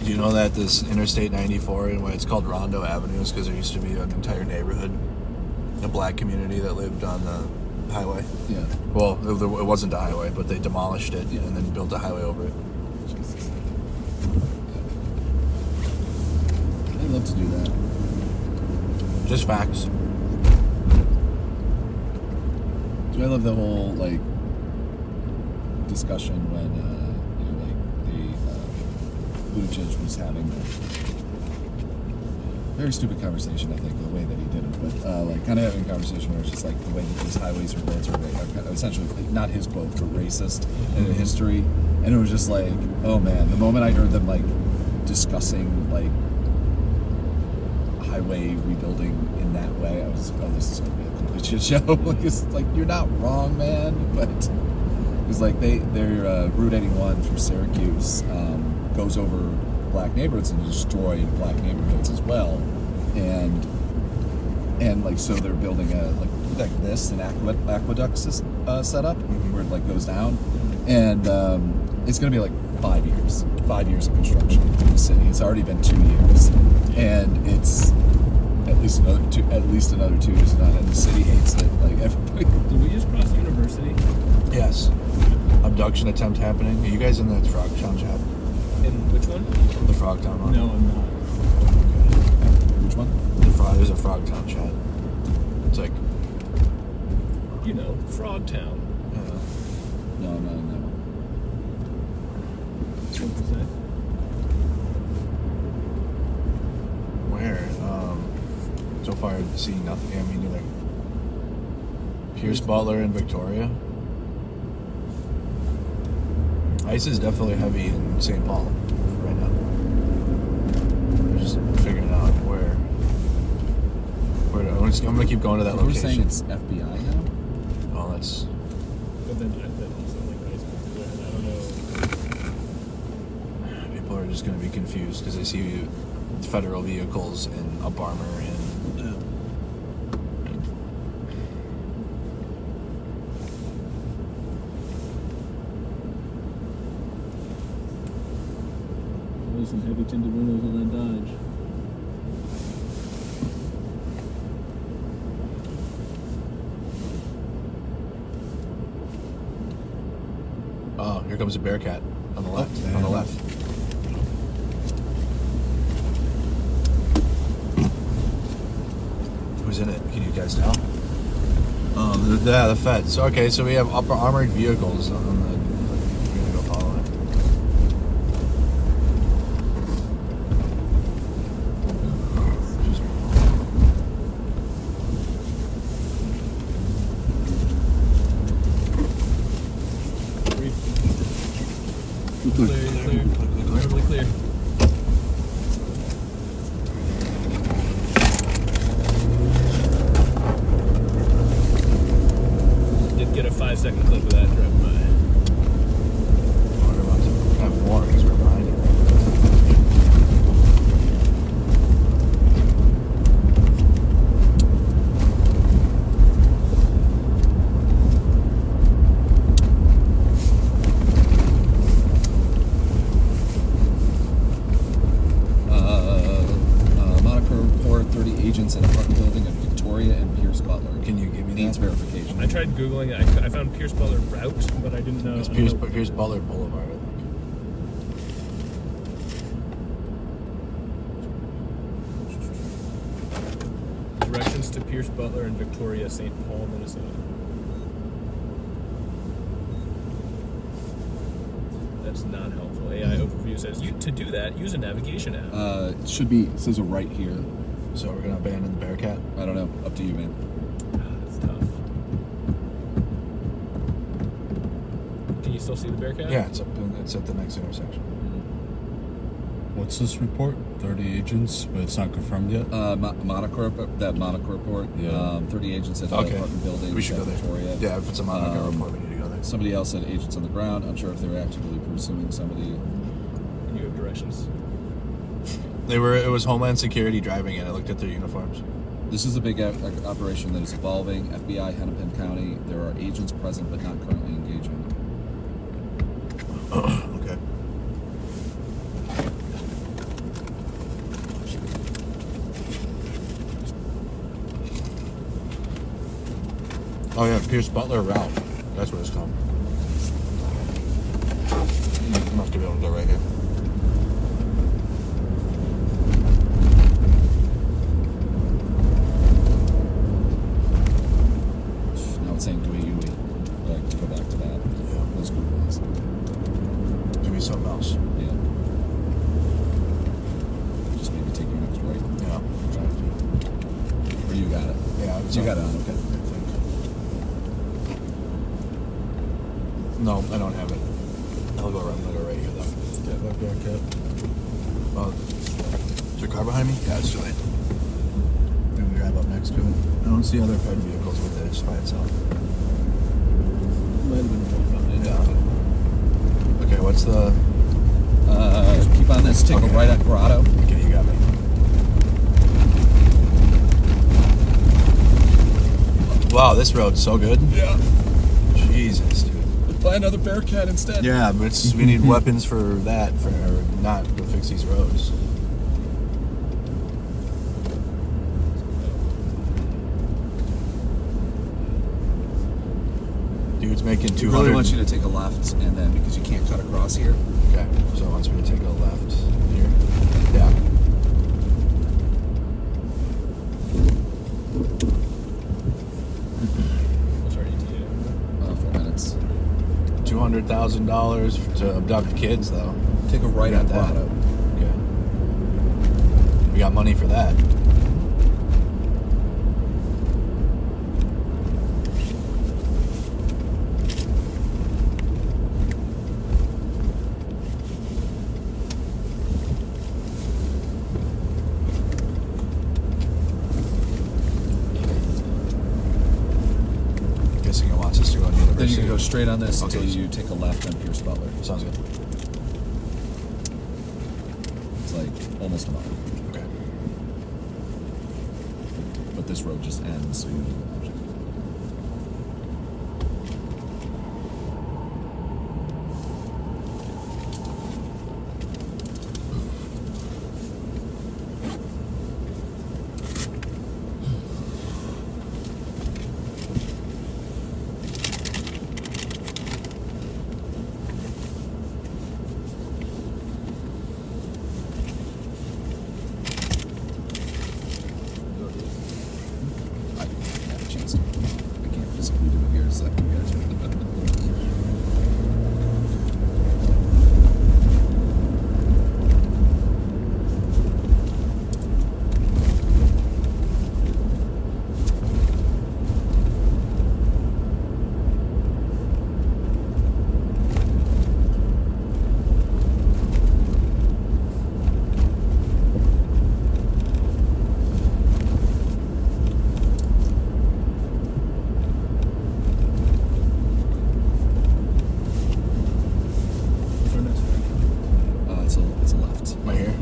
Do you know that this Interstate 94 and why it's called Rondo Avenue is because there used to be an entire neighborhood, a black community that lived on the highway? Yeah. Well, it wasn't a highway, but they demolished it and then built a highway over it. Jesus. I'd love to do that. Just facts. I love the whole discussion when Buttigieg was having a very stupid conversation, I think, the way that he did it, but kind of having a conversation where it's just like the way that these highways or roads are essentially, not his quote, but racist in history, and it was just like, oh man, the moment I heard them discussing highway rebuilding in that way, I was, oh, this is going to be a complete shit show. It's like, you're not wrong, man, but it was like they're Route 81 through Syracuse goes over black neighborhoods and destroyed black neighborhoods as well, and so they're building an aqueduct setup where it goes down, and it's going to be 5 years of construction in the city. It's already been 2 years, and it's at least another 2 years not, and the city hates it. Everybody. Did we just cross University? Yes. Abduction attempt happening. Are you guys in the Frogtown chat? In which one? The Frogtown one. No, I'm not. Which one? There's a Frogtown chat. It's Frogtown. Yeah. No. What was that? Where? So far, seeing nothing. I mean, either. Pierce Butler in Victoria. ICE is definitely heavy in St. Paul right now. We're just figuring out where I'm gonna keep going to that We're location. saying it's FBI now? Oh, that's... But then also like ICE could do it, and I don't know. People are just gonna be confused because they see federal vehicles and a bomber and... There's some heavy tinted windows on that Dodge. Oh, here comes a Bearcat on the left. Oh, on the left. Who's in it? Can you guys tell? The feds. Okay, so we have upper armored vehicles on the. We're gonna go follow it. Clear. Totally clear. Did get a 5-second clip of that driving by. We're about to have more because we're behind it. Monica report 30 agents at apartment building in Victoria and Pierce Butler. Can you give me Needs that? verification. I tried Googling it. I found Pierce Butler route, but I didn't know. It's I don't know- Pierce Butler Boulevard, I think. Directions to Pierce Butler and Victoria, St. Paul, Minnesota. That's not helpful. AI overview says to do that, use a navigation app. It should be, it says right here. So we're gonna abandon the Bearcat? I don't know. Up to you, man. That's tough. Can you still see the Bearcat? Yeah, it's at the next intersection. What's this report? 30 agents, but it's not confirmed yet. Monica report. Yeah. 30 agents at the Okay. apartment building. We should go there. Victoria. Yeah, if it's a Monica report, we need to go there. Somebody else said agents on the ground. Unsure if they were actively pursuing somebody. Can you have directions? It was Homeland Security driving it. I looked at their uniforms. This is a big operation that is evolving. FBI, Hennepin County. There are agents present but not currently engaging. Okay. Oh yeah, Pierce Butler route. That's what it's called. I must be able to go right here. Now it's saying do a UE. Like to go back to that. Yeah. Those Google ones. Give me something else. Yeah. Just maybe take your next right. Yeah. Or you got it. Yeah. You got it on. Okay. No, I don't have it. I'm gonna go right here though. Oh, is there a car behind me? Yeah, it's too late. I'm gonna drive up next to it. I don't see other Fed vehicles with it. It's by itself. Might have been one behind. Yeah. Okay, what's the... Keep on this. Take a right at Grotto. Okay, you got me. Wow, this road's so good. Yeah. Jesus, dude. Let's buy another Bearcat instead. Yeah, but we need weapons for that, or not to fix these roads. Dude's making I 200. really want you to take a left, and then because you can't cut across here. Okay, so it wants me to take a left here. Yeah. What's our ETA? 4 minutes. $200,000 to abduct kids, though. Take a right We got at that. Grotto. Okay. We got money for that. straight on this Okay. until you take a left on Pierce Butler. Sounds good. It's like almost a mile. Okay. But this road just ends, so you don't have an option. I didn't have a chance to. I can't physically do it here, so I can get it. It's a left. Right here.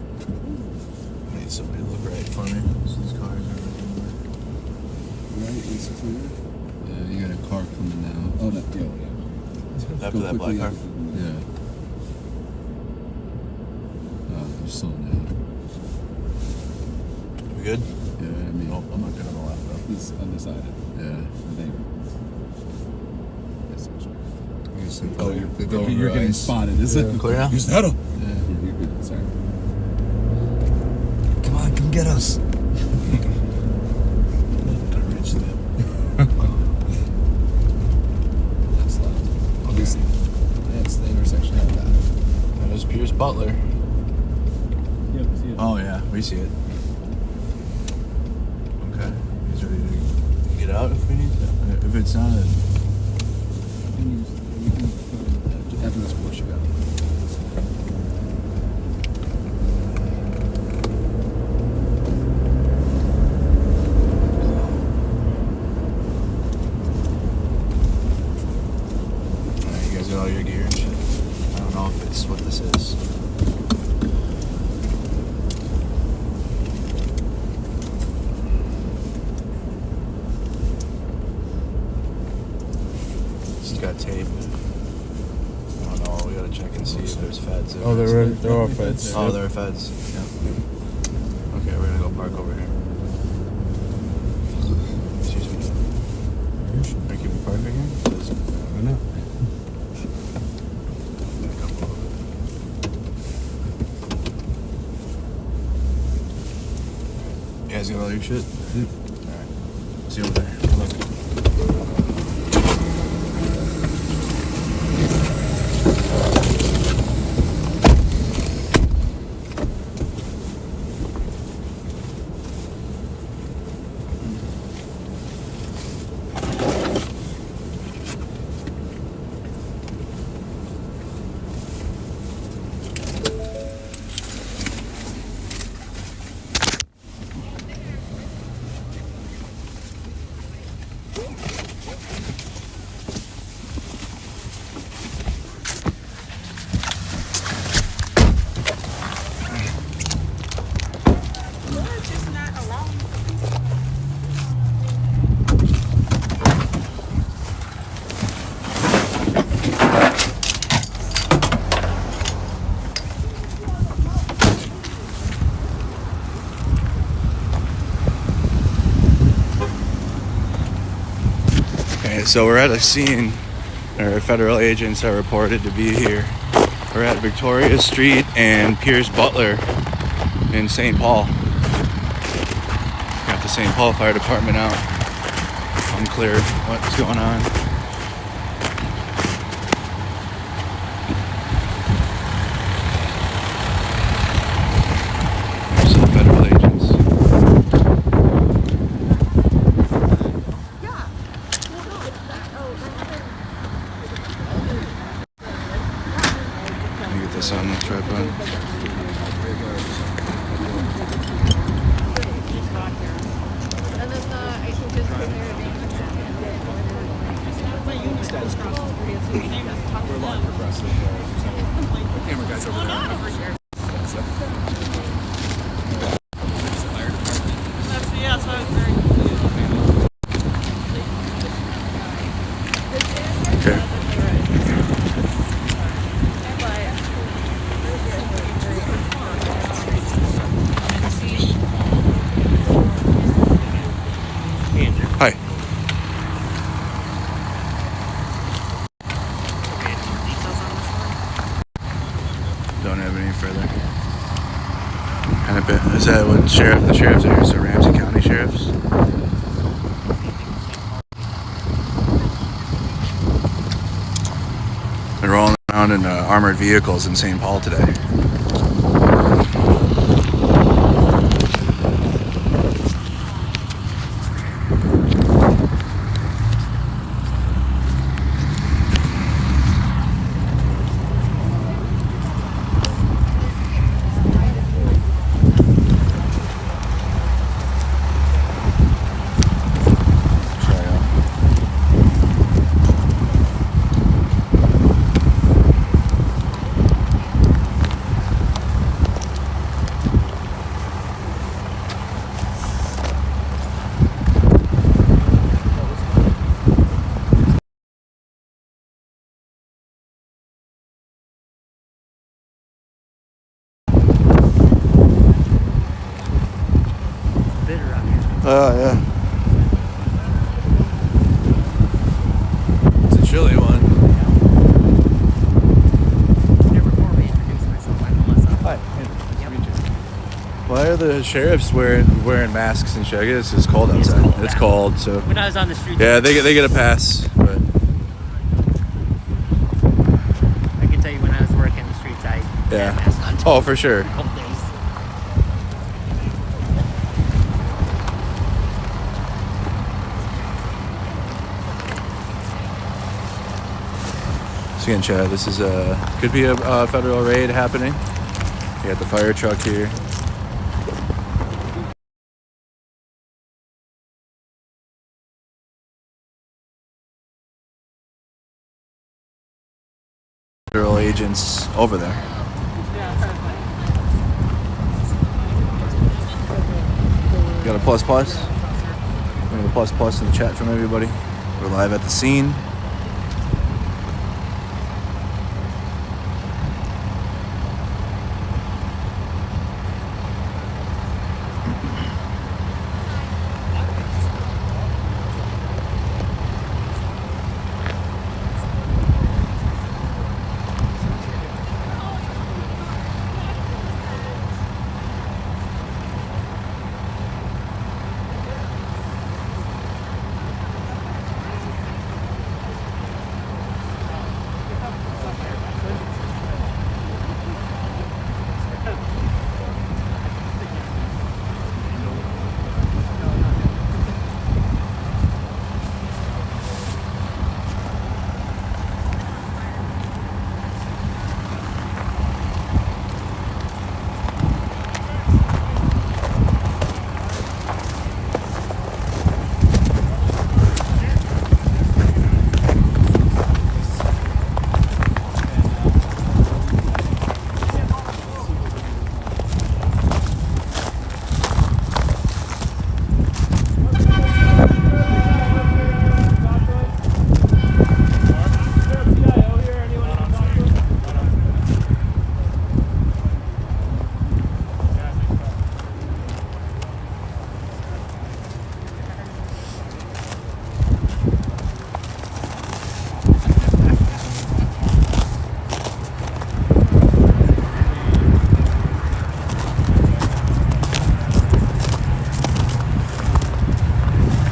I need somebody to look right for me. These cars are Right, it's clear. Yeah, you got a car coming now. Oh, no. Yeah. after that black car. Yeah. They're slowing down. We good? Yeah, I mean, Nope, I'm not good on the left though. He's undecided. yeah. I think. Yes, I'm sorry. Oh, You're getting spotted, is it? Clear now? Use that. Yeah. You're good. Sorry. Come on, come get us. That's left. That's the intersection of that. There's Pierce Butler. Yep, see it. Oh yeah, we see it. Okay. He's ready to get out if we need to. If it's not a After this push, you got it. you guys got all your gear and shit. I don't know if it's what this is. It's got tape. I don't know. We gotta check and see if there's feds. Oh, there are feds. Oh, there are feds. Yeah. Okay, we're gonna go park over here. Excuse me. Are you keeping parking here? It says- I know. You guys got all your shit? Alright. See you over there. Good luck. Okay, so we're at a scene. There are federal agents are reported to be here. We're at Victoria Street and Pierce Butler in St. Paul. Got the St. Paul Fire Department out. Unclear what's going on. kind of bit. Is that what the sheriffs are here? So Ramsey County sheriffs? They're rolling around in armored vehicles in St. Paul today. Oh, yeah. It's a chilly one. Hi. Why are the sheriffs wearing masks and shit? I guess it's cold outside. It's cold, so. When I was on the street. Yeah, they get a pass, but. I can tell you when I was working the streets, I had a mask on. Oh, for sure. Cold days. So again, Chad, this is could be a federal raid happening. You got the fire truck here. Federal agents over there. You got a plus plus? We got a plus plus in the chat from everybody. We're live at the scene.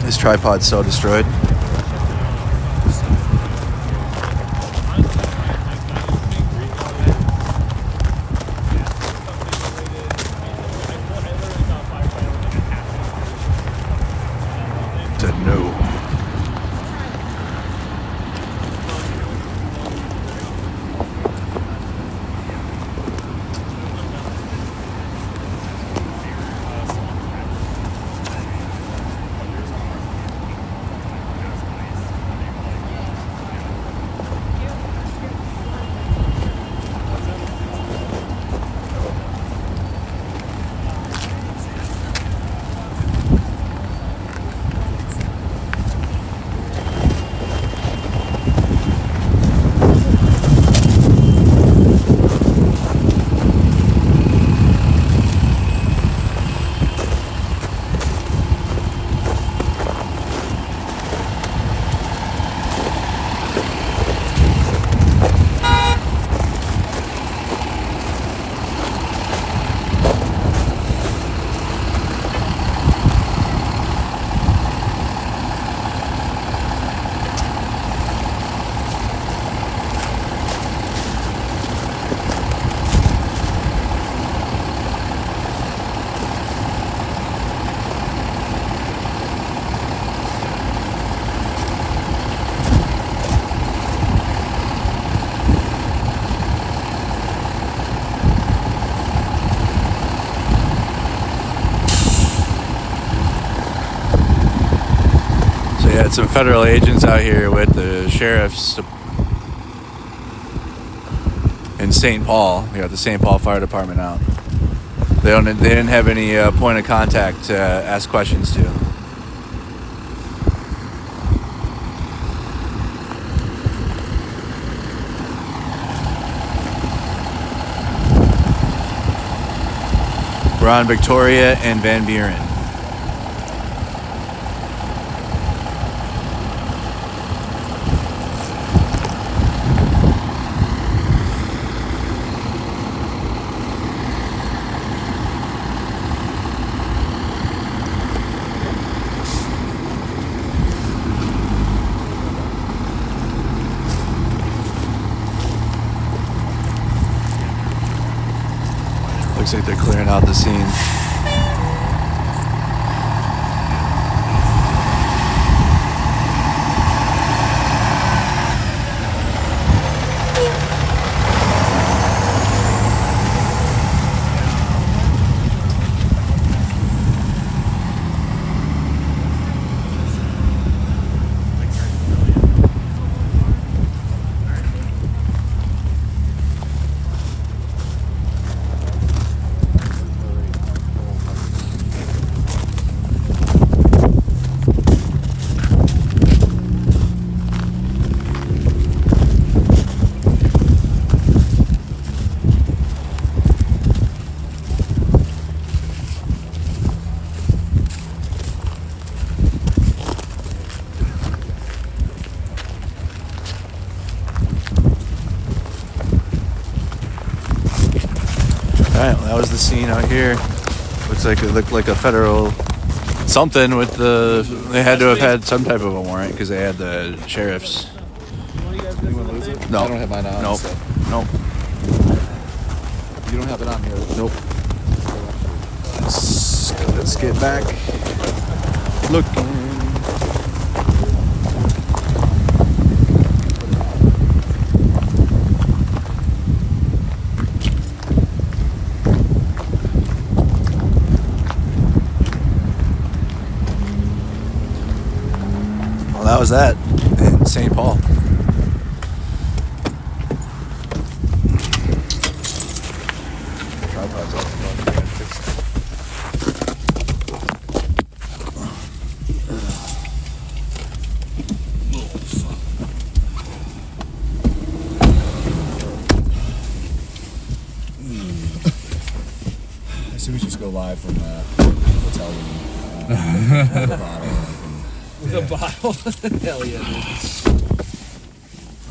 This tripod's so destroyed. Said no. had some federal agents out here with the sheriffs in St. Paul. We got the St. Paul Fire Department out. They didn't have any point of contact to ask questions to. We're on Victoria and Van Buren. Looks like they're clearing out the scene. Alright, well, that was the scene out here. Looked like a federal something with the. They had to have had some type of a warrant because they had the sheriffs. Anyone lose it? No. I don't have mine on. Nope. So. Nope. You don't have it on here. Nope. Let's get back looking. Well, that was that in St. Paul. Tripod's off. I say we just go live from hotel room with a bottle. With a bottle? Hell yeah, dude.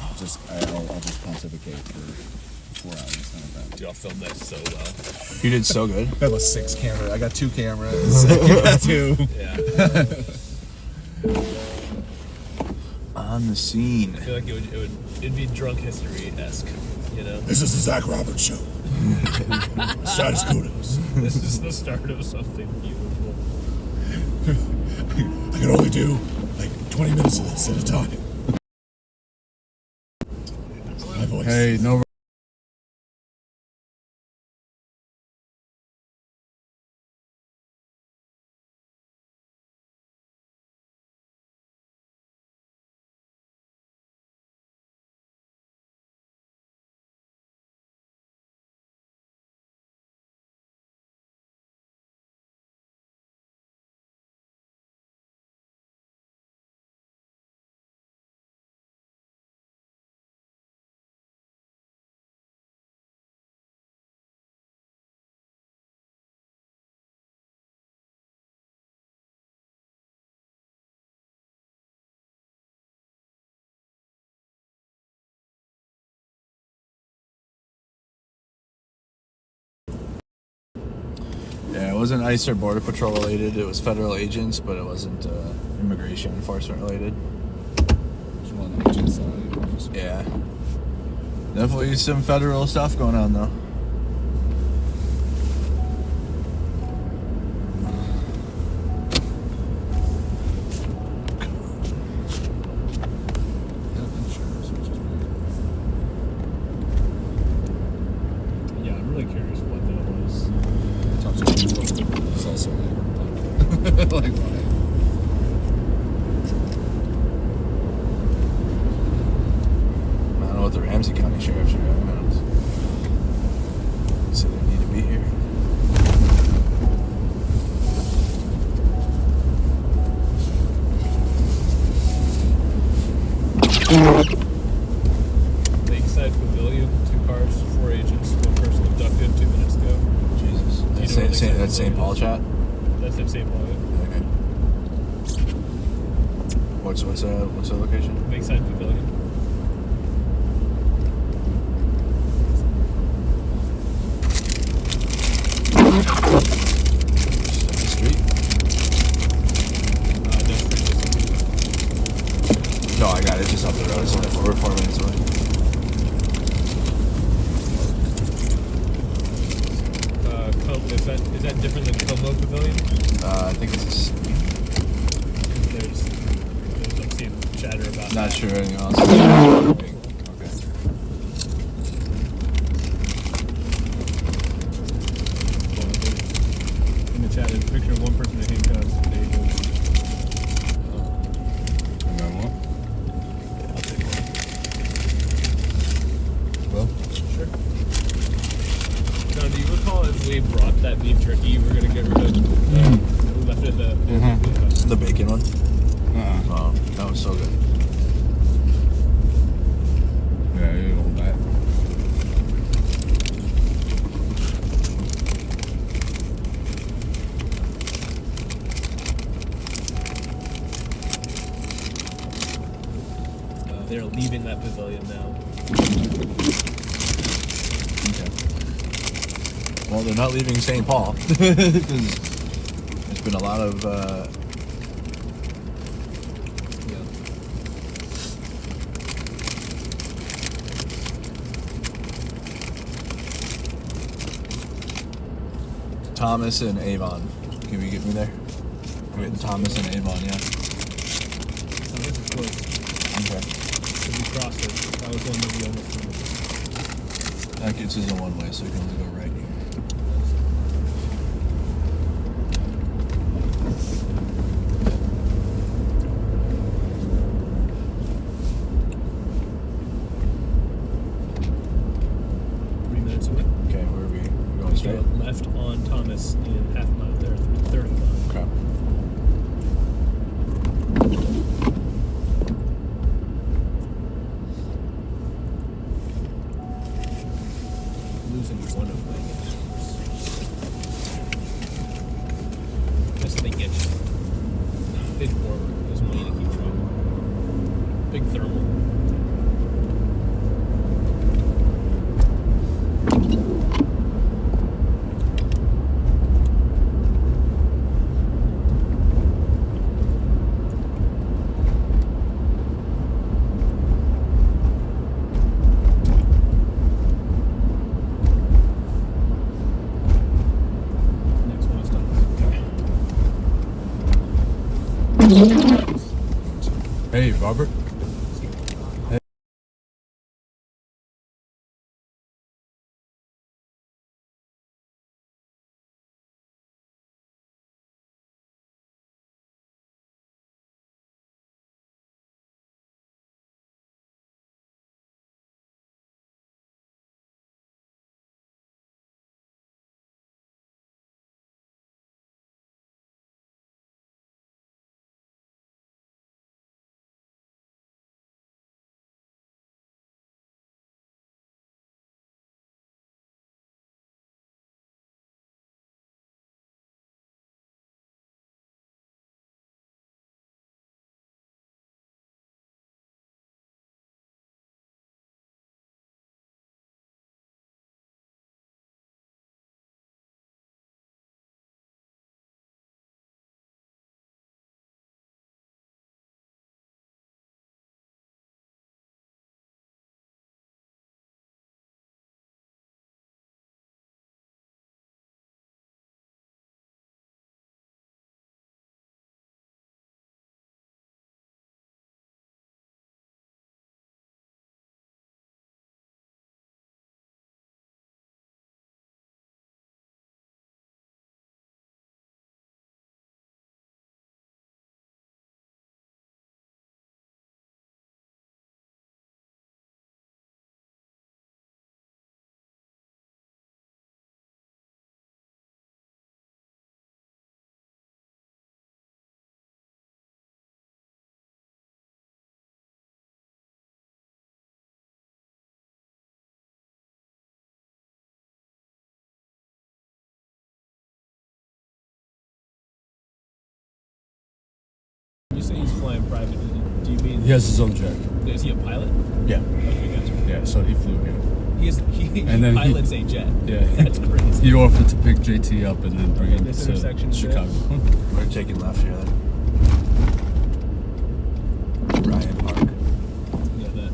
I'll just pontificate for 4 hours. Dude, I'll film that so well. You did so good. I have a 6 camera. I got 2 cameras. You got 2. Yeah. On the scene. I feel like it'd be drunk history-esque, you know? This is the Zach Roberts show. Status kudos. This is the start of something beautiful. I can only do like 20 minutes of this at a time. My voice. Hey, no. Yeah, it wasn't ICE or Border Patrol related. It was federal agents, but it wasn't immigration enforcement related. Yeah. Definitely some federal stuff going on, though. Yeah, I'm really curious what that was. It's also like why? That's St. Paul chat. That's in St. Paul. Yeah. Okay. What's the location? Lakeside Pavilion. Street? No, I got it. Just up the road. It's only we're 4 minutes away. Is that different than Como Pavilion? I think it's. I'm seeing chatter about. Not that. sure anything else. In the chat, there's a picture of one person in handcuffs. And then what? I'll take one. Well, Sure. John, do you recall if we brought that beef jerky you were going to get rid of? We left it at The bacon one? Oh, that was so good. yeah, you hold that. They're leaving that pavilion now. Okay. Well, they're not leaving St. Paul. There's been a lot of. Thomas and Avon. Can we get me there? We're getting Thomas and Avon, yeah. So this is close. Okay. So we crossed it. That was one that we almost finished. That gets us a one way, so we can only go right here. Okay, where are we? We're going straight? Go left on Thomas in half a mile there, third of a mile. Okay. Losing one of my neighbors. Guess they get you. Big forward. There's money to keep traveling. Big thermal. Hey, Robert. say he's flying private, do you mean... He has his own jet. Is he a pilot? Yeah. Okay, gotcha. Yeah, so he flew here. He And then pilots a jet. Yeah. That's crazy. He offered to pick JT up and then bring him This to intersection is Chicago. We're taking left here then. Ryan Park. Yeah, that.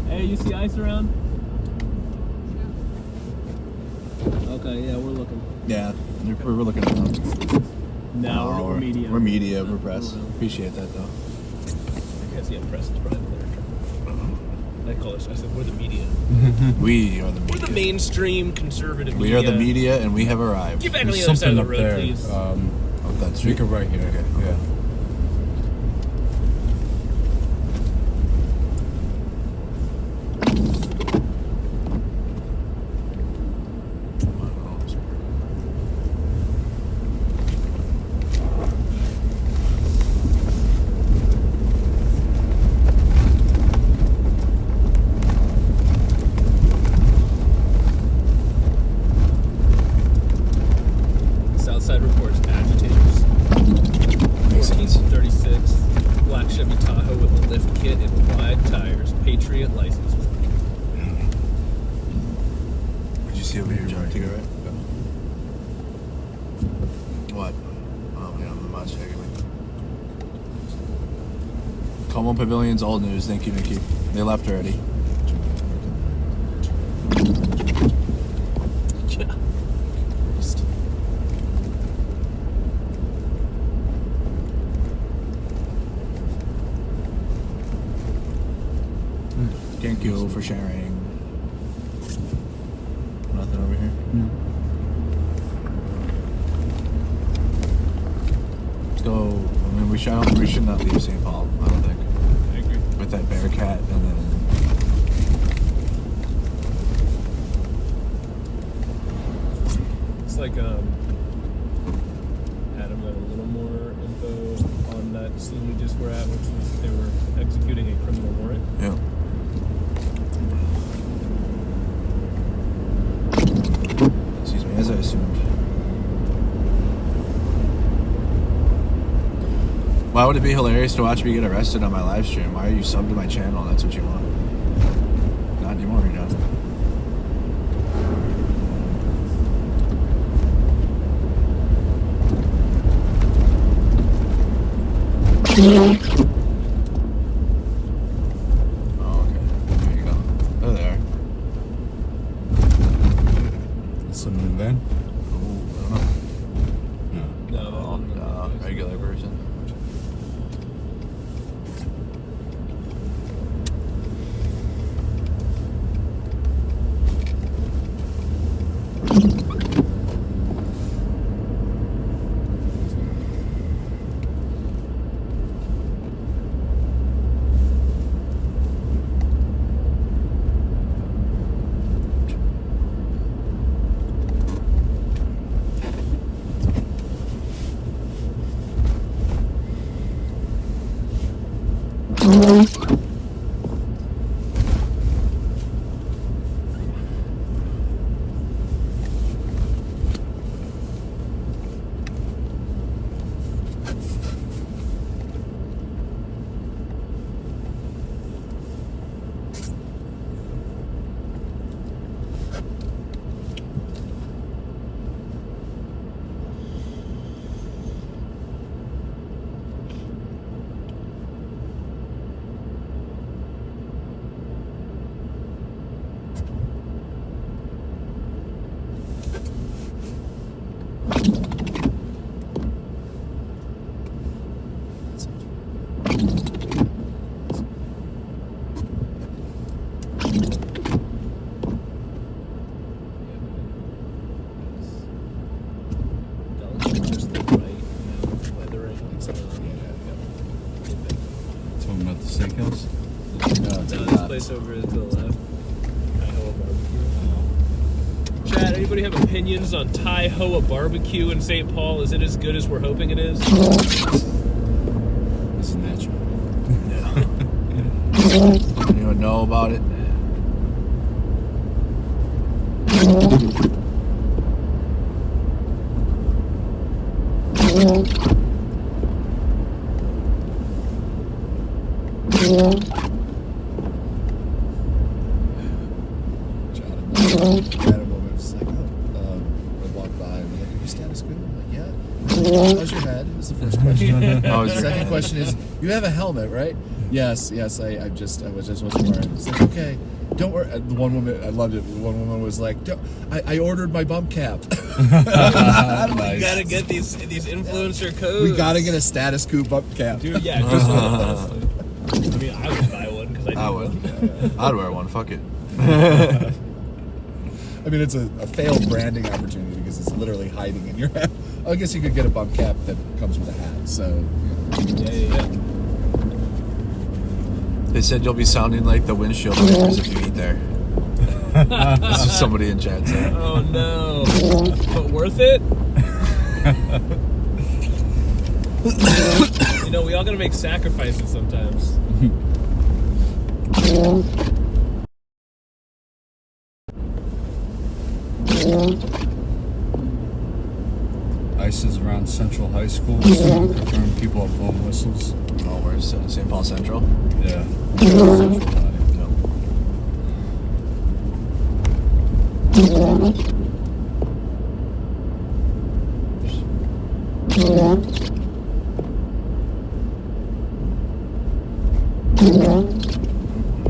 Hey, you see ice around? Okay, yeah, we're looking. Yeah, we're looking at them. No, we're media. We're media, we're press. Appreciate that though. I guess, yeah, press is probably the better term. I call it, I said, we're the media. We are the media. We're the mainstream conservative We media. are the media and we have arrived. Get back on the other side of the road, please. Oh, that's Speak it right here. Okay. Yeah. Southside reports agitators. 1436, black Chevy Tahoe with a lift kit and wide tires, Patriot license. Did you see over here, John? Take it right? What? Oh, yeah, the Mustang. Como Pavilion's old news. Thank you, Nikki. They left already. Yeah. Thank you for sharing. Nothing over here? Let's go. I mean, we should not leave St. Paul, I don't think. I agree. With that Bearcat and then... It's like, Adam got a little more info on that scene we just were at, which was they were executing a criminal warrant. Yeah. Excuse me, as I assumed. Why would it be hilarious to watch me get arrested on my live stream? Why are you subbed to my channel? That's what you want. Not anymore, you know. Oh, okay. There you go. Oh, there. Someone in the van? Oh, I don't know. No, regular person. Talking about the steakhouse? No, this place over to the left. Taihoa Barbecue. Chad, anybody have opinions on Taihoa Barbecue in St. Paul? Is it as good as we're hoping it is? It's natural. Anyone know about it? How's your head? Is the first question. How's your Second head? question is, you have a helmet, right? Yes. I just wasn't wearing. It's like, okay, don't worry. The one woman, I loved it. One woman was like, I ordered my bump cap. We gotta get these influencer codes. We gotta get a status coup bump cap. Dude, yeah, just honestly. I mean, I would buy one because I would. one. I'd wear one. Fuck it. I mean, it's a failed branding opportunity because it's literally hiding in your hat. I guess you could get a bump cap that comes with a hat. So, Yeah. They said you'll be sounding like the windshield wipers if you eat there. This is somebody in chat saying. Oh no. But worth it? You know, we all gotta make sacrifices sometimes. ICE is around Central High School, so confirm people are blowing whistles. Oh, where's St. Paul Central? Yeah. Central High.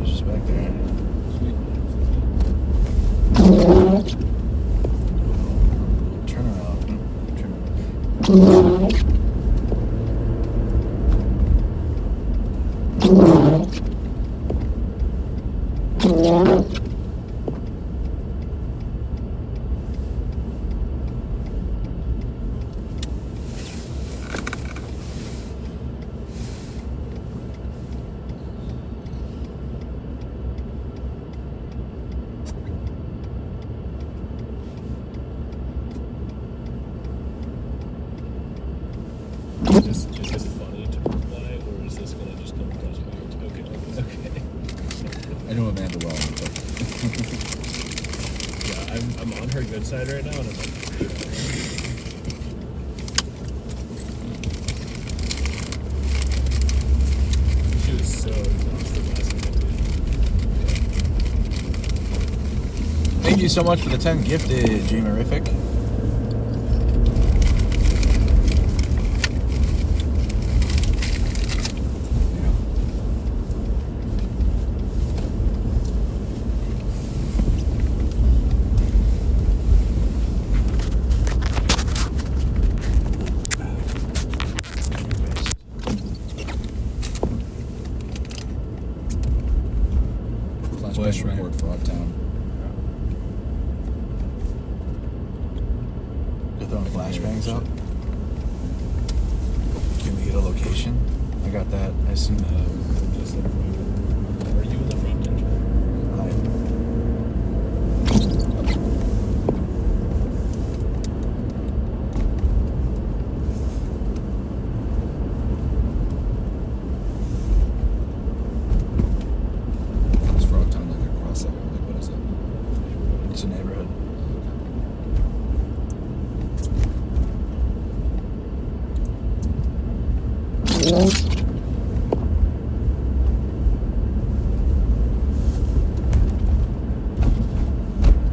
Just back there. Turn around. Is this funny to reply, or is this gonna just come across weird? Okay. I know Amanda well. Yeah, I'm on her good side right now, and I'm like, she was so exhausted last night, dude. Thank you so much for the 10 gifted, Dreamerific. Flashbang report for Uptown. They're throwing flashbangs up. Can we get a location? I got that. I seen that. Just in front. Are you in the front, Ninja? It's for Uptown, like across that. Like, what is it? It's a neighborhood.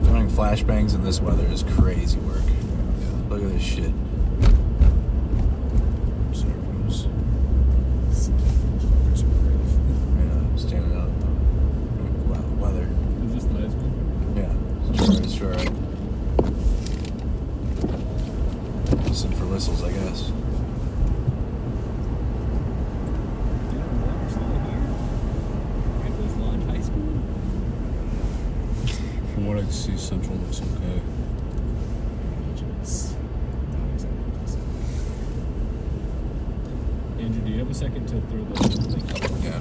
Throwing flashbangs in this weather is crazy work. Look at this shit. Standing out in the weather. Is this nice one? Yeah, it's for listen for whistles, I guess. From what I can see, Central looks okay. Andrew, do you have a second to throw the link up? Yeah.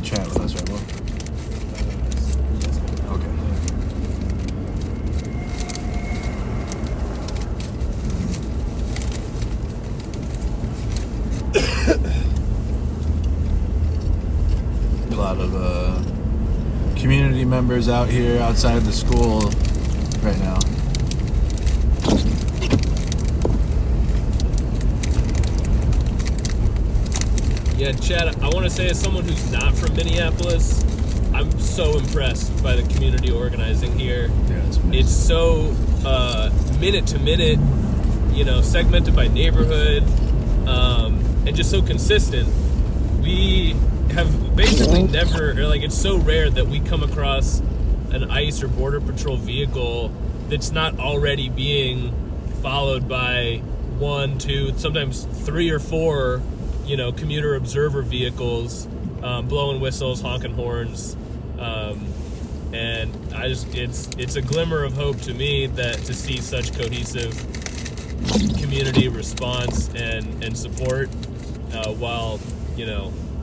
chat with us, right, Will? Okay. A lot of community members out here outside the school right now. Yeah, Chad, I want to say as someone who's not from Minneapolis, I'm so impressed by the community organizing here. Yeah, it's amazing. It's so minute to minute, segmented by neighborhood, and just so consistent. We have basically never, it's so rare that we come across an ICE or Border Patrol vehicle that's not already being followed by 1, 2, sometimes 3 or 4, commuter observer vehicles, blowing whistles, honking horns, and it's a glimmer of hope to me that to see such cohesive community response and support while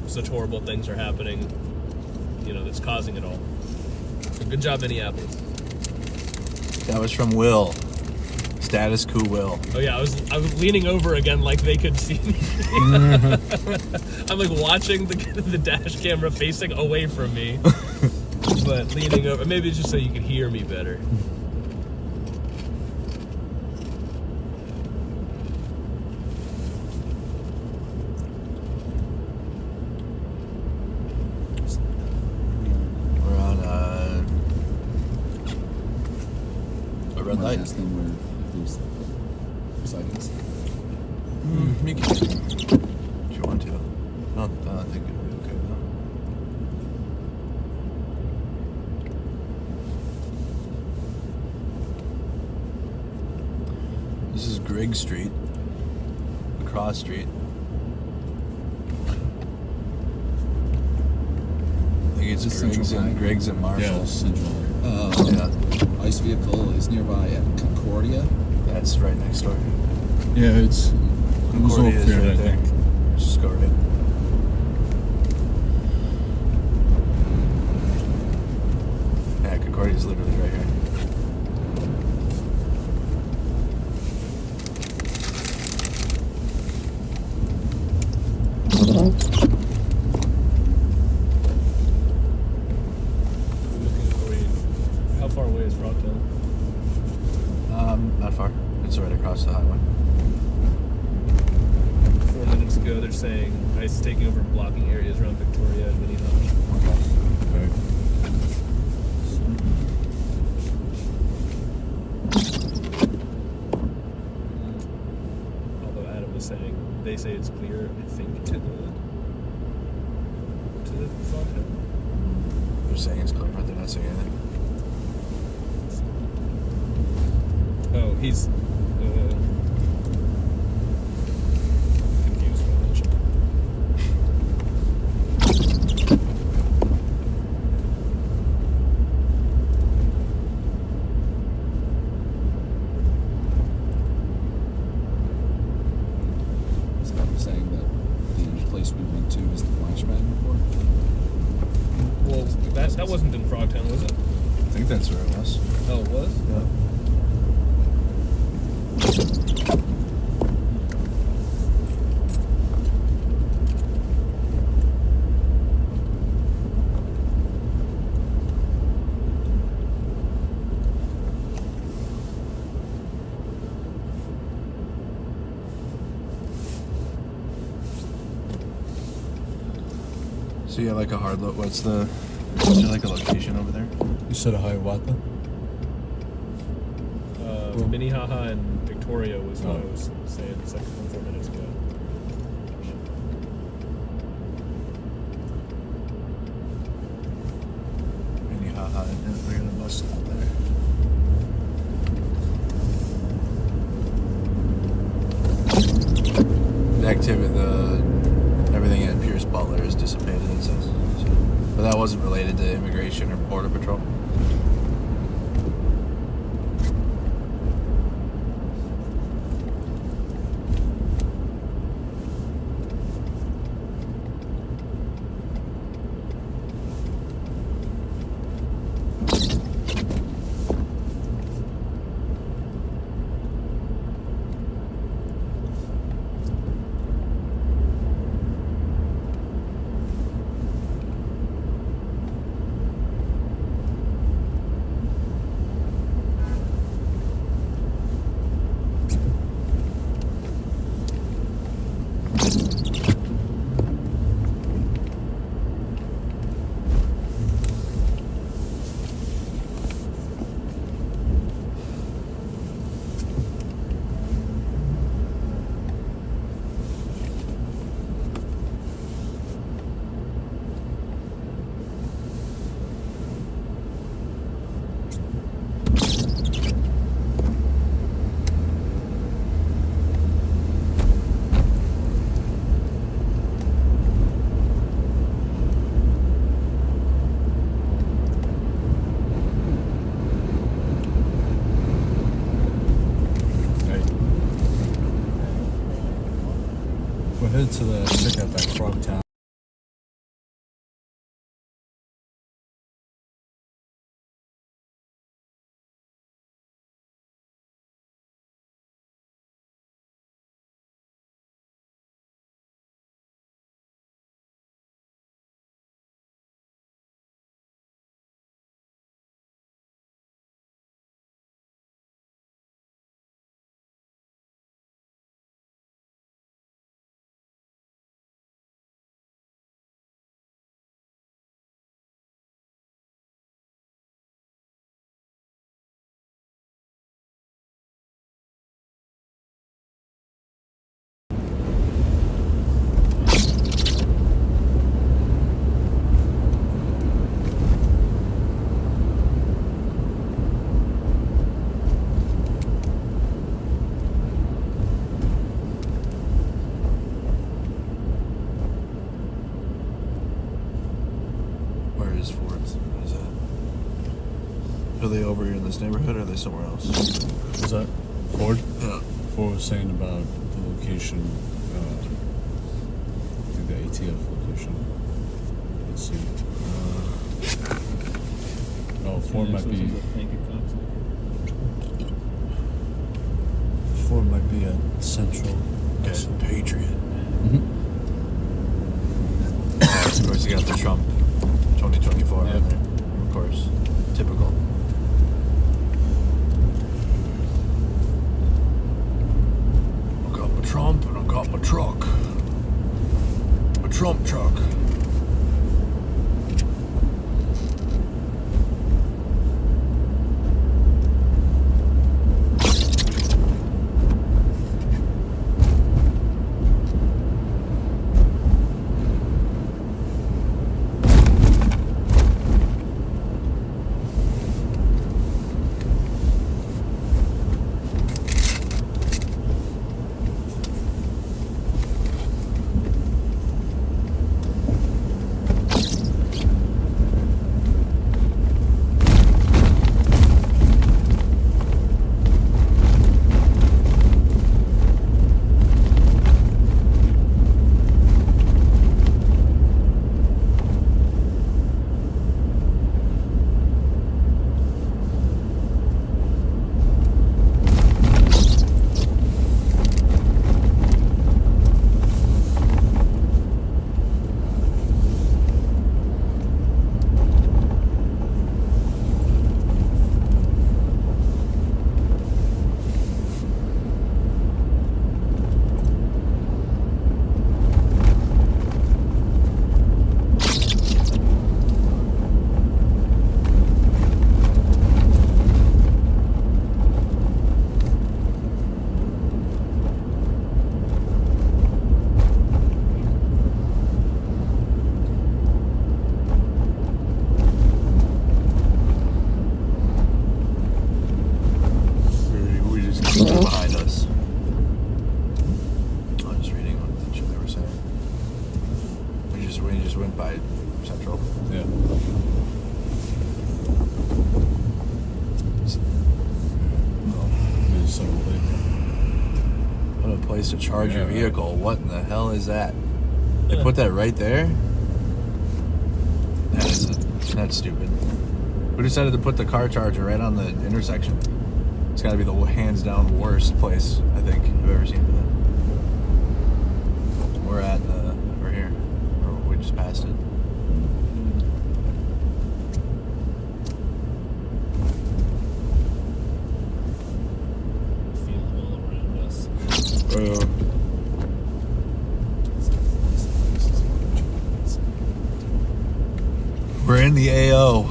such horrible things are happening, that's causing it all. So good job, Minneapolis. That was from Will. Status quo Will. Oh yeah, I was leaning over again like they could see me. I'm like watching the dash camera facing away from me, but leaning over. Maybe it's just so you could hear me better. We're on a red light. Ask them where there's sightings. You can, if you want to. I don't think it'll be okay though. This is Grigg Street, Cross Street. I think it's Griggs and Marshall. Yeah, Central. Yeah. ICE vehicle is nearby at Concordia. That's right next door. Yeah, it was Concordia up is there, right I there. think. Just go right. Yeah, Concordia is literally right here. How far away is Frogtown? Not far. It's right across the highway. 4 minutes ago, they're saying ICE is taking over blocking areas around Victoria and Minneapolis. Although Adam was saying they say it's clear, I think, to the Frogtown. They're saying it's clear, but they're not saying anything. Oh, he's confused by that shit. So I'm saying that the place we went to is the flashbang report. Well, that wasn't in Frogtown, was it? I think that's where it was. Oh, it was? Yeah. So yeah, like a hard look. Is there like a location over there? You said a Hiawatha? Minnehaha and Victoria was what I was saying 4 minutes ago. Minnehaha, we're gonna bust it out there. The activity, everything at Pierce Butler is dissipated, it says. So, but that wasn't related to immigration or border patrol. We're headed to the check out that Frog Town. Where is Ford's? What is that? Are they over here in this neighborhood or are they somewhere else? Was that Ford? Yeah. Ford was saying about the location, the ATF location. Let's see. Ford might be. Ford might be at Central. Yes, Patriot. Mm-hmm. Of course, you got the Trump 2024 on there. Of course. Typical. I got my Trump and I got my truck. My Trump truck. Behind us. I'm just reading what they were saying. We just went by Central. Yeah. What a place to charge your vehicle. Right. What in the hell is that? They put that right there? That's stupid. Who decided to put the car charger right on the intersection? It's got to be the hands down worst place I think I've ever seen for that. We're at we're here, or we just passed it. Feel all around us. We're in the AO.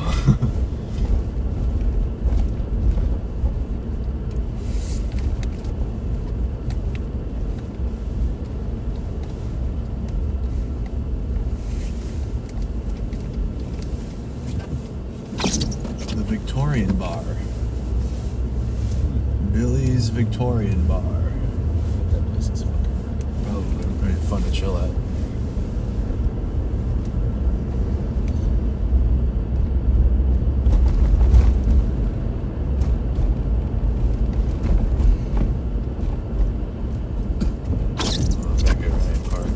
Victorian bar. Billy's Victorian bar. That place is fucking probably pretty fun to chill at. Back at Ryan Park.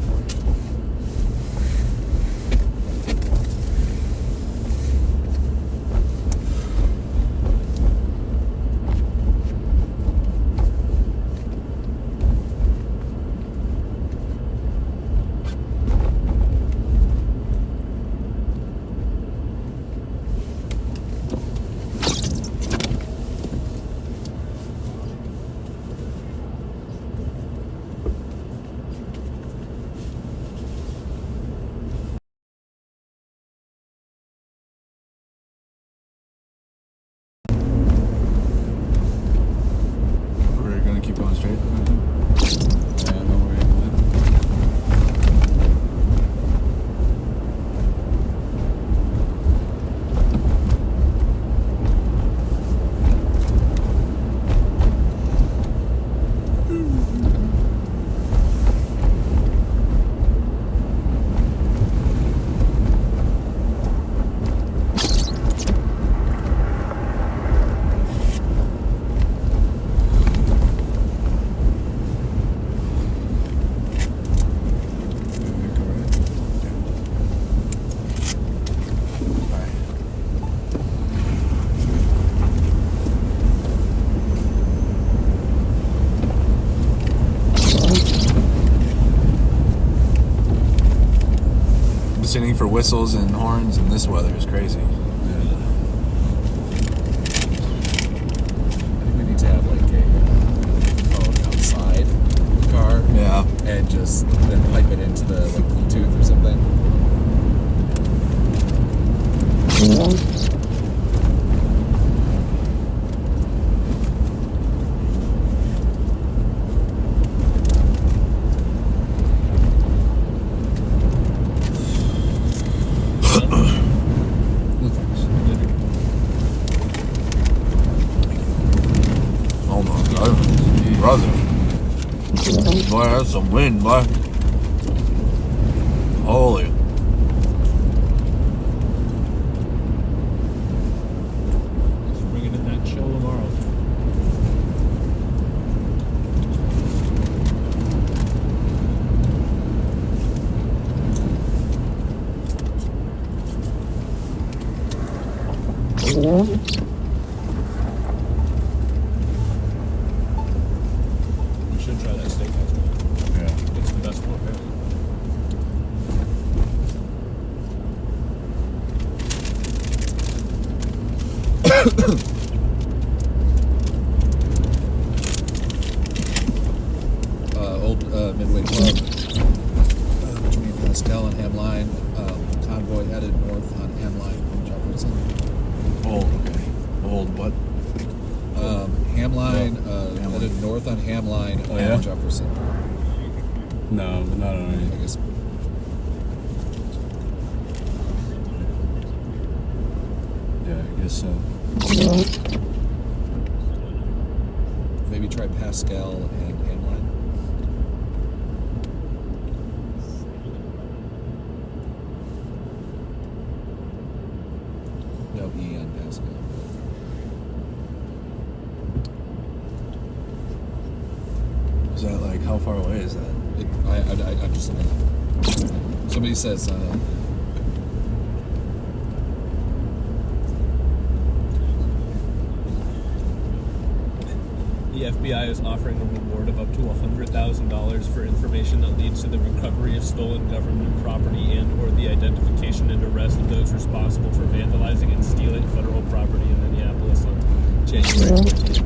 babysitting for whistles and horns in this weather is crazy. I think we need to have like a phone outside the car. Yeah. And just then pipe it into the like Bluetooth or something. Oh my God, brother. Boy, that's some wind, boy. Holy. Just bringing in that chill tomorrow. You should try that steakhouse joint. Yeah. It's the best one apparently. Old Midway Club, between Pascal and Hamline. Convoy headed north on Hamline from Jefferson. Old, okay. Old what? Hamline, headed north on Hamline Oh, and yeah? Jefferson. No, not on I any. guess Yeah, I guess so. maybe try Pascal and Hamline. No E on Pascal. Is that like, how far away is that? I'm just somebody says The FBI is offering a reward of up to $100,000 for information that leads to the recovery of stolen government property and/or the identification and arrest of those responsible for vandalizing and stealing federal property in Minneapolis on January 14th.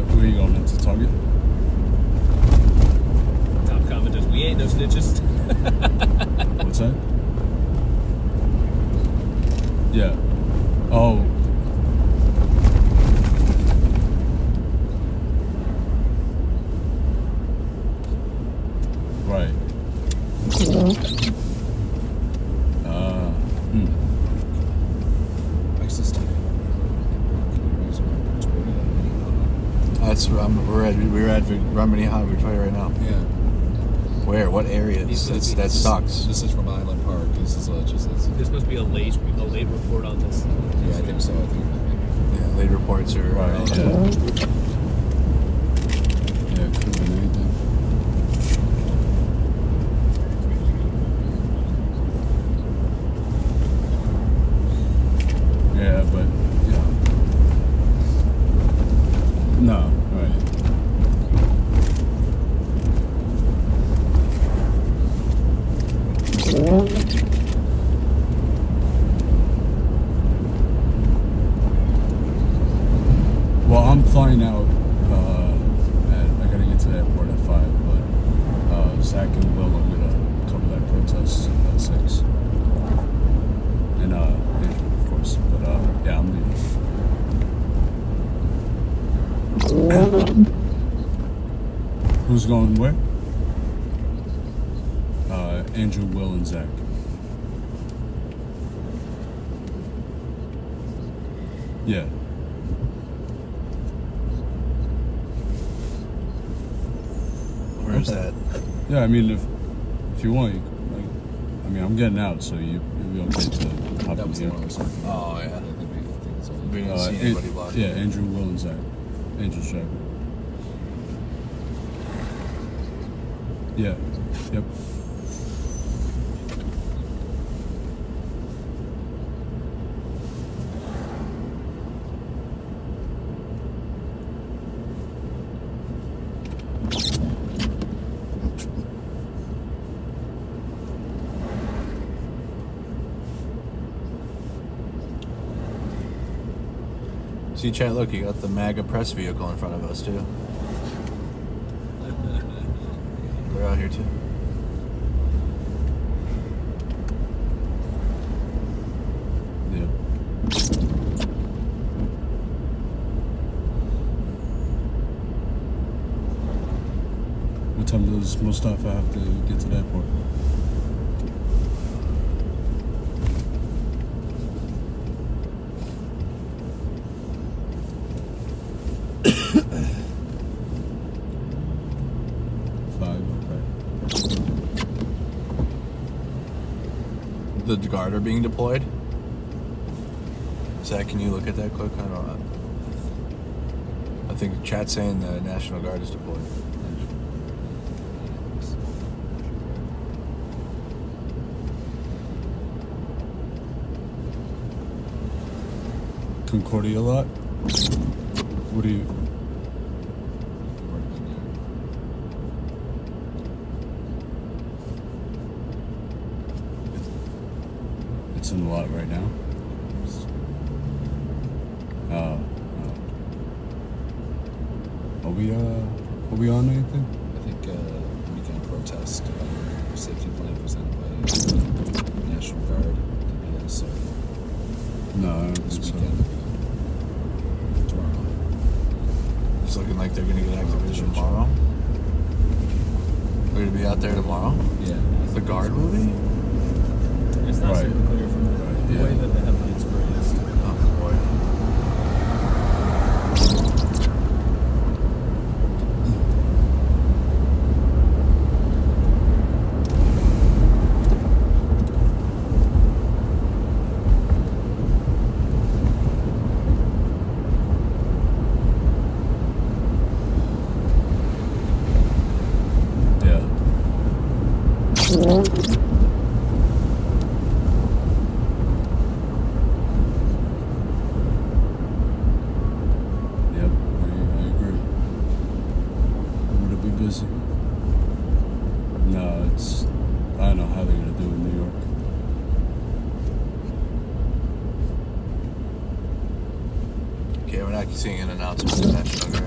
Who are you going into Target? Top comment is, "We ain't no snitches." What's that? Yeah. Oh. Right. That's we're at Minnehaha, Victoria right now. Yeah. Where? What area? That sucks. This is from Island Park. This is just. This must be a late report on this. Yeah, I think so. Yeah, late reports are. Right. Yeah. Yeah, could have been anything. Yeah, but yeah. No, right. Well, I'm flying out. I gotta get to the airport at 5, but Zach and Will are gonna cover that protest at 6. And Andrew, of course. But yeah, I'm leaving. Who's going where? Andrew, Will, and Zach. Yeah. Where's that? Yeah, I mean, if you want, you, like, I mean, I'm getting out, so you'll be okay to hop in here. Oh yeah. We didn't see anybody blocking. Yeah, Andrew, Will, and Zach. Andrew's driving. Yeah. Yep. See, chat, look, you got the MAGA press vehicle in front of us, too. They're out here, too. Yeah. What time does Mustafa have to get to the airport? The guard are being deployed. Zach, can you look at that quick? I don't know. I think chat's saying the National Guard is deployed. Concordia lot? What do you... It's in the lot right now? Oh. Are we on anything? I think we can protest our safety plan presented by National Guard, DPS. So No, I don't this think so. weekend, tomorrow. It's looking like they're going to get activated tomorrow. They're going to be out there tomorrow? Yeah. The guard will be? It's not Right. super clear from the Yeah. way that the headlines were used. Oh, boy. Yeah. Yep, I agree. Would it be busy? No, it's... I don't know how they're going to do it in New York. Okay, we're not seeing an announcement from the National Guard.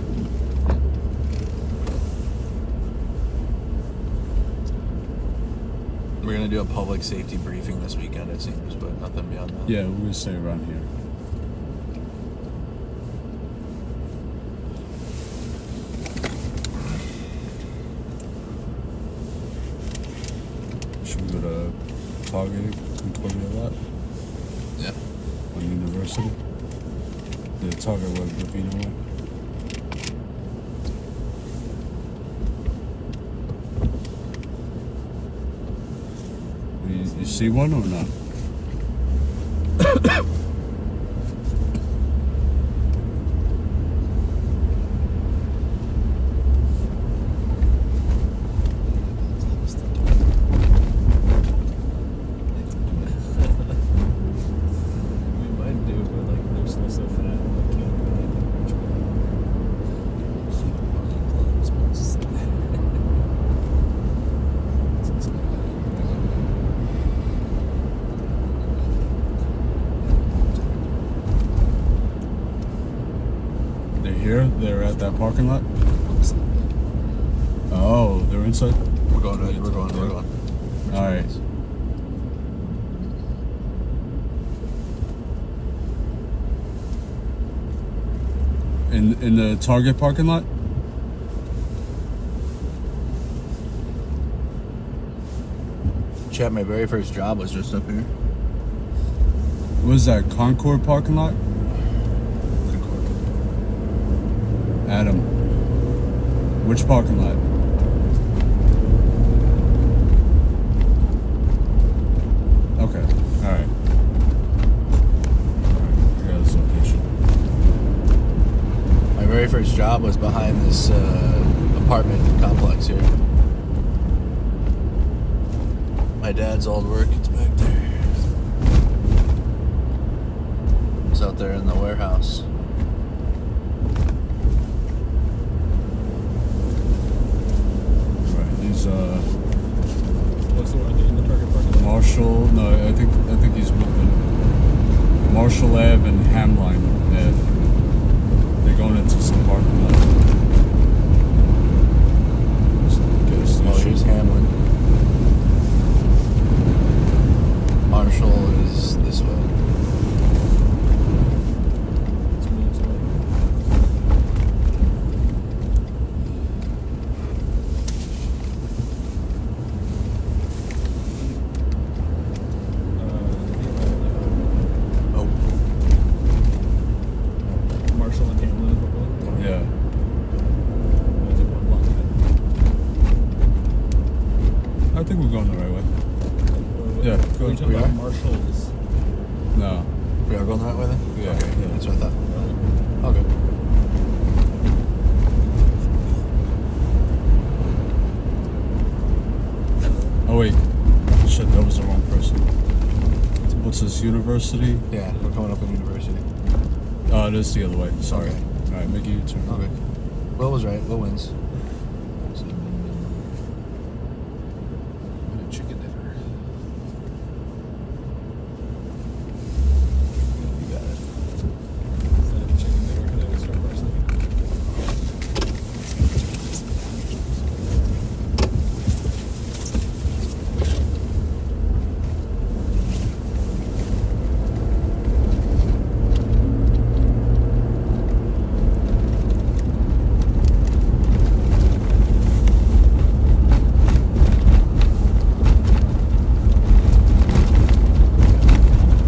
We're going to do a public safety briefing this weekend, it seems, but nothing beyond that. Yeah, we're going to stay around here. Should we go to Target, Concordia lot? Yeah. On University? The Target where Gravino went? You see one or not? We might do, but like they're still so fat. I can't really do much with They're here? They're at that parking lot? Oh, they're inside? We're going. Alright. In the Target parking lot? Chat, my very first job was just up here. What is that, Concord parking lot? Adam, which parking lot? Okay, alright. I got this location. My very first job was behind this apartment complex here. My dad's old work, it's back there. I was out there in the warehouse. Right, these What's the one in the Target parking lot? Marshall, no, I think he's with them. Marshall Ave and Hamline Ave. we're going the right way. Yeah, We're good. talking about Marshalls. No. We are going the right way then? Yeah. Okay, yeah, that's what I thought. Okay. Oh wait, shit, that was the wrong person. What's this, University? Yeah, we're coming up in University. Oh, it is the other way. Sorry. Okay. All right, make a U-turn. Okay. Will was right. Will wins. Chicken dinner. You got it. Instead of chicken dinner, can I start wrestling?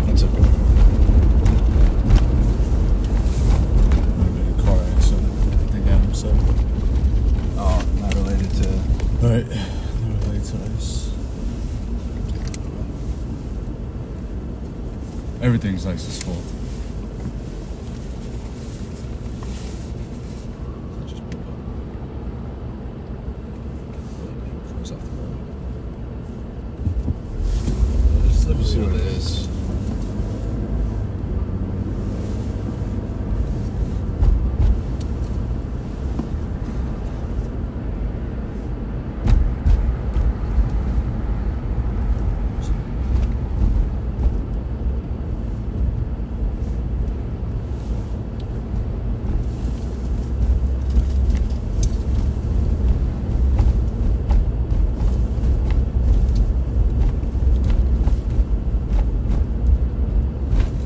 That's okay. Maybe a car accident. I think Adam said. Oh, not related to. Alright, not related to this. Everything's Ice's fault. Just put up. Close off the road. Let me see what it is.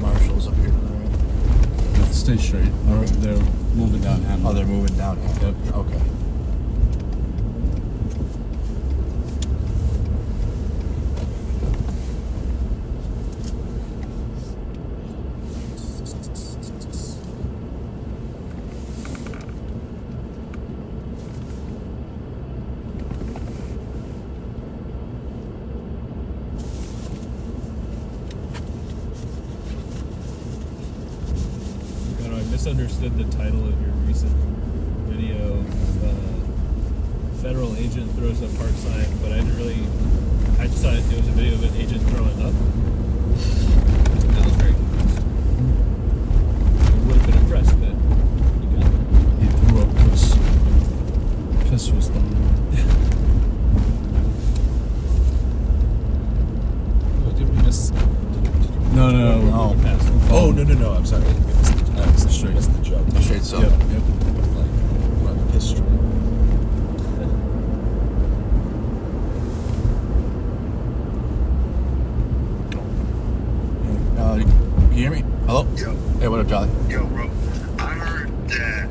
Marshall's up here to the right. Stay straight. Alright, they're moving down Hamlet. Oh, they're moving down here. Yep. Okay. God, I misunderstood the title of your recent video. Federal agent throws up heart sign, but I didn't really. I just thought it was a video of an agent throwing up. That was very confused. I would have been impressed, but you got it. He threw up because piss was thrown. Did we miss? No, no, no. Oh. Oh no! I'm sorry. I missed the straight. Missed the joke. The straight so. Yep, yep. Like we're on the piss street. You hear me? Hello? Yo, Hey, what up, Jolly? yo, bro. I heard that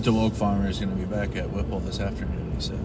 DeWoke Farmer is going to be back at Whipple this afternoon, he said.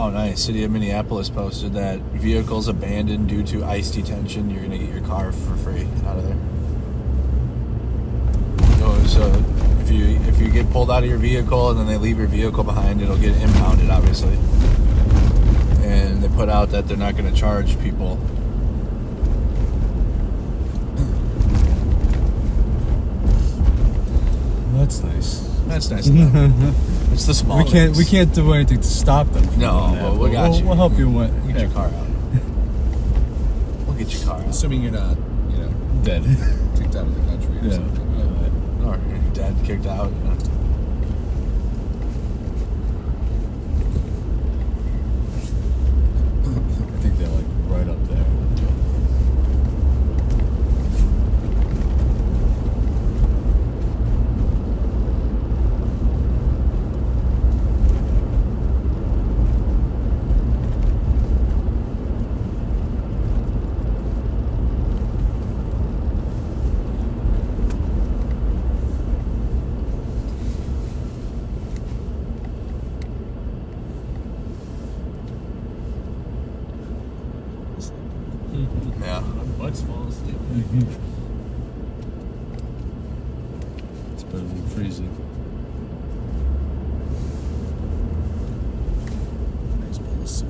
Oh, nice. City of Minneapolis posted that vehicles abandoned due to ICE detention, you're going to get your car for free out of there. So if you get pulled out of your vehicle and then they leave your vehicle behind, it'll get impounded, obviously. And they put out that they're not going to charge people. That's nice. That's nice of them. It's the small things. We can't do anything to stop them. From No, doing that, well, we but got you. We'll help you. We'll get your car out. We'll get your car out. Assuming you're not, Dead. kicked out of the country or something. Or your dad kicked out. I think they're like right up there. Yeah. Bugs fall asleep. It's better than freezing. Nice bowl of soup.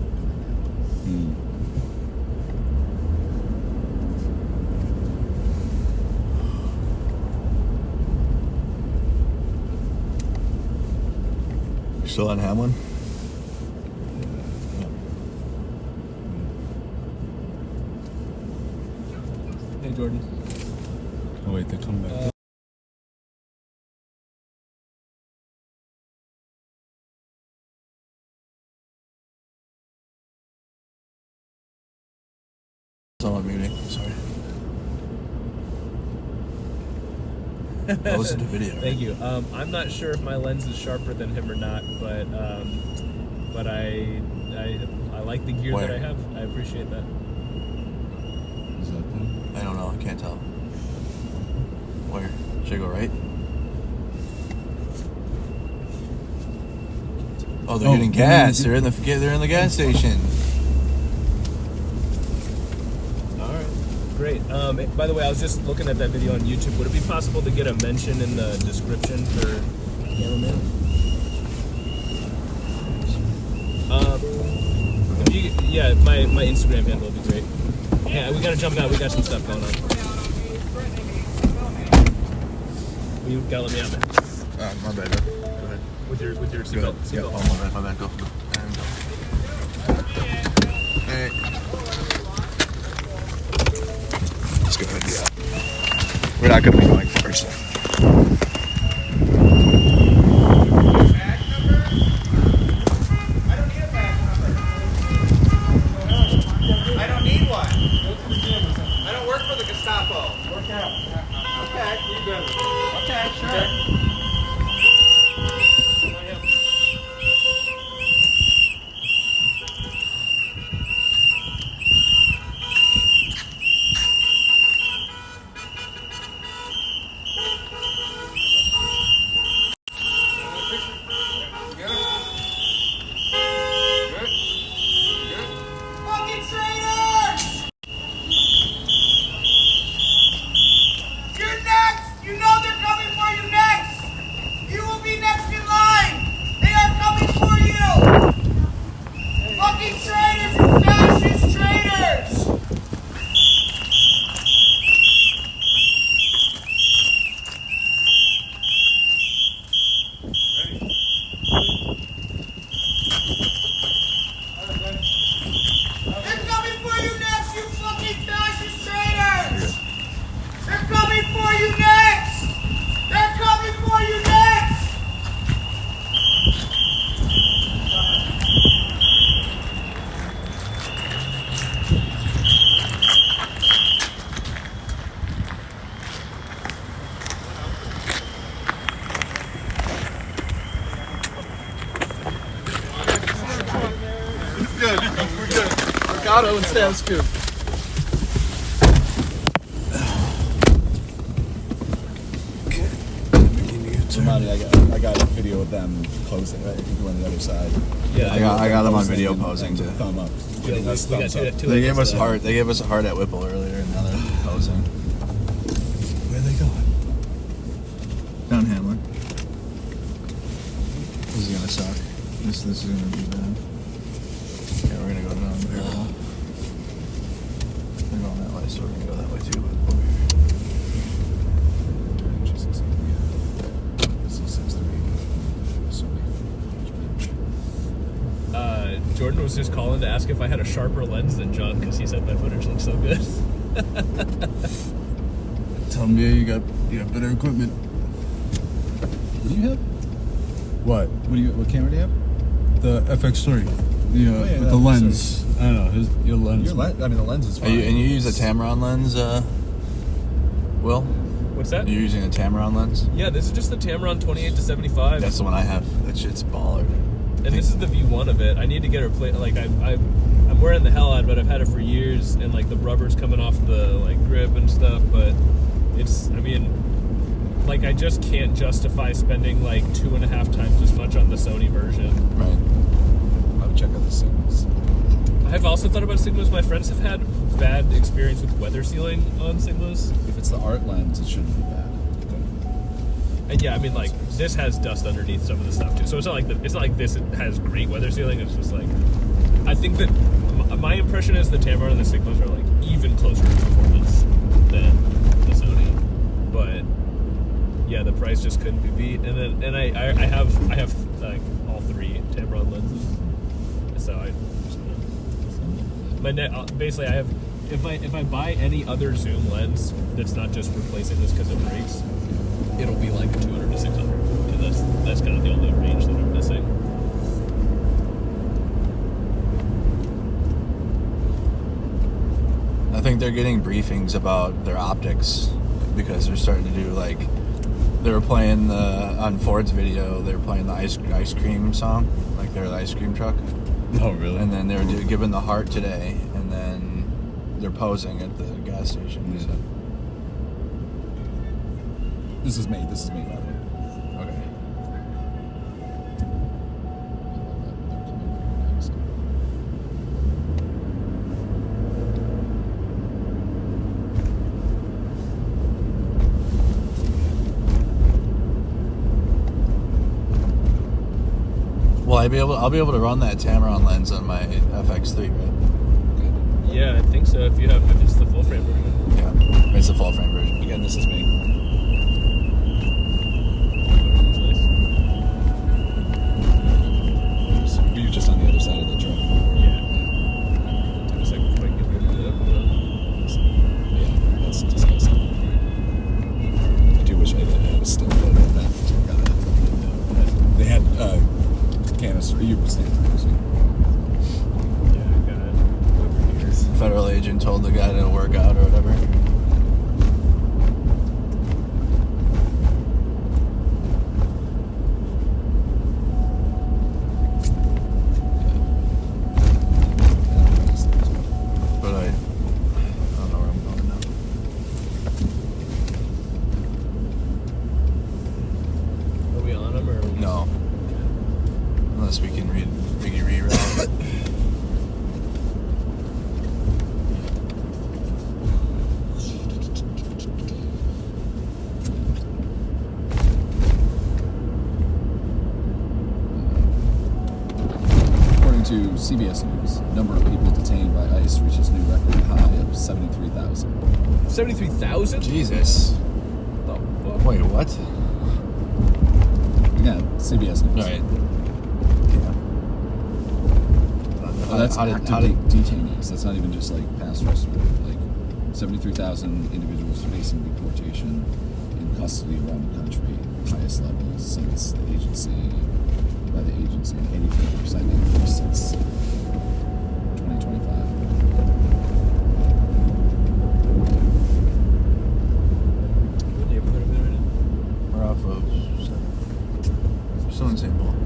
You still on Hamlin? Hey, Jordan. Oh wait, they come back. I'm muting. Sorry. I listened to video. Thank you. I'm not sure if my lens is sharper than him or not, but I like the gear that I have. I appreciate that. Is that them? I don't know. I can't tell. Where? Should I go right? Oh, they're getting gas. They're in the gas station. All right, great. By the way, I was just looking at that video on YouTube. Would it be possible to get a mention in the description for Cameraman? Yeah, my Instagram handle would be great. Yeah, we gotta jump out. We got some stuff going on. You gotta let me out, man. My bad. Go ahead. With your seatbelt. Yeah. Oh, my bad. Go. And go. Hey. Let's go ahead and do that. We're not going to be going first. I don't need one. I don't work for the Gestapo. Work out. Okay. You good. Okay, sure. Fucking traitors! You're next! You know they're coming for you next! You will be next in line! They are coming for you! Fucking traitors and fascist traitors! They're coming for you next, you fucking fascist traitors! They're coming for you next! They're coming for you next! Good. We're good. Mercado and Sam Scoop. So Monty, I got a video of them closing. Right? I think we're on the other side. Yeah, I got them on Closing video and posing too. Thumb up. We Giving us got thumbs up. two They gave us against a heart. They gave us a heart at Whipple earlier, and now they're posing. Where are they going? Down Hamlet. This is gonna suck. This is gonna be bad. Yeah, we're gonna go down here. We're going that way, so we're gonna go that way too. But over here. Jesus. This is 6:30. So Jordan was just calling to ask if I had a sharper lens than John because he said my footage looks so good. Tell me you got better equipment. What do you have? What? What camera do you have? The FX3. Yeah, Oh, yeah, with the lens. I don't know. Your lens. Your lens. I mean, the lens is fine. And you use a Tamron lens, Will? What's that? You're using a Tamron lens? Yeah, this is just the Tamron 28-75. That's the one I have. That shit's baller. And this is the V1 of it. I need to get her plate. Like I'm wearing the hell out, but I've had it for years, and like the rubber's coming off the like grip and stuff. But it's, I mean, like I just can't justify spending like 2.5 times as much on the Sony version. Right. I would check out the Sigmas. I've also thought about Sigmas. My friends have had bad experience with weather sealing on Sigmas. If it's the art lens, it shouldn't be bad. And yeah, I mean, like this has dust underneath some of the stuff too, so it's not like this has great weather sealing. It's just like, I think that my impression is the Tamron and the Sigmas are like even closer to performance than the Sony, but yeah, the price just couldn't be beat. And then I have like all 3 Tamron lenses, so I basically I have, if I buy any other zoom lens that's not just replacing this because it breaks, it'll be like 200 to 600, and that's kind of the only range that I'm missing. I think they're getting briefings about their optics because they're starting to do like, they were playing on Ford's video, they were playing the ice cream song, like they're the ice cream truck. Oh, really? And then they were giving the heart today, and then they're posing at the gas station. Yeah. So. This is me, by the way. Okay. Well, I'll be able to run that Tamron lens on my FX3, right? Yeah, I think so. If it's the full frame version. Yeah, it's the full frame version. Again, this is me. You're just on the other side of the truck. Yeah. Took a second before I could get it up. Yeah, that's disgusting. I do wish I had a still photo of that. They had canister. You were standing there. Yeah, I got it over here. Federal agent told the guy to work out or whatever. But I don't know where I'm going now. Are we on them or? Are we No. Unless we can reroute. According to CBS News, number of people detained by ICE reaches new record high of 73,000. 73,000? Jesus. What the fuck? Wait, what? Again, CBS News. Right. Oh, that's How did- active detainees. That's not even just like past arrested. Like 73,000 individuals facing deportation in custody around the country, highest level since the agency, by the agency, and 84% increase since 2025. What neighborhood are we in? We're off of still in St. Paul.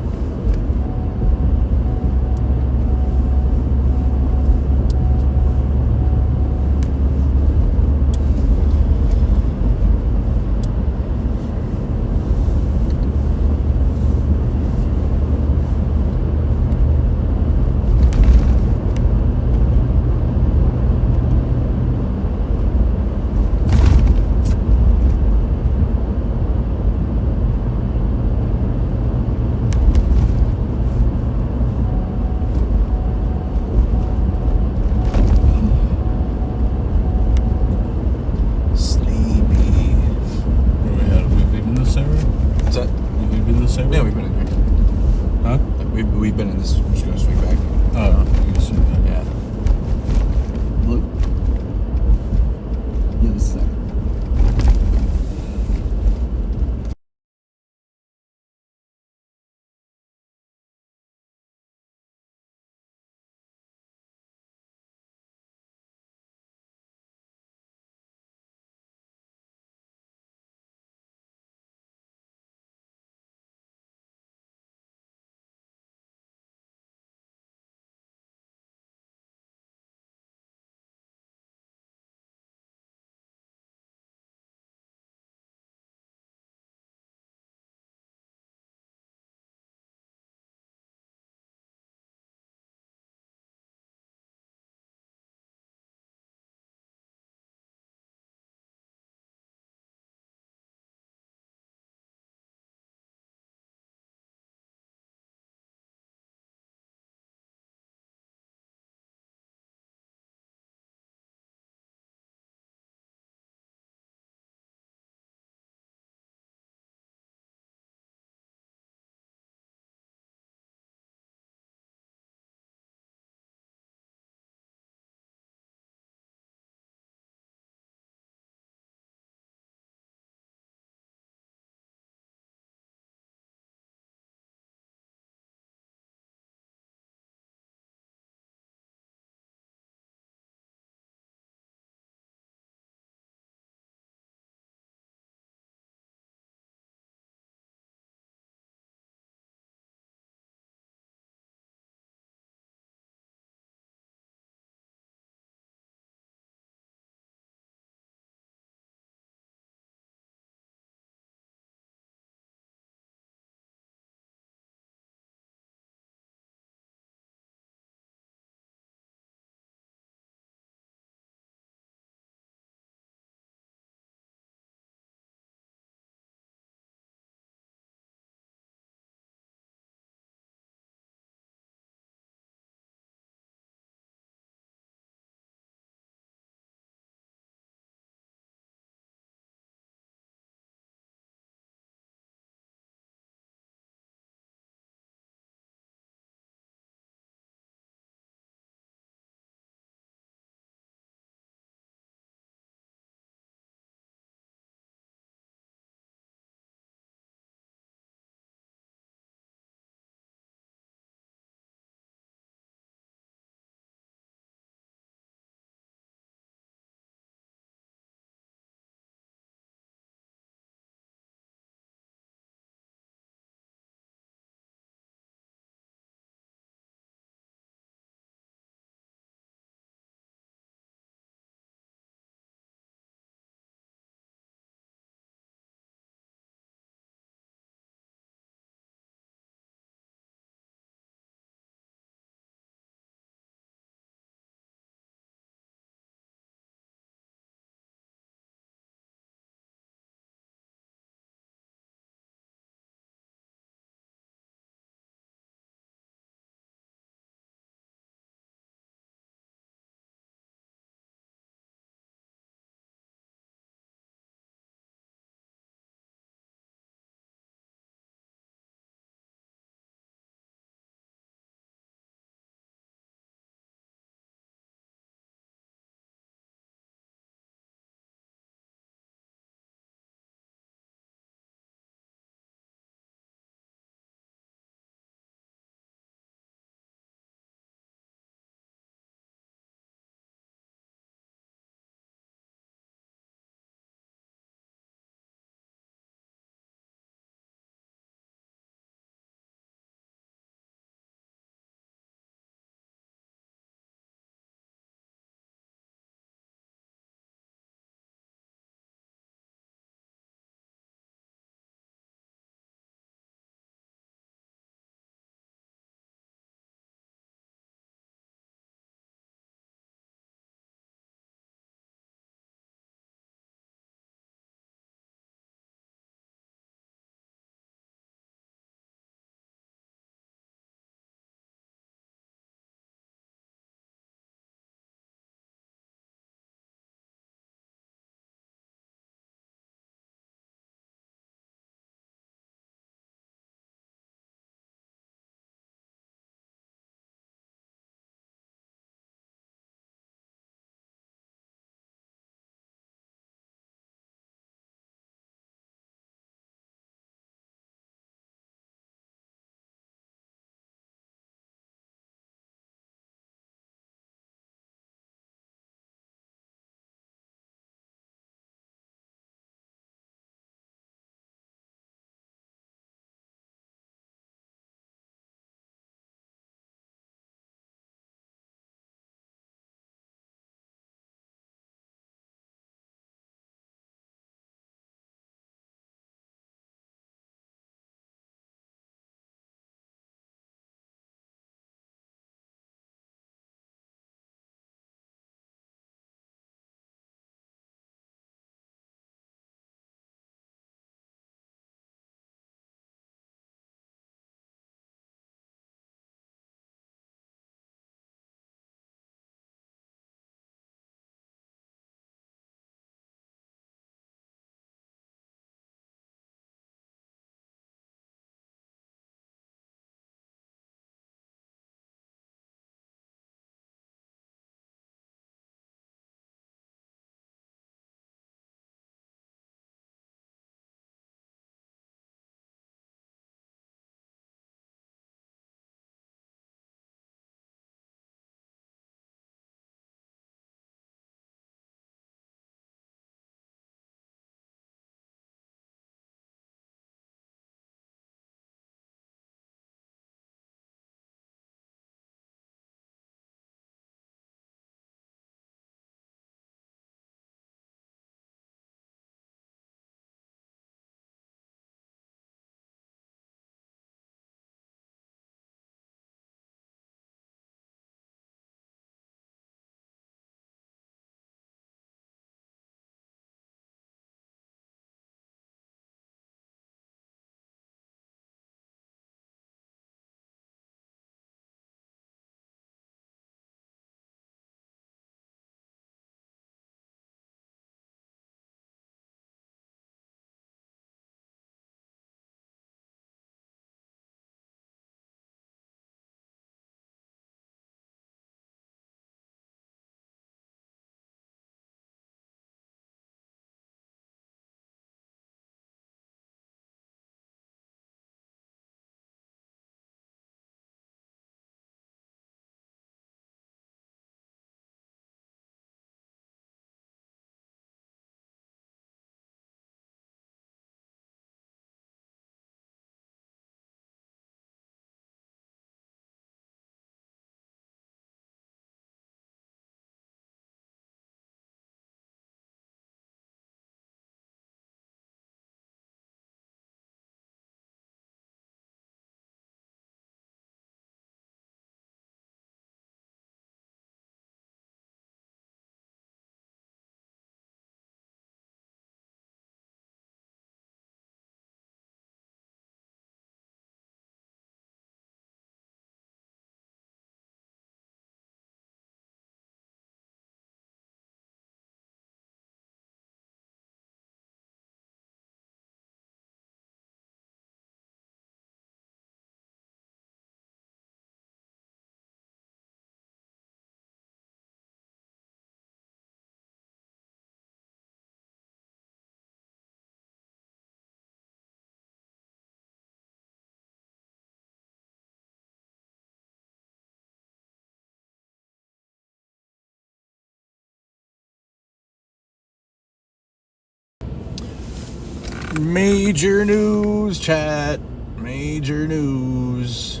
Major news, chat. Major news.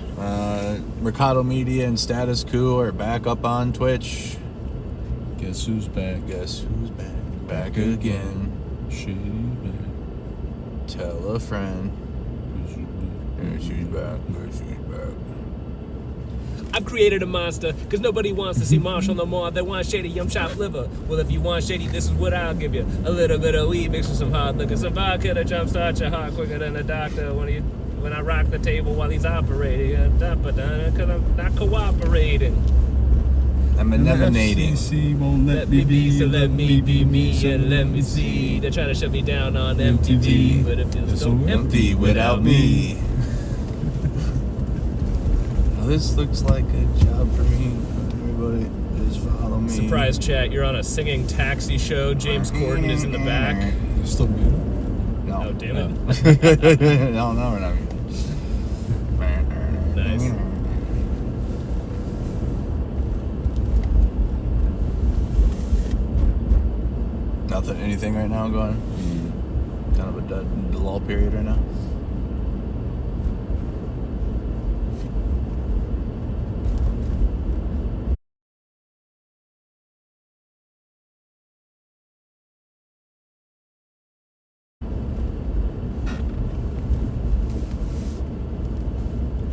Mercado Media and Status Quo are back up on Twitch. Guess who's back? Guess who's back? Back again. She's back. Tell a friend. She's back. She's back. I've created a monster, cause nobody wants to see Marshall no more. They want shady, I'm chopped liver. Well, if you want shady, this is what I'll give you. A little bit of weed mixed with some hard liquor. Some vodka to jumpstart your heart quicker than a doctor. When I rock the table while he's operating. Cause I'm not cooperating. I'm eliminating. Won't Let me be, so let me be me and let me see. They're trying to shut me down on MTV, but it feels so empty without me. Well, this looks like a job for me. Everybody, just follow me. Surprise chat, you're on a singing taxi show. James Corden is in the back. You still muted? No. Oh, damn it. No, we're not. Nice. Nothing, anything right now going? Kind of a lull period right now.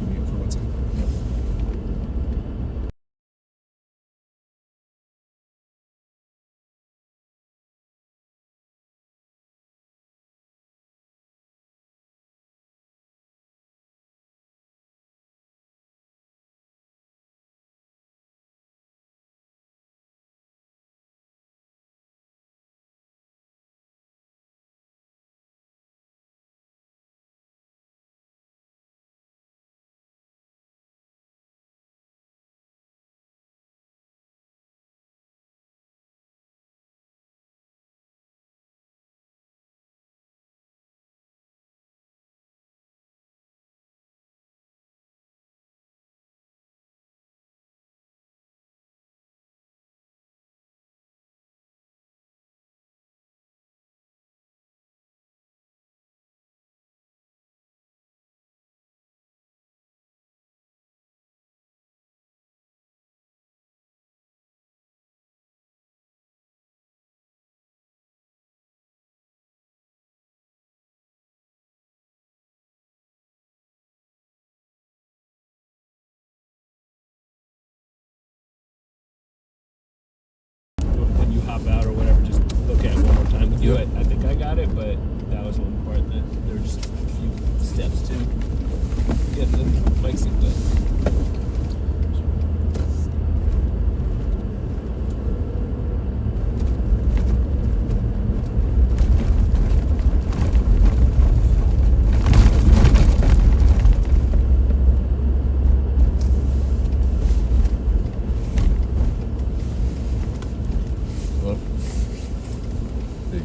Mute for 1 second. When you hop out or whatever, just look at it one more time. We do it. I think I got it, but that was one part that there were just a few steps to get the mic synced up. What? Hey.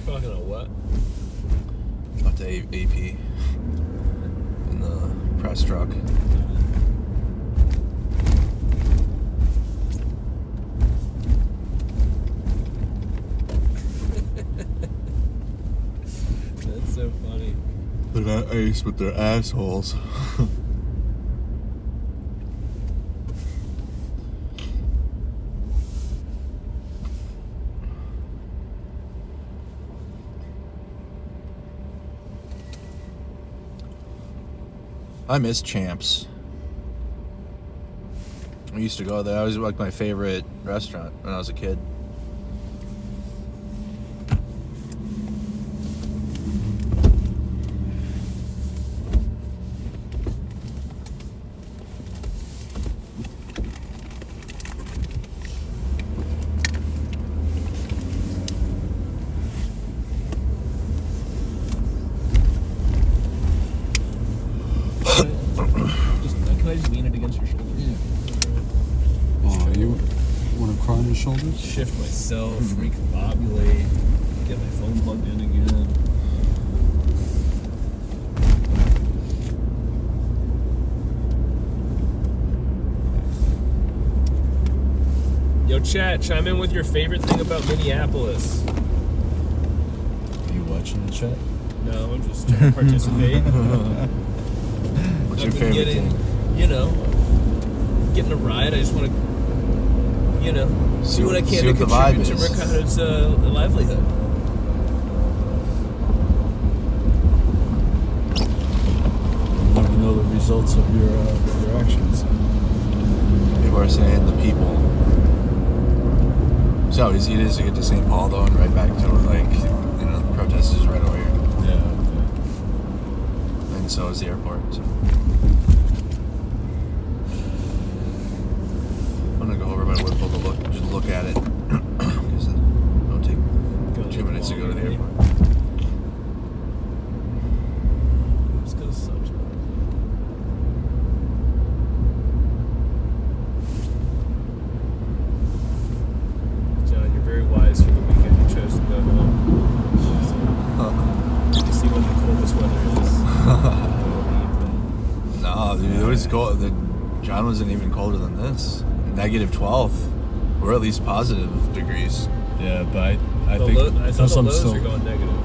Talking about what? Up to AP in the press truck. That's so funny. They're not ace, but they're assholes. I miss Champs. I used to go there. That was like my favorite restaurant when I was a kid. Can I just lean it against your shoulders? Oh, you want to cry on your shoulders? Shift myself, recombobulate, get my phone plugged in again. Yo, chat, chime in with your favorite thing about Minneapolis. Are you watching the chat? No, I'm just trying to participate. What's I've your been favorite getting, thing? Getting a ride. I just want to, see what I can see to what the vibe contribute to is. Ricardo's livelihood. You never know the results of your actions. People are saying the people. So how easy it is to get to St. Paul though, and right back to the protest is right over here. Yeah. And so is the airport. So. I'm gonna go over by Whipple to look at it. Because it'll take 2 minutes to go to the airport. It's gonna suck. John, you're very wise for the weekend. You chose to go home. So, you see what the coldest weather is. No, dude, it was cold. John wasn't even colder than this. -12, or at least positive degrees. Yeah, but I The think I thought because the I'm lows still. are going negative.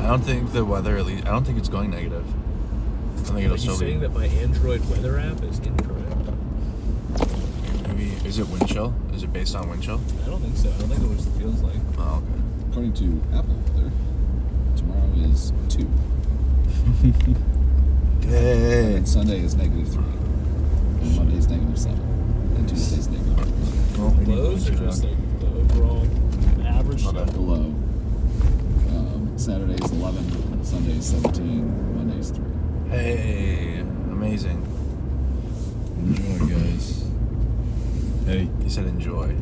I don't think the weather, I don't think it's going negative. I think Are it'll you still be. saying that my Android weather app is incorrect? Maybe, is it wind chill? Is it based on wind chill? I don't think so. I don't think it was it feels like. Oh, okay. According to Apple weather, tomorrow is 2. Yay. And Sunday is -3. And Monday is -7. And Tuesday is -3. Lows or just like the overall average stuff? The low. Saturday is 11. Sunday is 17. Monday is 3. Hey, amazing. Enjoy, guys. Hey. He said enjoy.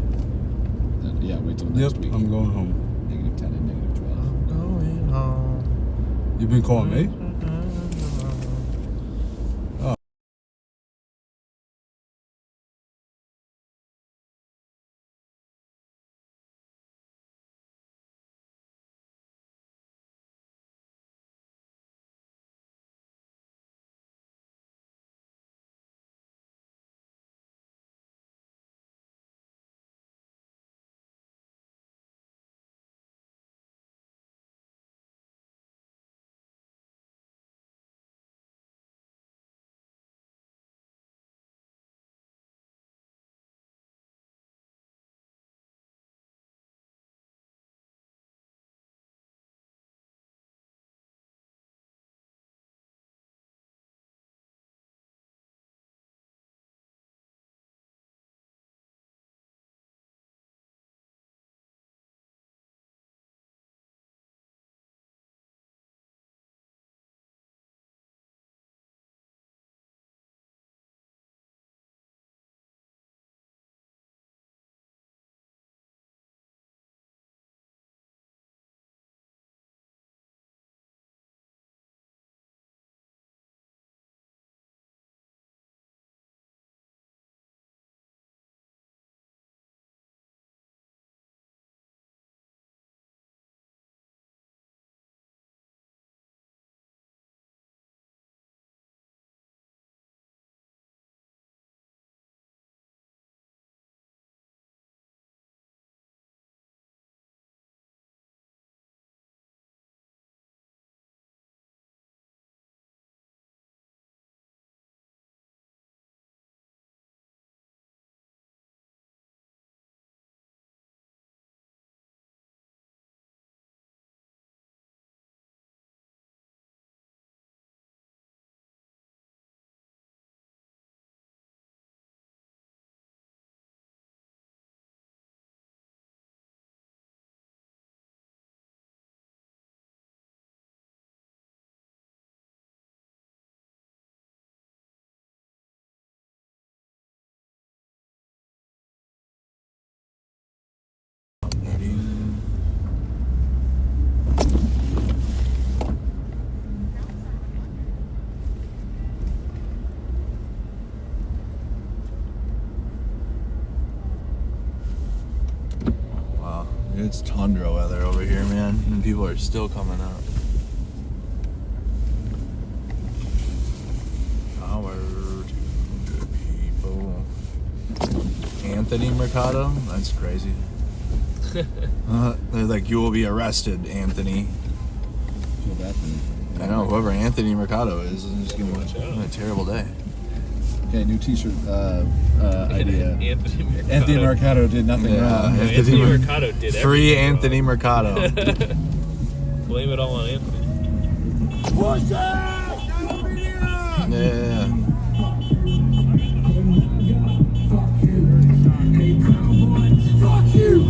Yeah, wait till next Yep, week. I'm going home. -10 and -12. Going home. You've been calling me? It's tundra weather over here, man, and people are still coming out. Power to the people. Anthony Mercado? That's crazy. They're like, you will be arrested, Anthony. Feel bad for me. I know, whoever Anthony Mercado is just giving him a terrible day. Okay, new T-shirt idea. Anthony Mercado did nothing wrong. Anthony Mercado did Free everything Anthony wrong. Mercado. Blame it all on Anthony. Yeah. Fuck you!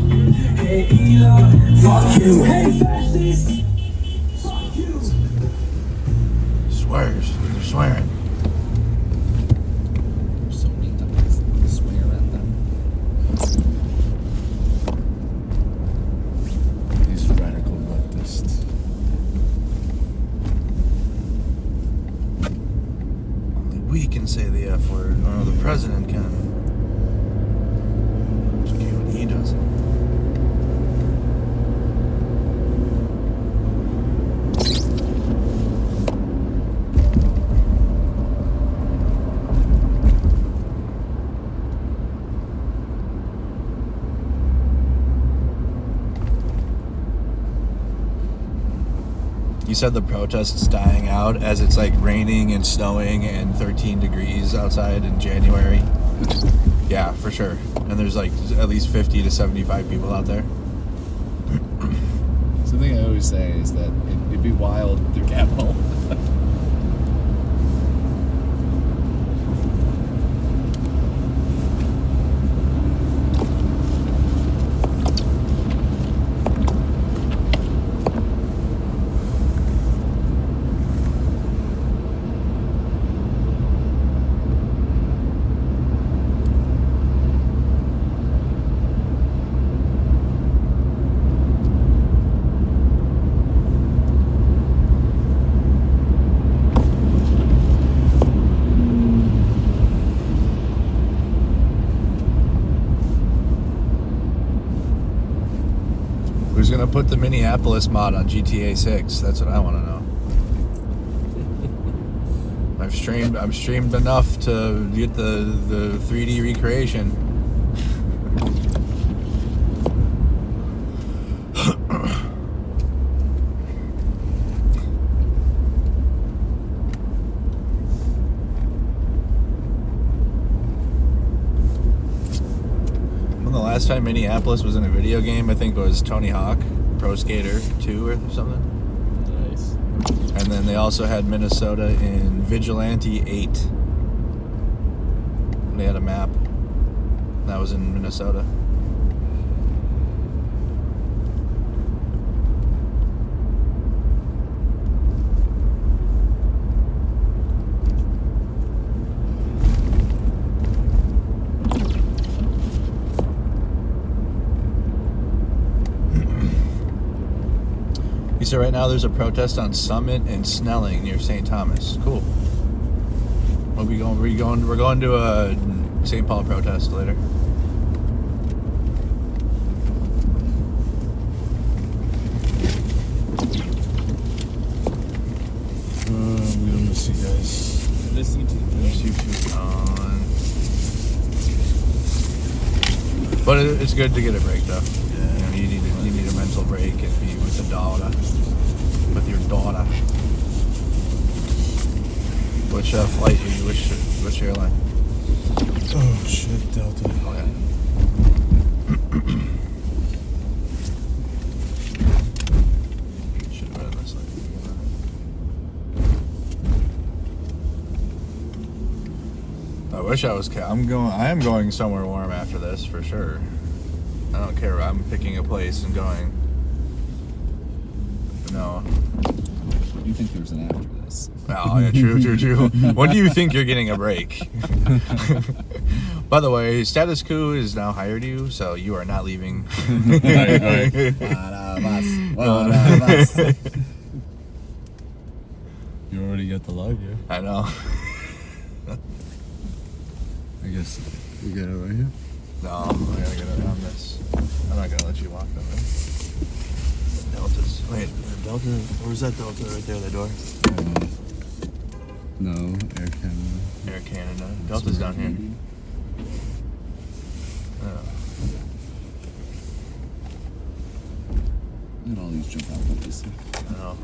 Hey, fuck you! Hey, fascist! Fuck you! Swears. They're swearing. So many times swear at them. These radical leftists. Only we can say the F word. Or the president can. It's okay when he does it. You said the protest is dying out as it's like raining and snowing and 13 degrees outside in January. Yeah, for sure. And there's like at least 50 to 75 people out there. Something I always say is that it'd be wild through Capitol. Who's gonna put the Minneapolis mod on GTA 6? That's what I want to know. I'm streamed enough to get the 3D recreation. The last time Minneapolis was in a video game, I think it was Tony Hawk Pro Skater 2 or something. Nice. And then they also had Minnesota in Vigilante 8. They had a map. That was in Minnesota. So right now there's a protest on Summit and Snelling near St. Thomas. Cool. We'll be going. We're going to a St. Paul protest later. We don't miss you guys. This YouTube. This YouTube's on. But it's good to get a break though. Yeah. You need a mental break and be with the daughter. With your daughter. Which flight are you? Which airline? Oh shit, Delta. Oh yeah. Should have been this like. I wish I was. I am going somewhere warm after this for sure. I don't care. I'm picking a place and going. No. You think there's an after this? Oh, yeah, true. When do you think you're getting a break? By the way, Status Quo has now hired you, so you are not leaving. Right. You already got the live, yeah? I know. I guess we got it right here. No, I gotta get it on this. I'm not gonna let you walk that way. Deltas. Wait, Delta? Where's that Delta right there, the door? No, Air Canada. Air Canada. Delta's down here. And all these jump out like this. I know.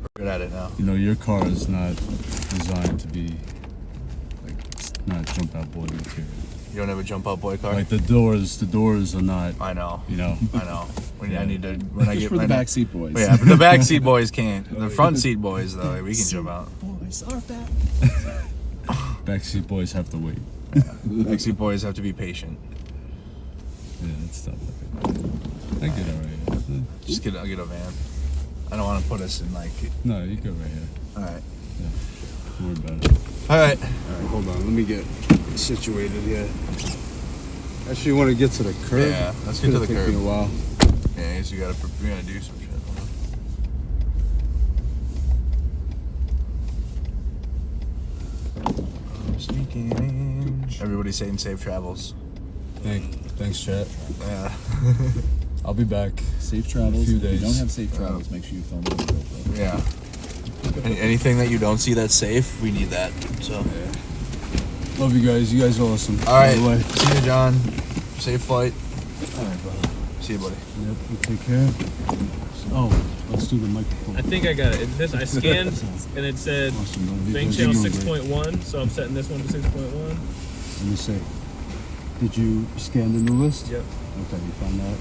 We're good at it now. You know, your car is not designed to be like, it's not jump out boy material. You don't have a jump out boy car? Like the doors are not. I know. You know. I know. I need to when I Just get for the my backseat boys. Yeah, but the backseat boys can't. The front seat boys though, we can jump out. Boys are back. Backseat boys have to wait. Backseat boys have to be patient. Yeah, it's tough. I get it right here. I'll get a van. I don't want to put us in like. No, you go right here. All right. Yeah. Don't worry about it. All right. All right, hold on. Let me get situated here. Actually, you want to get to the curb? Yeah, let's get to the curb. Me a while. Yeah, I guess we gotta do some shit. Sneaking in. Everybody's saying safe travels. Thanks, chat. Yeah. I'll be back. Safe travels. Few If you days. don't have safe travels, make sure you film it. Yeah. Anything that you don't see that's safe, we need that. So. Yeah. Love you guys. You guys are awesome. All right. By the way. See you, John. Safe flight. All right, brother. See you, buddy. Yep. You take care. Oh, let's do the microphone. I think I got it. I scanned and it said bank channel 6.1, so I'm setting this one to 6.1. Let me see. Did you scan the new list? Yep. Okay, you found that?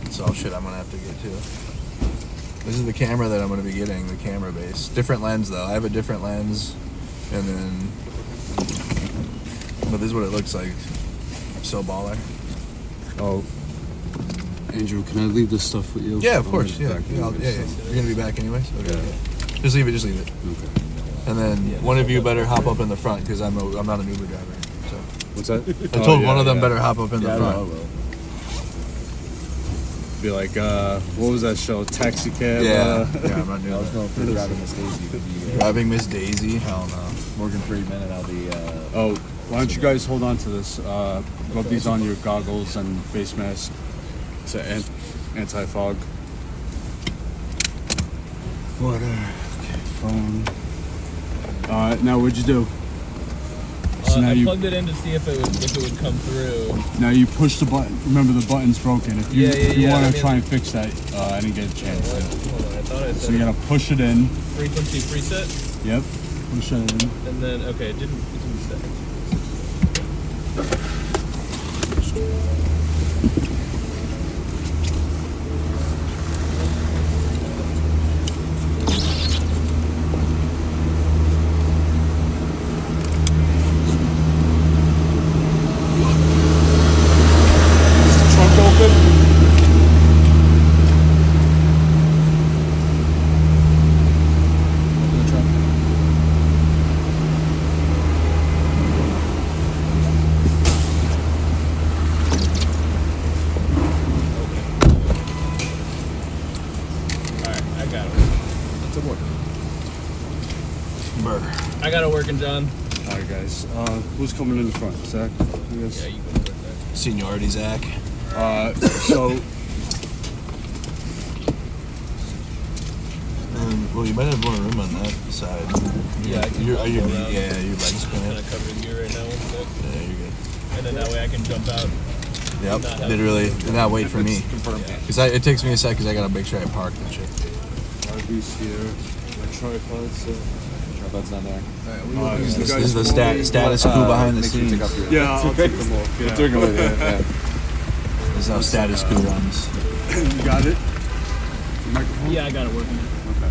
It's all shit I'm gonna have to get to. This is the camera that I'm gonna be getting, the camera base. Different lens though. I have a different lens, and then, but this is what it looks like. So baller. Oh, Andrew, can I leave this stuff with you? Yeah, of course. I'll Yeah. be back Yeah, anyway, yeah. so- You're gonna be back anyways. Okay. Yeah. Just leave it. Just leave it. Okay. And then one of you better hop up in the front because I'm not an Uber driver. So. What's that? I told one of them better hop up in the front. I will. Be like, what was that show? Taxi Cab? Yeah, I'm not doing I was that. going for driving Miss Daisy. Would be, Driving Miss Daisy? Hell no. Morgan Freeman, and I'll be. Oh, why don't you guys hold on to this? Rub these on your goggles and face mask to anti-fog. Water. Okay, phone. Now what'd you do? So now I you plugged it in to see if it would come through. now you push the button. Remember the button's broken. If you want I to mean, try and fix that, I didn't get a chance. Hold on, I thought I So said you gotta push it in. frequency preset, Yep. Push it in. and then okay, it didn't set. Is the trunk open? Open the trunk. Alright, I got it. It's a work. I got it working, John. All right, guys. Who's coming in the front? Zach? Yes. Yeah, you go with that. Seniority, Zach. So Well, you might have more room on that side. Yeah, I can your go around. your legs Kind spinning. of covering you right now, one sec. Yeah, you're good. And then that way I can jump out. Yep, Not have- literally, and not wait for me. Because it takes me a sec because I gotta make sure I park and shit. RV's here. My tripods. Tripods down there. This is the status quo behind the scenes. Yeah, I'll take them off. Yeah. This is how status quo runs. You got it? Microphone? Yeah, I got it working. Okay.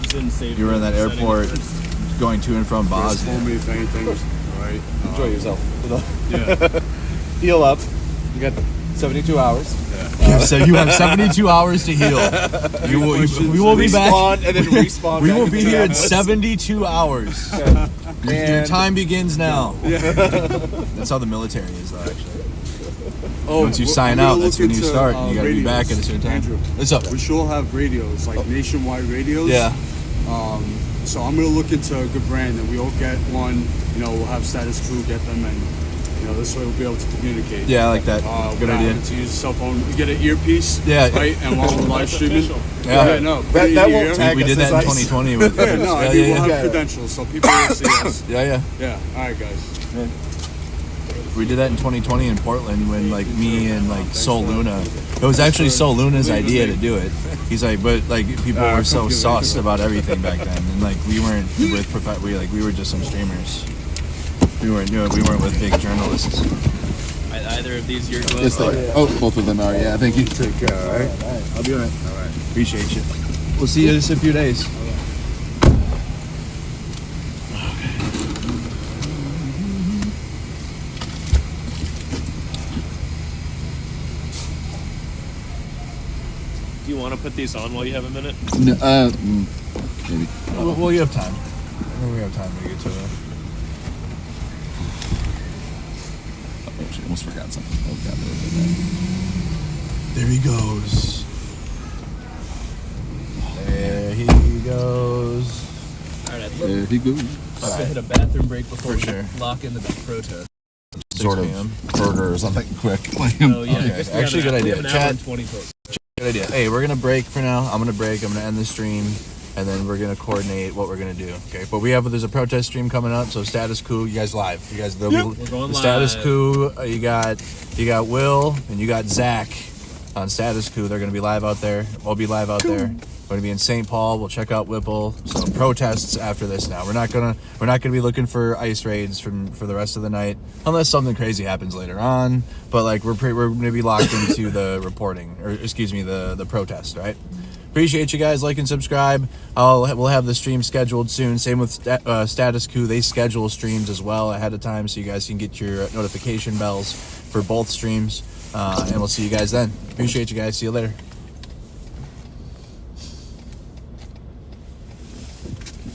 It's in safe. You were in that settings airport first. going to and from Just Bosnia. call me if anything. All right. Enjoy yourself. Yeah. Heal up. You got 72 hours. So you have 72 hours to heal. We will be back. Respawn and then respawn. We back will in be the here in office. 72 hours. Your And- time begins now. That's how the military is, though, actually. Once you sign I'm gonna out, that's look when you into, start. You gotta be back at a radios. certain time. Andrew, What's up? we should have radios, like nationwide radios. Yeah. So I'm gonna look into a good brand, and we all get one. You know, we'll have Status Crew get them, and You know, this way we'll be able to communicate. Yeah, I like that. Good without idea. having to use a cell phone. You get an earpiece. Yeah. Right. And while we're live streaming. Yeah. No. That won't tag We us did that as in ice. 2020 with Yeah, no, I mean, we'll have yeah. credentials so people will see us. Yeah. Yeah. All right, guys. We did that in 2020 in Portland when like me and like Sol Luna. It was actually Sol Luna's idea to do it. He's like, but like people were so sussed about everything back then, and like we weren't with we were just some streamers. We weren't with big journalists. Either of these your Yes, both of them are. Yeah, thank you. Take care. All right. I'll be all right. All right, appreciate you. We'll see you in a few days. Do you want to put these on while you have a minute? No, maybe. Well, you have time. I think we have time to get to it. Oh, shit, almost forgot something. Oh, God, There he goes. There he goes. All right, there he goes. let's hit a bathroom break before For we sure. lock in the protest. Sort 6 of p.m. burger or something quick. Oh yeah, I guess we Actually, have good we idea. have an hour Chat. and 20 folks. Good idea. Hey, we're gonna break for now. I'm gonna break. I'm gonna end the stream, and then we're gonna coordinate what we're gonna do. Okay. But there's a protest stream coming up. So status coup. You guys live. You guys. We're going status live. coup. You got Will and you got Zach on status coup. They're gonna be live out there. We'll be live out there. We're gonna be in St. Paul. We'll check out Whipple. So protests after this. Now we're not gonna be looking for ice raids for the rest of the night unless something crazy happens later on. But like we're gonna be locked into the reporting, or excuse me, the protest. Right. Appreciate you guys. Like and subscribe. We'll have the stream scheduled soon. Same with Status Coup. They schedule streams as well ahead of time, so you guys can get your notification bells for both streams. And we'll see you guys then. Appreciate you guys. See you later.